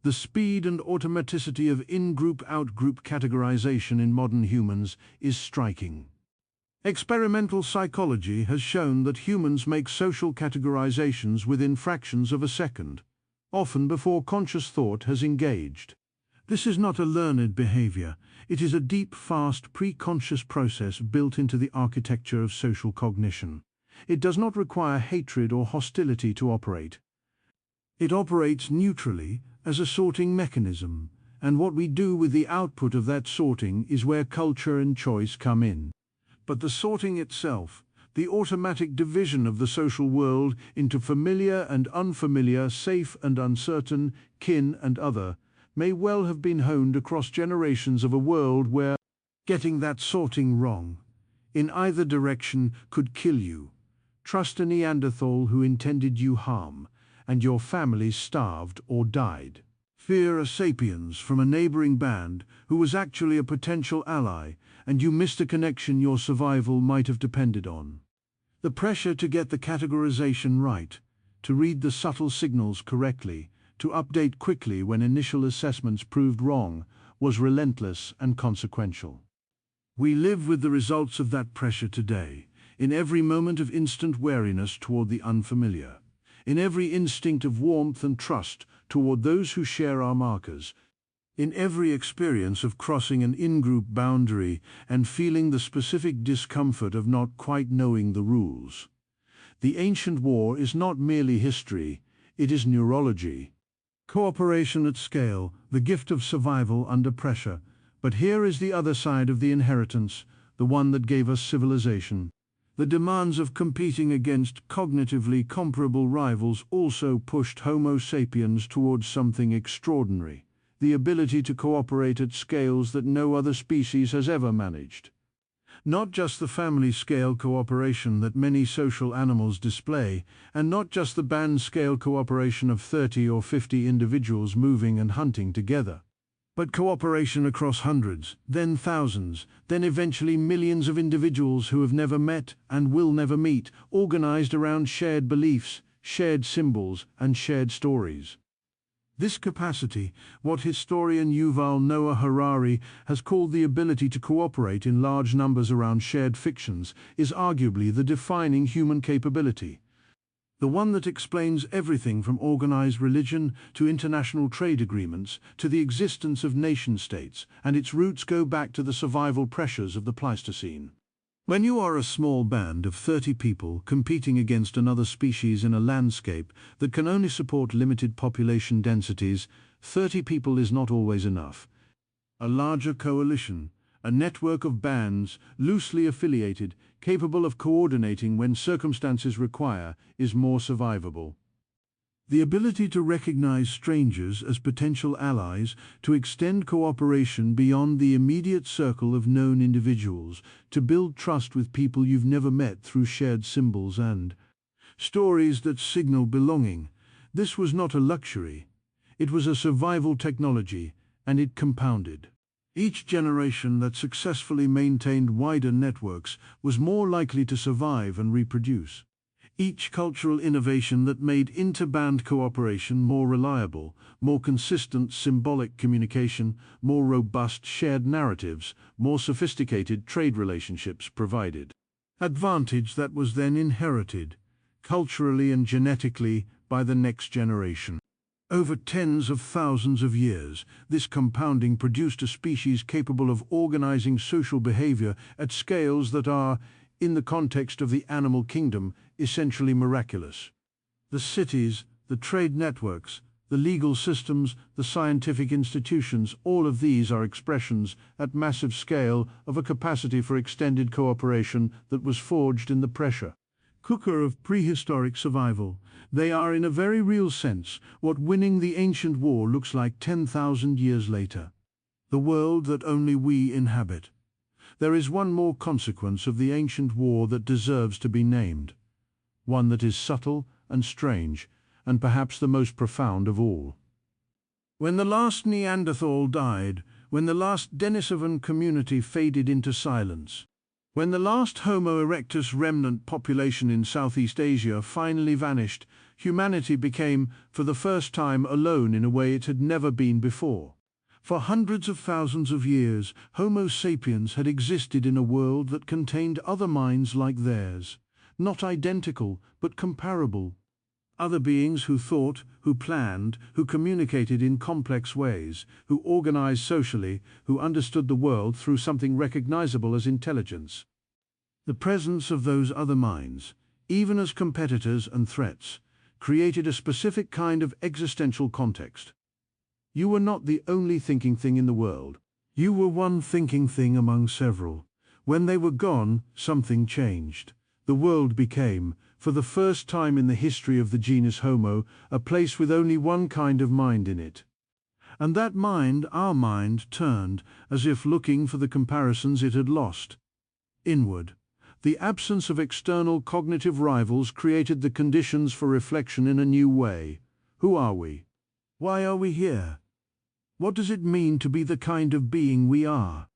Speaker 1: The speed and automaticity of in-group out-group categorization in modern humans is striking. Experimental psychology has shown that humans make social categorizations within fractions of a second, often before conscious thought has engaged. This is not a learned behavior, it is a deep, fast, pre-conscious process built into the architecture of social cognition. It does not require hatred or hostility to operate. It operates neutrally as a sorting mechanism, and what we do with the output of that sorting is where culture and choice come in. But the sorting itself, the automatic division of the social world into familiar and unfamiliar, safe and uncertain, kin and other, may well have been honed across generations of a world where getting that sorting wrong, in either direction, could kill you. Trust a Neanderthal who intended you harm, and your family starved or died. Fear a Sapiens from a neighboring band who was actually a potential ally, and you missed a connection your survival might have depended on. The pressure to get the categorization right, to read the subtle signals correctly, to update quickly when initial assessments proved wrong, was relentless and consequential. We live with the results of that pressure today, in every moment of instant wariness toward the unfamiliar, in every instinct of warmth and trust toward those who share our markers, in every experience of crossing an in-group boundary and feeling the specific discomfort of not quite knowing the rules. The ancient war is not merely history, it is neurology. Cooperation at scale, the gift of survival under pressure. But here is the other side of the inheritance, the one that gave us civilization. The demands of competing against cognitively comparable rivals also pushed Homo sapiens towards something extraordinary, the ability to cooperate at scales that no other species has ever managed. Not just the family-scale cooperation that many social animals display, and not just the band-scale cooperation of 30 or 50 individuals moving and hunting together, but cooperation across hundreds, then thousands, then eventually millions of individuals who have never met and will never meet, organized around shared beliefs, shared symbols, and shared stories. This capacity, what historian Yuval Noah Harari has called the ability to cooperate in large numbers around shared fictions, is arguably the defining human capability. The one that explains everything from organized religion to international trade agreements to the existence of nation-states, and its roots go back to the survival pressures of the Pleistocene. When you are a small band of 30 people competing against another species in a landscape that can only support limited population densities, 30 people is not always enough. A larger coalition, a network of bands, loosely affiliated, capable of coordinating when circumstances require, is more survivable. The ability to recognize strangers as potential allies, to extend cooperation beyond the immediate circle of known individuals, to build trust with people you've never met through shared symbols and stories that signal belonging. This was not a luxury. It was a survival technology, and it compounded. Each generation that successfully maintained wider networks was more likely to survive and reproduce. Each cultural innovation that made interband cooperation more reliable, more consistent symbolic communication, more robust shared narratives, more sophisticated trade relationships provided advantage that was then inherited, culturally and genetically, by the next generation. Over tens of thousands of years, this compounding produced a species capable of organizing social behavior at scales that are, in the context of the animal kingdom, essentially miraculous. The cities, the trade networks, the legal systems, the scientific institutions, all of these are expressions, at massive scale, of a capacity for extended cooperation that was forged in the pressure. cooker of prehistoric survival. They are, in a very real sense, what winning the ancient war looks like 10,000 years later. The world that only we inhabit. There is one more consequence of the ancient war that deserves to be named. One that is subtle and strange, and perhaps the most profound of all. When the last Neanderthal died, when the last Denisovan community faded into silence, when the last Homo erectus remnant population in Southeast Asia finally vanished, humanity became, for the first time, alone in a way it had never been before. For hundreds of thousands of years, Homo sapiens had existed in a world that contained other minds like theirs, not identical, but comparable. Other beings who thought, who planned, who communicated in complex ways, who organized socially, who understood the world through something recognizable as intelligence. The presence of those other minds, even as competitors and threats, created a specific kind of existential context. You were not the only thinking thing in the world. You were one thinking thing among several. When they were gone, something changed. The world became, for the first time in the history of the genus Homo, a place with only one kind of mind in it. And that mind, our mind, turned, as if looking for the comparisons it had lost. Inward. The absence of external cognitive rivals created the conditions for reflection in a new way. Who are we? Why are we here? What does it mean to be the kind of being we are?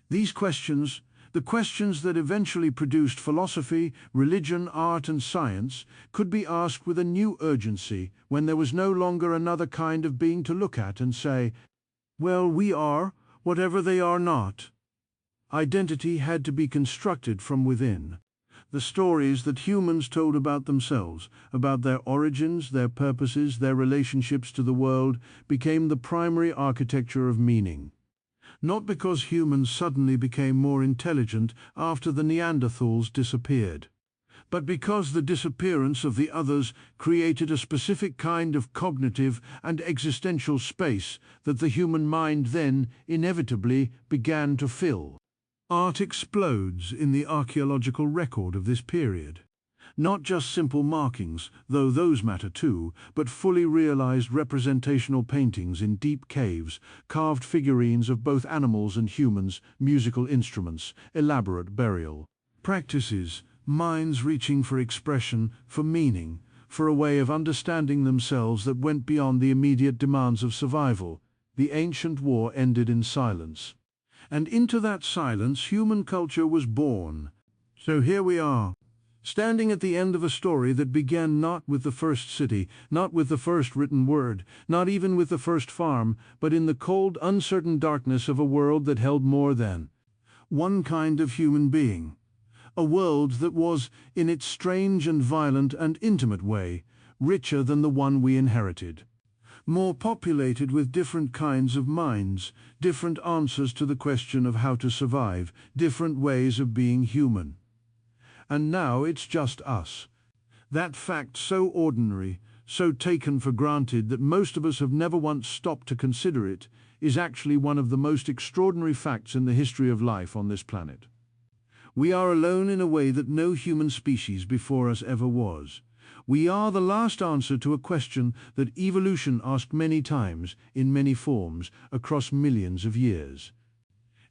Speaker 1: These questions, the questions that eventually produced philosophy, religion, art and science, could be asked with a new urgency when there was no longer another kind of being to look at and say, well, we are, whatever they are not. Identity had to be constructed from within. The stories that humans told about themselves, about their origins, their purposes, their relationships to the world, became the primary architecture of meaning. Not because humans suddenly became more intelligent after the Neanderthals disappeared, but because the disappearance of the others created a specific kind of cognitive and existential space that the human mind then, inevitably, began to fill. Art explodes in the archaeological record of this period. Not just simple markings, though those matter too, but fully realized representational paintings in deep caves, carved figurines of both animals and humans, musical instruments, elaborate burial practices, minds reaching for expression, for meaning, for a way of understanding themselves that went beyond the immediate demands of survival. The ancient war ended in silence. And into that silence human culture was born. So here we are, standing at the end of a story that began not with the first city, not with the first written word, not even with the first farm, but in the cold, uncertain darkness of a world that held more than one kind of human being. A world that was, in its strange and violent and intimate way, richer than the one we inherited. More populated with different kinds of minds, different answers to the question of how to survive, different ways of being human. And now it's just us. That fact so ordinary, so taken for granted that most of us have never once stopped to consider it, is actually one of the most extraordinary facts in the history of life on this planet. We are alone in a way that no human species before us ever was. We are the last answer to a question that evolution asked many times, in many forms, across millions of years.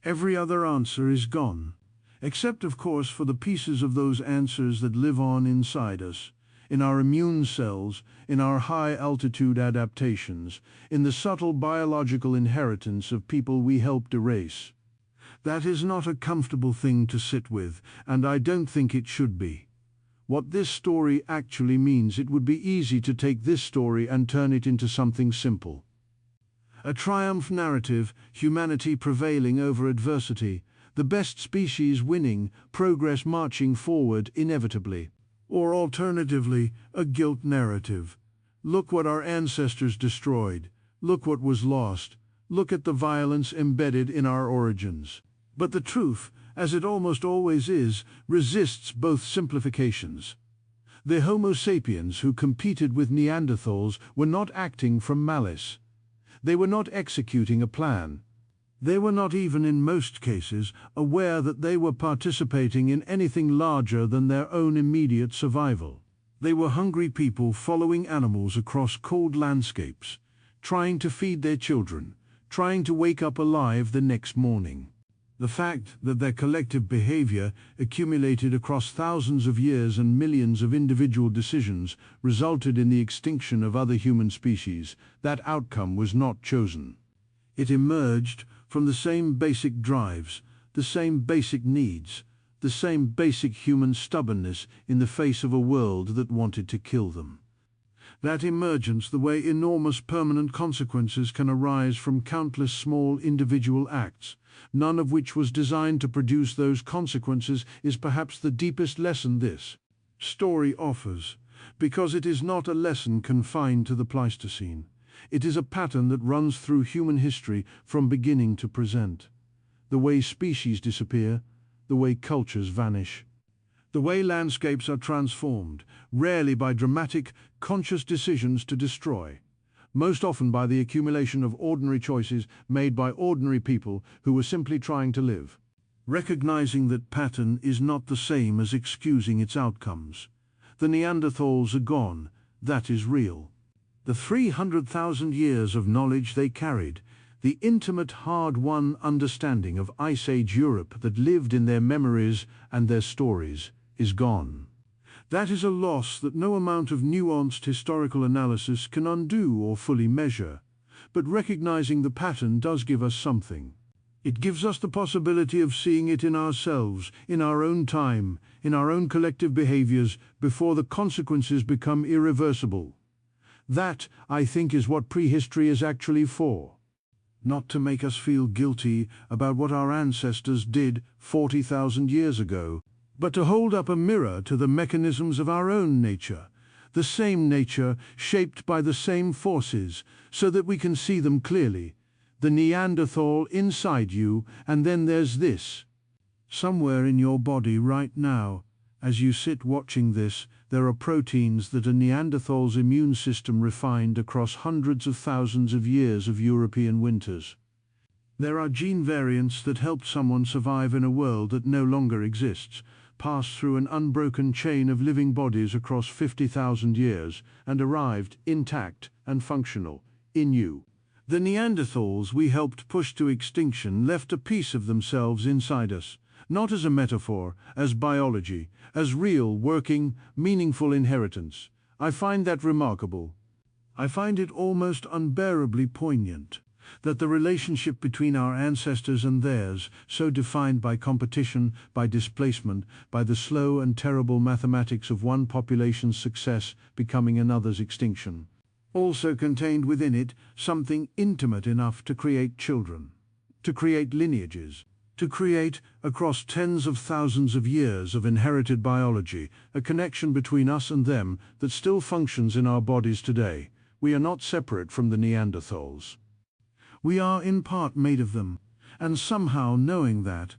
Speaker 1: Every other answer is gone, except of course for the pieces of those answers that live on inside us, in our immune cells, in our high-altitude adaptations, in the subtle biological inheritance of people we helped erase. That is not a comfortable thing to sit with, and I don't think it should be. What this story actually means, it would be easy to take this story and turn it into something simple. A triumph narrative, humanity prevailing over adversity, the best species winning, progress marching forward inevitably. Or alternatively, a guilt narrative. Look what our ancestors destroyed. Look what was lost. Look at the violence embedded in our origins. But the truth, as it almost always is, resists both simplifications. The Homo sapiens who competed with Neanderthals were not acting from malice. They were not executing a plan. They were not even in most cases aware that they were participating in anything larger than their own immediate survival. They were hungry people following animals across cold landscapes, trying to feed their children, trying to wake up alive the next morning. The fact that their collective behavior accumulated across thousands of years and millions of individual decisions resulted in the extinction of other human species, that outcome was not chosen. It emerged from the same basic drives, the same basic needs, the same basic human stubbornness in the face of a world that wanted to kill them. That emergence, the way enormous permanent consequences can arise from countless small individual acts, none of which was designed to produce those consequences, is perhaps the deepest lesson this story offers, because it is not a lesson confined to the Pleistocene. It is a pattern that runs through human history from beginning to present. The way species disappear, the way cultures vanish, the way landscapes are transformed, rarely by dramatic, conscious decisions to destroy, most often by the accumulation of ordinary choices made by ordinary people who were simply trying to live. Recognizing that pattern is not the same as excusing its outcomes. The Neanderthals are gone, that is real. The 300,000 years of knowledge they carried, the intimate, hard-won understanding of Ice Age Europe that lived in their memories and their stories, is gone. That is a loss that no amount of nuanced historical analysis can undo or fully measure. But recognizing the pattern does give us something. It gives us the possibility of seeing it in ourselves, in our own time, in our own collective behaviors, before the consequences become irreversible. That, I think, is what prehistory is actually for. Not to make us feel guilty about what our ancestors did 40,000 years ago, but to hold up a mirror to the mechanisms of our own nature, the same nature shaped by the same forces, so that we can see them clearly. The Neanderthal inside you, and then there's this. Somewhere in your body right now, as you sit watching this, there are proteins that a Neanderthal's immune system refined across hundreds of thousands of years of European winters. There are gene variants that helped someone survive in a world that no longer exists, passed through an unbroken chain of living bodies across 50,000 years, and arrived intact and functional in you. The Neanderthals we helped push to extinction left a piece of themselves inside us, not as a metaphor, as biology, as real, working, meaningful inheritance. I find that remarkable. I find it almost unbearably poignant, that the relationship between our ancestors and theirs, so defined by competition, by displacement, by the slow and terrible mathematics of one population's success becoming another's extinction, also contained within it something intimate enough to create children, to create lineages, to create, across tens of thousands of years of inherited biology, a connection between us and them that still functions in our bodies today. We are not separate from the Neanderthals. We are in part made of them, and somehow knowing that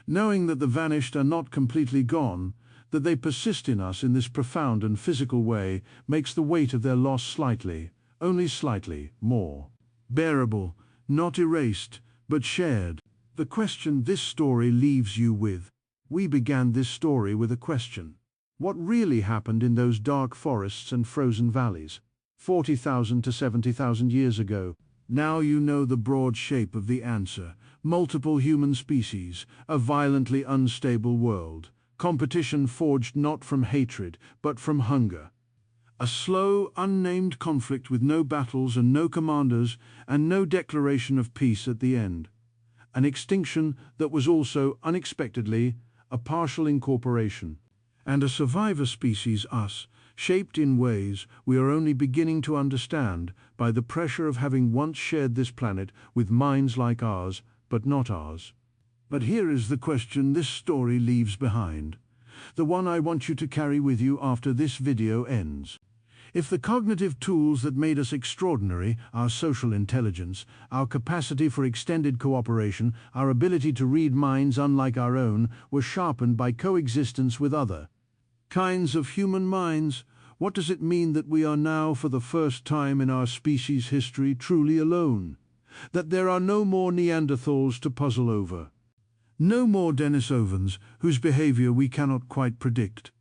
Speaker 1: the vanished are not completely gone, that they persist in us in this profound and physical way, makes the weight of their loss slightly, only slightly, more bearable, not erased, but shared. The question this story leaves you with. We began this story with a question. What really happened in those dark forests and frozen valleys, 40,000 to 70,000 years ago? Now you know the broad shape of the answer. Multiple human species, a violently unstable world, competition forged not from hatred, but from hunger. A slow, unnamed conflict with no battles and no commanders, and no declaration of peace at the end. An extinction that was also, unexpectedly, a partial incorporation. And a survivor species, us, shaped in ways we are only beginning to understand by the pressure of having once shared this planet with minds like ours, but not ours. But here is the question this story leaves behind, the one I want you to carry with you after this video ends. If the cognitive tools that made us extraordinary, our social intelligence, our capacity for extended cooperation, our ability to read minds unlike our own, were sharpened by coexistence with other kinds of human minds, what does it mean that we are now, for the first time in our species' history, truly alone? that there are no more Neanderthals to puzzle over. No more Denisovans whose behavior we cannot quite predict.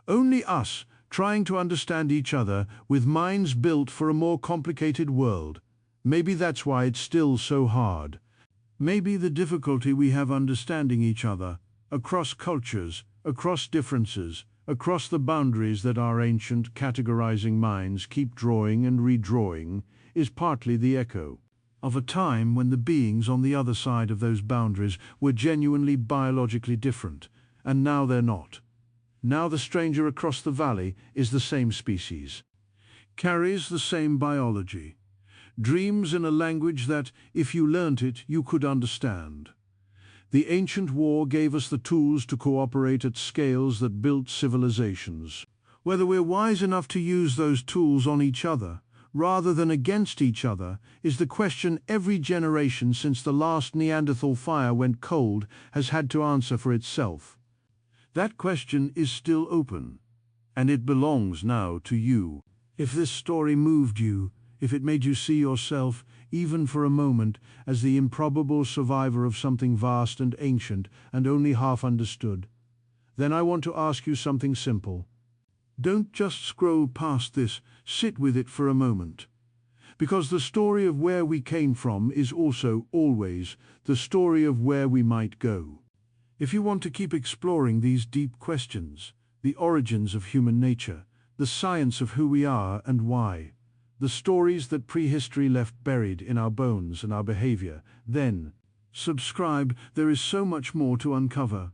Speaker 1: Only us, trying to understand each other with minds built for a more complicated world. Maybe that's why it's still so hard. Maybe the difficulty we have understanding each other, across cultures, across differences, across the boundaries that our ancient categorizing minds keep drawing and redrawing, is partly the echo of a time when the beings on the other side of those boundaries were genuinely biologically different, and now they're not. Now the stranger across the valley is the same species, carries the same biology, dreams in a language that, if you learnt it, you could understand. The ancient war gave us the tools to cooperate at scales that built civilizations. Whether we're wise enough to use those tools on each other, rather than against each other, is the question every generation since the last Neanderthal fire went cold has had to answer for itself. That question is still open, and it belongs now to you. If this story moved you, if it made you see yourself, even for a moment, as the improbable survivor of something vast and ancient and only half understood, then I want to ask you something simple. Don't just scroll past this, sit with it for a moment. Because the story of where we came from is also, always, the story of where we might go. If you want to keep exploring these deep questions, the origins of human nature, the science of who we are and why, the stories that prehistory left buried in our bones and our behavior, then subscribe. There is so much more to uncover.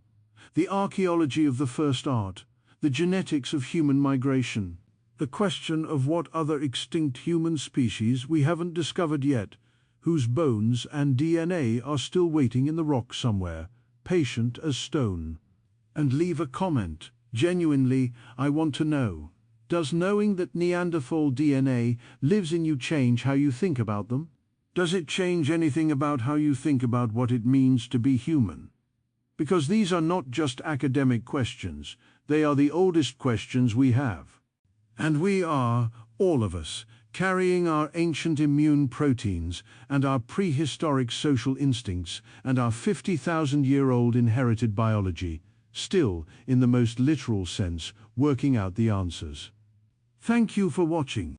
Speaker 1: The archaeology of the first art, the genetics of human migration, the question of what other extinct human species we haven't discovered yet, whose bones and DNA are still waiting in the rock somewhere, patient as stone. And leave a comment. Genuinely, I want to know. Does knowing that Neanderthal DNA lives in you change how you think about them? Does it change anything about how you think about what it means to be human? Because these are not just academic questions, they are the oldest questions we have. And we are, all of us, carrying our ancient immune proteins and our prehistoric social instincts and our 50,000-year-old inherited biology, still, in the most literal sense, working out the answers. Thank you for watching.